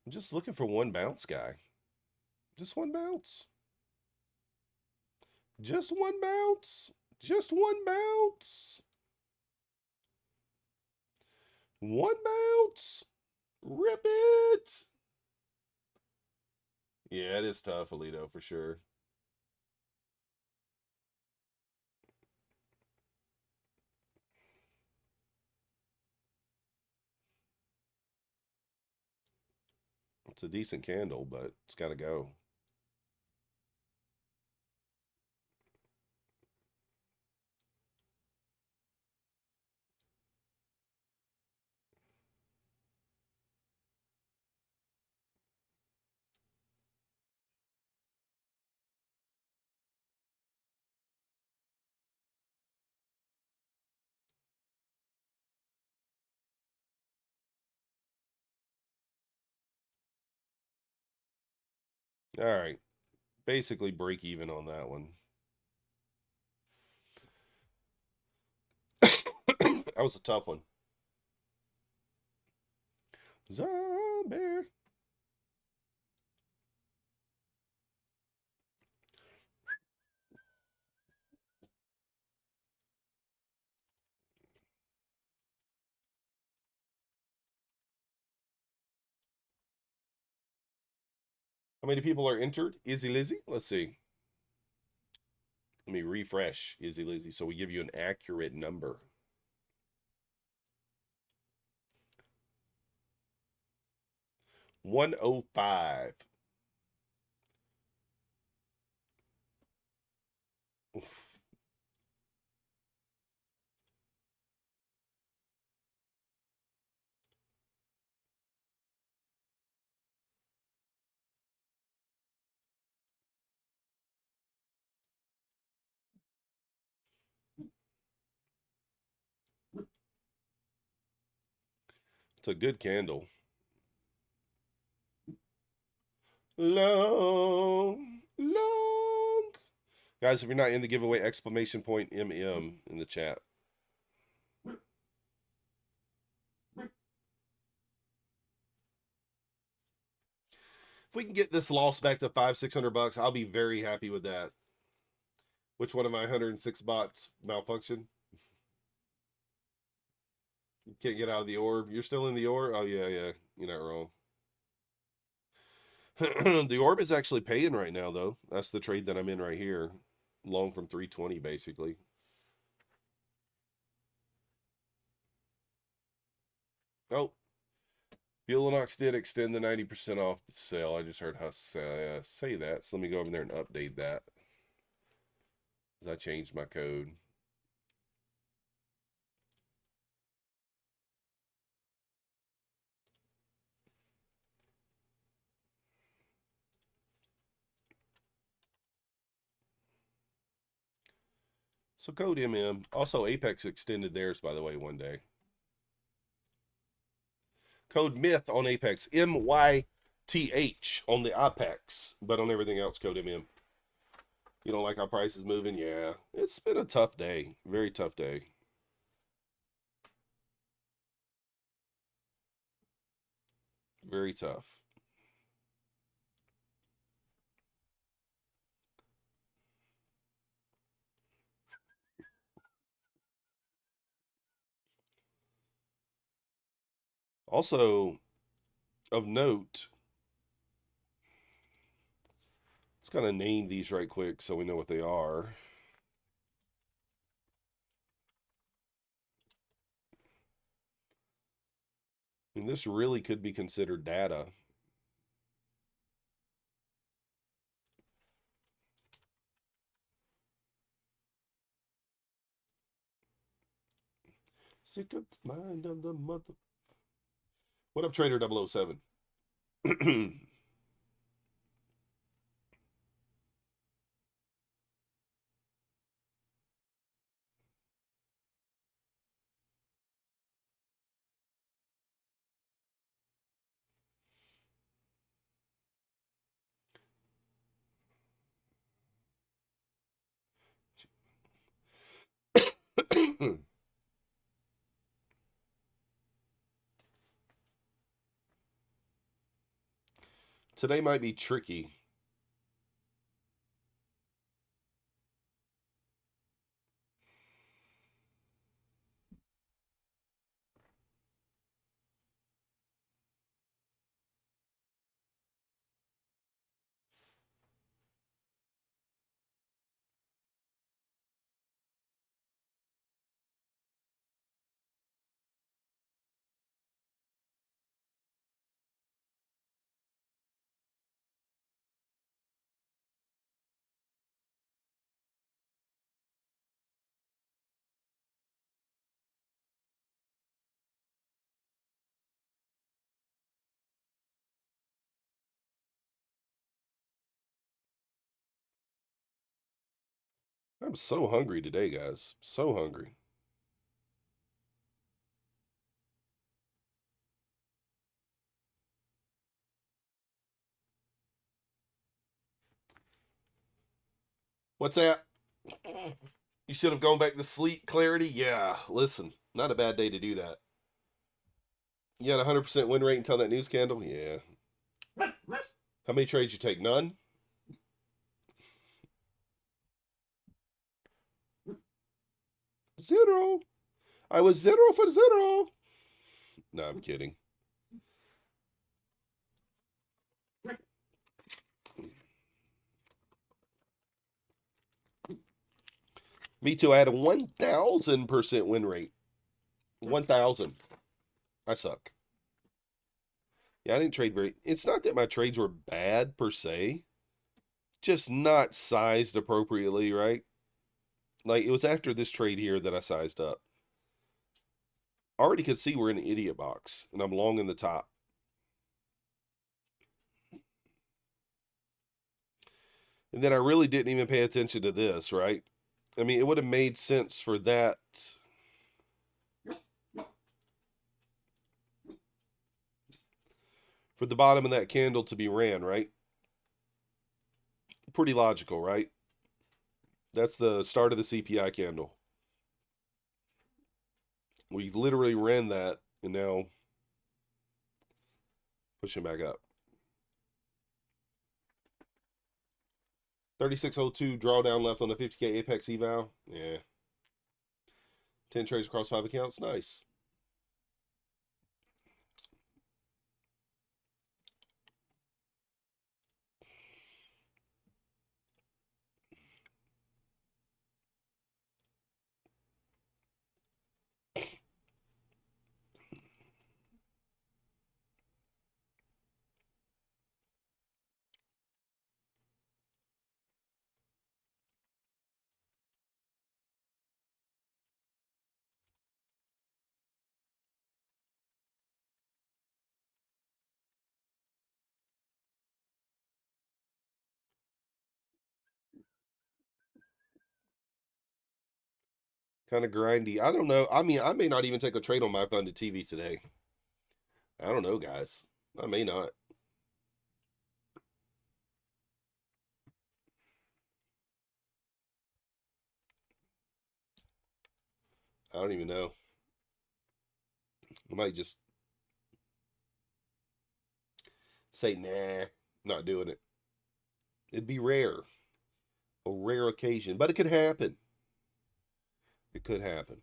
I'm just looking for one bounce, guy. Just one bounce. Just one bounce. Just one bounce. One bounce. Rip it. Yeah, it is tough, Alito, for sure. It's a decent candle, but it's got to go. All right. Basically break even on that one. That was a tough one. Zombie. How many people are entered? Izzy Lizzy? Let's see. Let me refresh Izzy Lizzy so we give you an accurate number. $105. Oof. It's a good candle. Long, long. Guys, if you're not in the giveaway, exclamation point MM in the chat. If we can get this loss back to $500-600, I'll be very happy with that. Which one of my 106 bots malfunction? You can't get out of the orb. You're still in the orb? Oh, yeah, yeah. You're not wrong. The orb is actually paying right now, though. That's the trade that I'm in right here. long from 320 basically. Oh, Bulenox did extend the 90% off the sale. I just heard Huss say that. So let me go over there and update that. As I changed my code. So code MM. Also Apex extended theirs, by the way, one day. Code MYTH on Apex. MYTH on the Apex. But on everything else, code MM. You don't like how price is moving? Yeah. It's been a tough day. Very tough day. Very tough. Also, of note, let's kind of name these right quick so we know what they are. I mean, this really could be considered data. Sick of the mind of the mother. What up, Trader 007? Today might be tricky. I'm so hungry today, guys. So hungry. What's that? You should have gone back to sleep, Clarity? Yeah, listen, not a bad day to do that. You had 100% win rate until that news scandal? Yeah. How many trades you take? None? Zero. I was 0 for 0. No, I'm kidding. Me too. I had a 1,000% win rate. 1,000. I suck. Yeah, I didn't trade very. It's not that my trades were bad per se, just not sized appropriately, right? Like, it was after this trade here that I sized up. Already could see we're in an idiot box, and I'm long in the top. And then I really didn't even pay attention to this, right? I mean, it would have made sense for that. For the bottom of that candle to be ran, right? Pretty logical, right? That's the start of the CPI candle. We literally ran that, and now pushing back up. 3602 drawdown left on the 50K Apex eval. Yeah. 10 trades across 5 accounts. Nice. Kind of grindy. I don't know. I mean, I may not even take a trade on my funded TV today. I don't know, guys. I may not. I don't even know. I might just say, nah, not doing it. It'd be rare. A rare occasion. But it could happen. It could happen.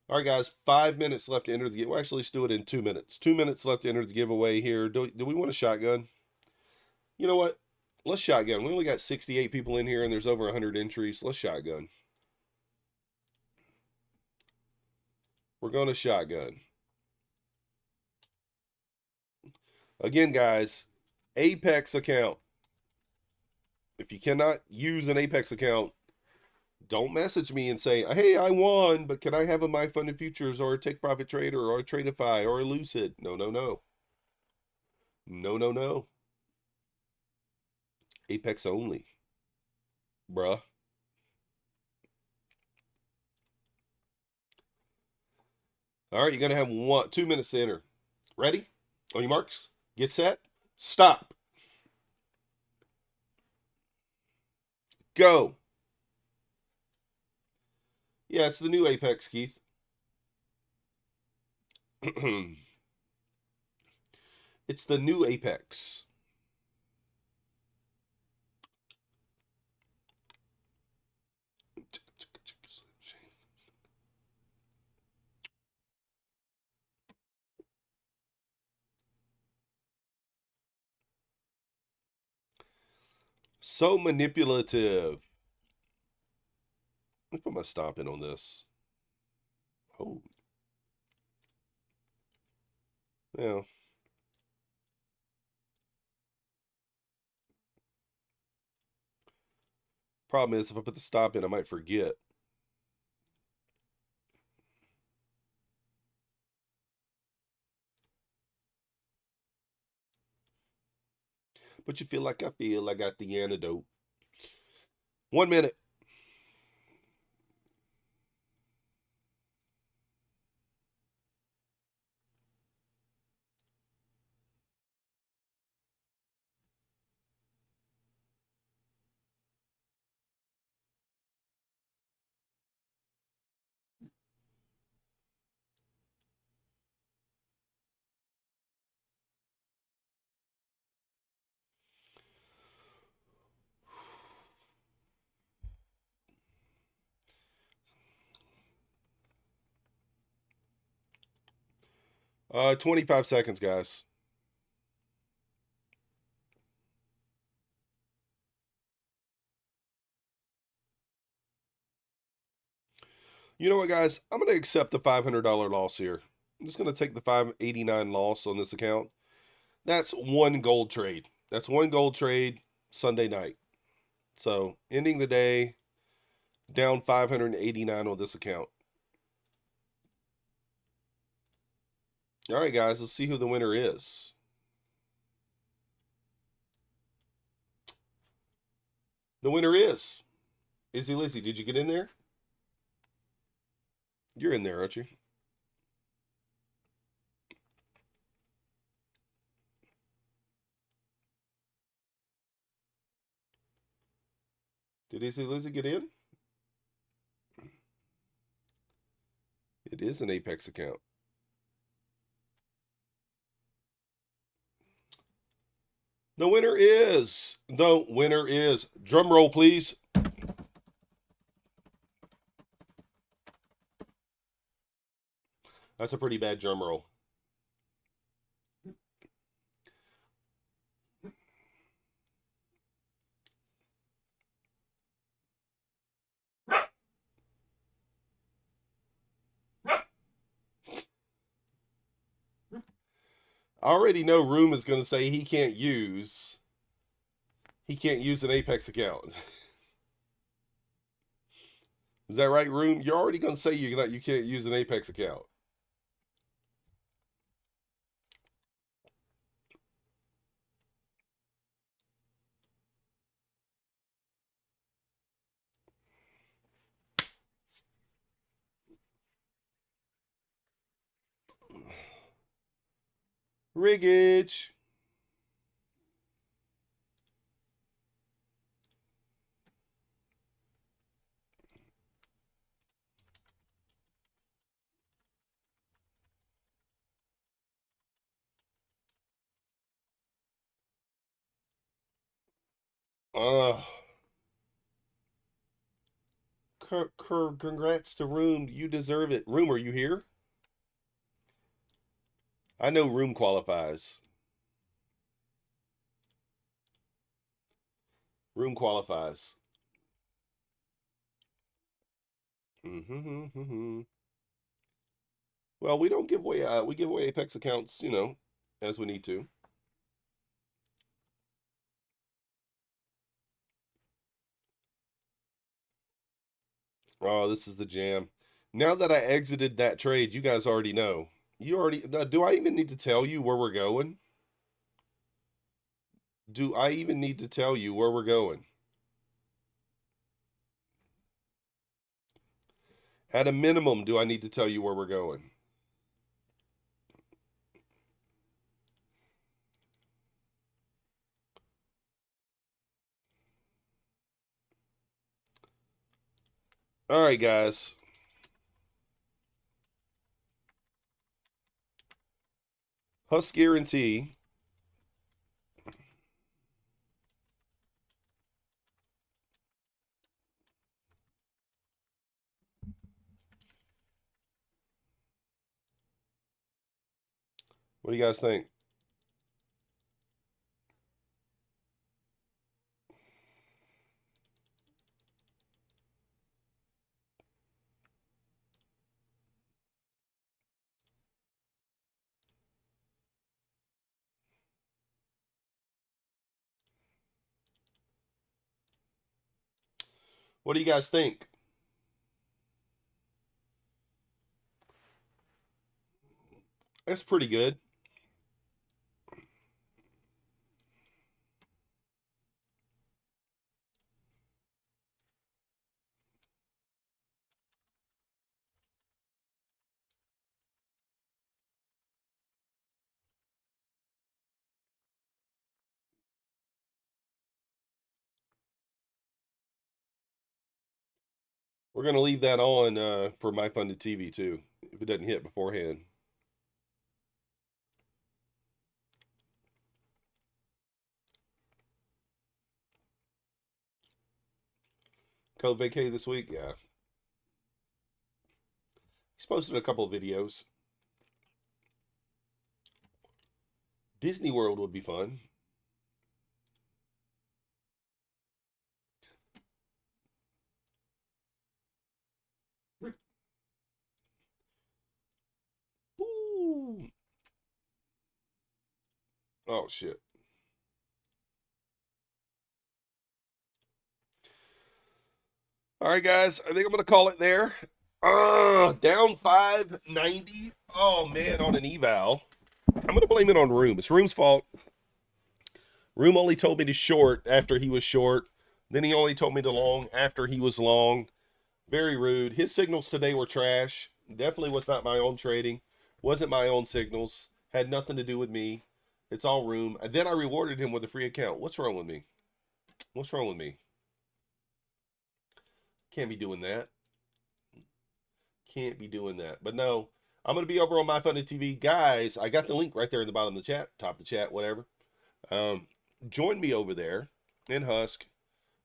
All right, guys. 5 minutes left to enter the giveaway. Well, actually, let's do it in 2 minutes. 2 minutes left to enter the giveaway here. Do we want a shotgun? You know what? Let's shotgun. We only got 68 people in here, and there's over 100 entries. Let's shotgun. We're going to shotgun. Again, guys, Apex account. If you cannot use an Apex account, don't message me and say, hey, I won, but can I have a My Funded Futures or a Take Profit Trader or a Tradeify or a Lucid? No, no, no. No, no, no. Apex only. Bruh. All right, you're going to have 2 minutes to enter. Ready? On your marks. Get set. Stop. Go. Yeah, it's the new Apex, Keith. It's the new Apex. So manipulative. Let me put my stop in on this. Oh. Yeah. Problem is, if I put the stop in, I might forget. But you feel like I feel I got the antidote. 1 minute. Uh, 25 seconds, guys. You know what, guys? I'm going to accept the $500 loss here. I'm just going to take the $589 loss on this account. That's one gold trade. That's one gold trade Sunday night. So, ending the day down 589 on this account. All right, guys, let's see who the winner is. The winner is Izzy Lizzy. Did you get in there? You're in there, aren't you? Did Izzy Lizzy get in? It is an Apex account. The winner is, drum roll, please. That's a pretty bad drum roll. I already know Room is going to say he can't use an Apex account. Is that right, Room? You're already going to say you can't use an Apex account. Riggage. Congrats to Room. You deserve it. Room, are you here? I know Room qualifies. Room qualifies. Well, we don't give away. We give away Apex accounts, you know, as we need to. Oh, this is the jam. Now that I exited that trade, you guys already know. You already. Do I even need to tell you where we're going? Do I even need to tell you where we're going? At a minimum, do I need to tell you where we're going? All right, guys. Husk guarantee. What do you guys think? What do you guys think? That's pretty good. We're going to leave that on for My Funded TV, too, if it doesn't hit beforehand. Code vacay this week? Yeah. He's posted a couple of videos. Disney World would be fun. Ooh. Oh, shit. All right, guys. I think I'm going to call it there. Down 590. Oh, man, on an eval. I'm going to blame it on Room. It's Room's fault. Room only told me to short after he was short. Then he only told me to long after he was long. Very rude. His signals today were trash. Definitely was not my own trading. Wasn't my own signals. Had nothing to do with me. It's all Room. And then I rewarded him with a free account. What's wrong with me? What's wrong with me? Can't be doing that. Can't be doing that. But no, I'm going to be over on My Funded TV. Guys, I got the link right there in the bottom of the chat. Top of the chat, whatever. Join me over there in Husk.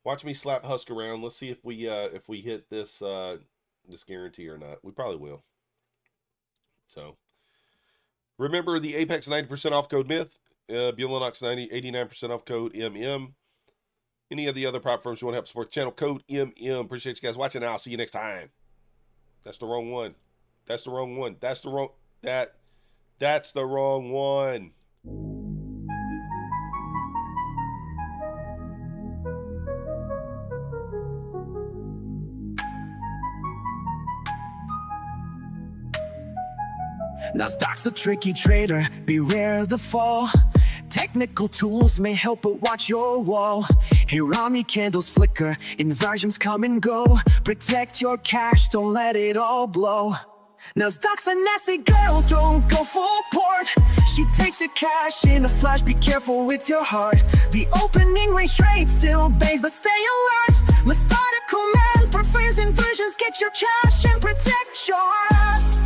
Watch me slap Husk around. Let's see if we hit this this guarantee or not. We probably will. So remember the Apex 90% off code Myth, Bulanox 89% off code MM. Any of the other prop firms you want to help support the channel, code MM. Appreciate you guys watching. I'll see you next time. That's the wrong one. That's the wrong one. That's the wrong that's the wrong one. Nasdaq's a tricky trader, beware the fall. Technical tools may help, but watch your wall. Hirami candles flicker, inversions come and go. Protect your cash, don't let it all blow. Nasdaq's a nasty girl, don't go full port. She takes your cash in a flash, be careful with your heart. The opening range trade still bangs, but stay alert. Methodical man prefers inversions, get your cash and protect yours.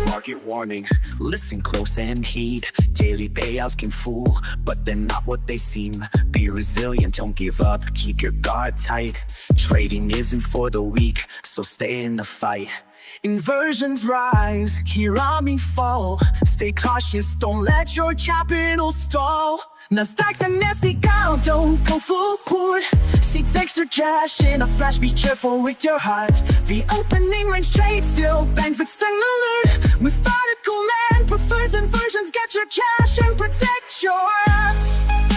Market warning, listen close and heed. Daily payouts can fool, but they're not what they seem. Be resilient, don't give up, keep your guard tight. Trading isn't for the weak, so stay in the fight. Inversions rise, hear army fall. Stay cautious, don't let your capital stall. Nasdaq's a nasty girl, don't go full port. She takes her cash in a flash, be careful with your heart. The opening range trade still bangs, but stay alert. Methodical man prefers inversions, get your cash and protect yours.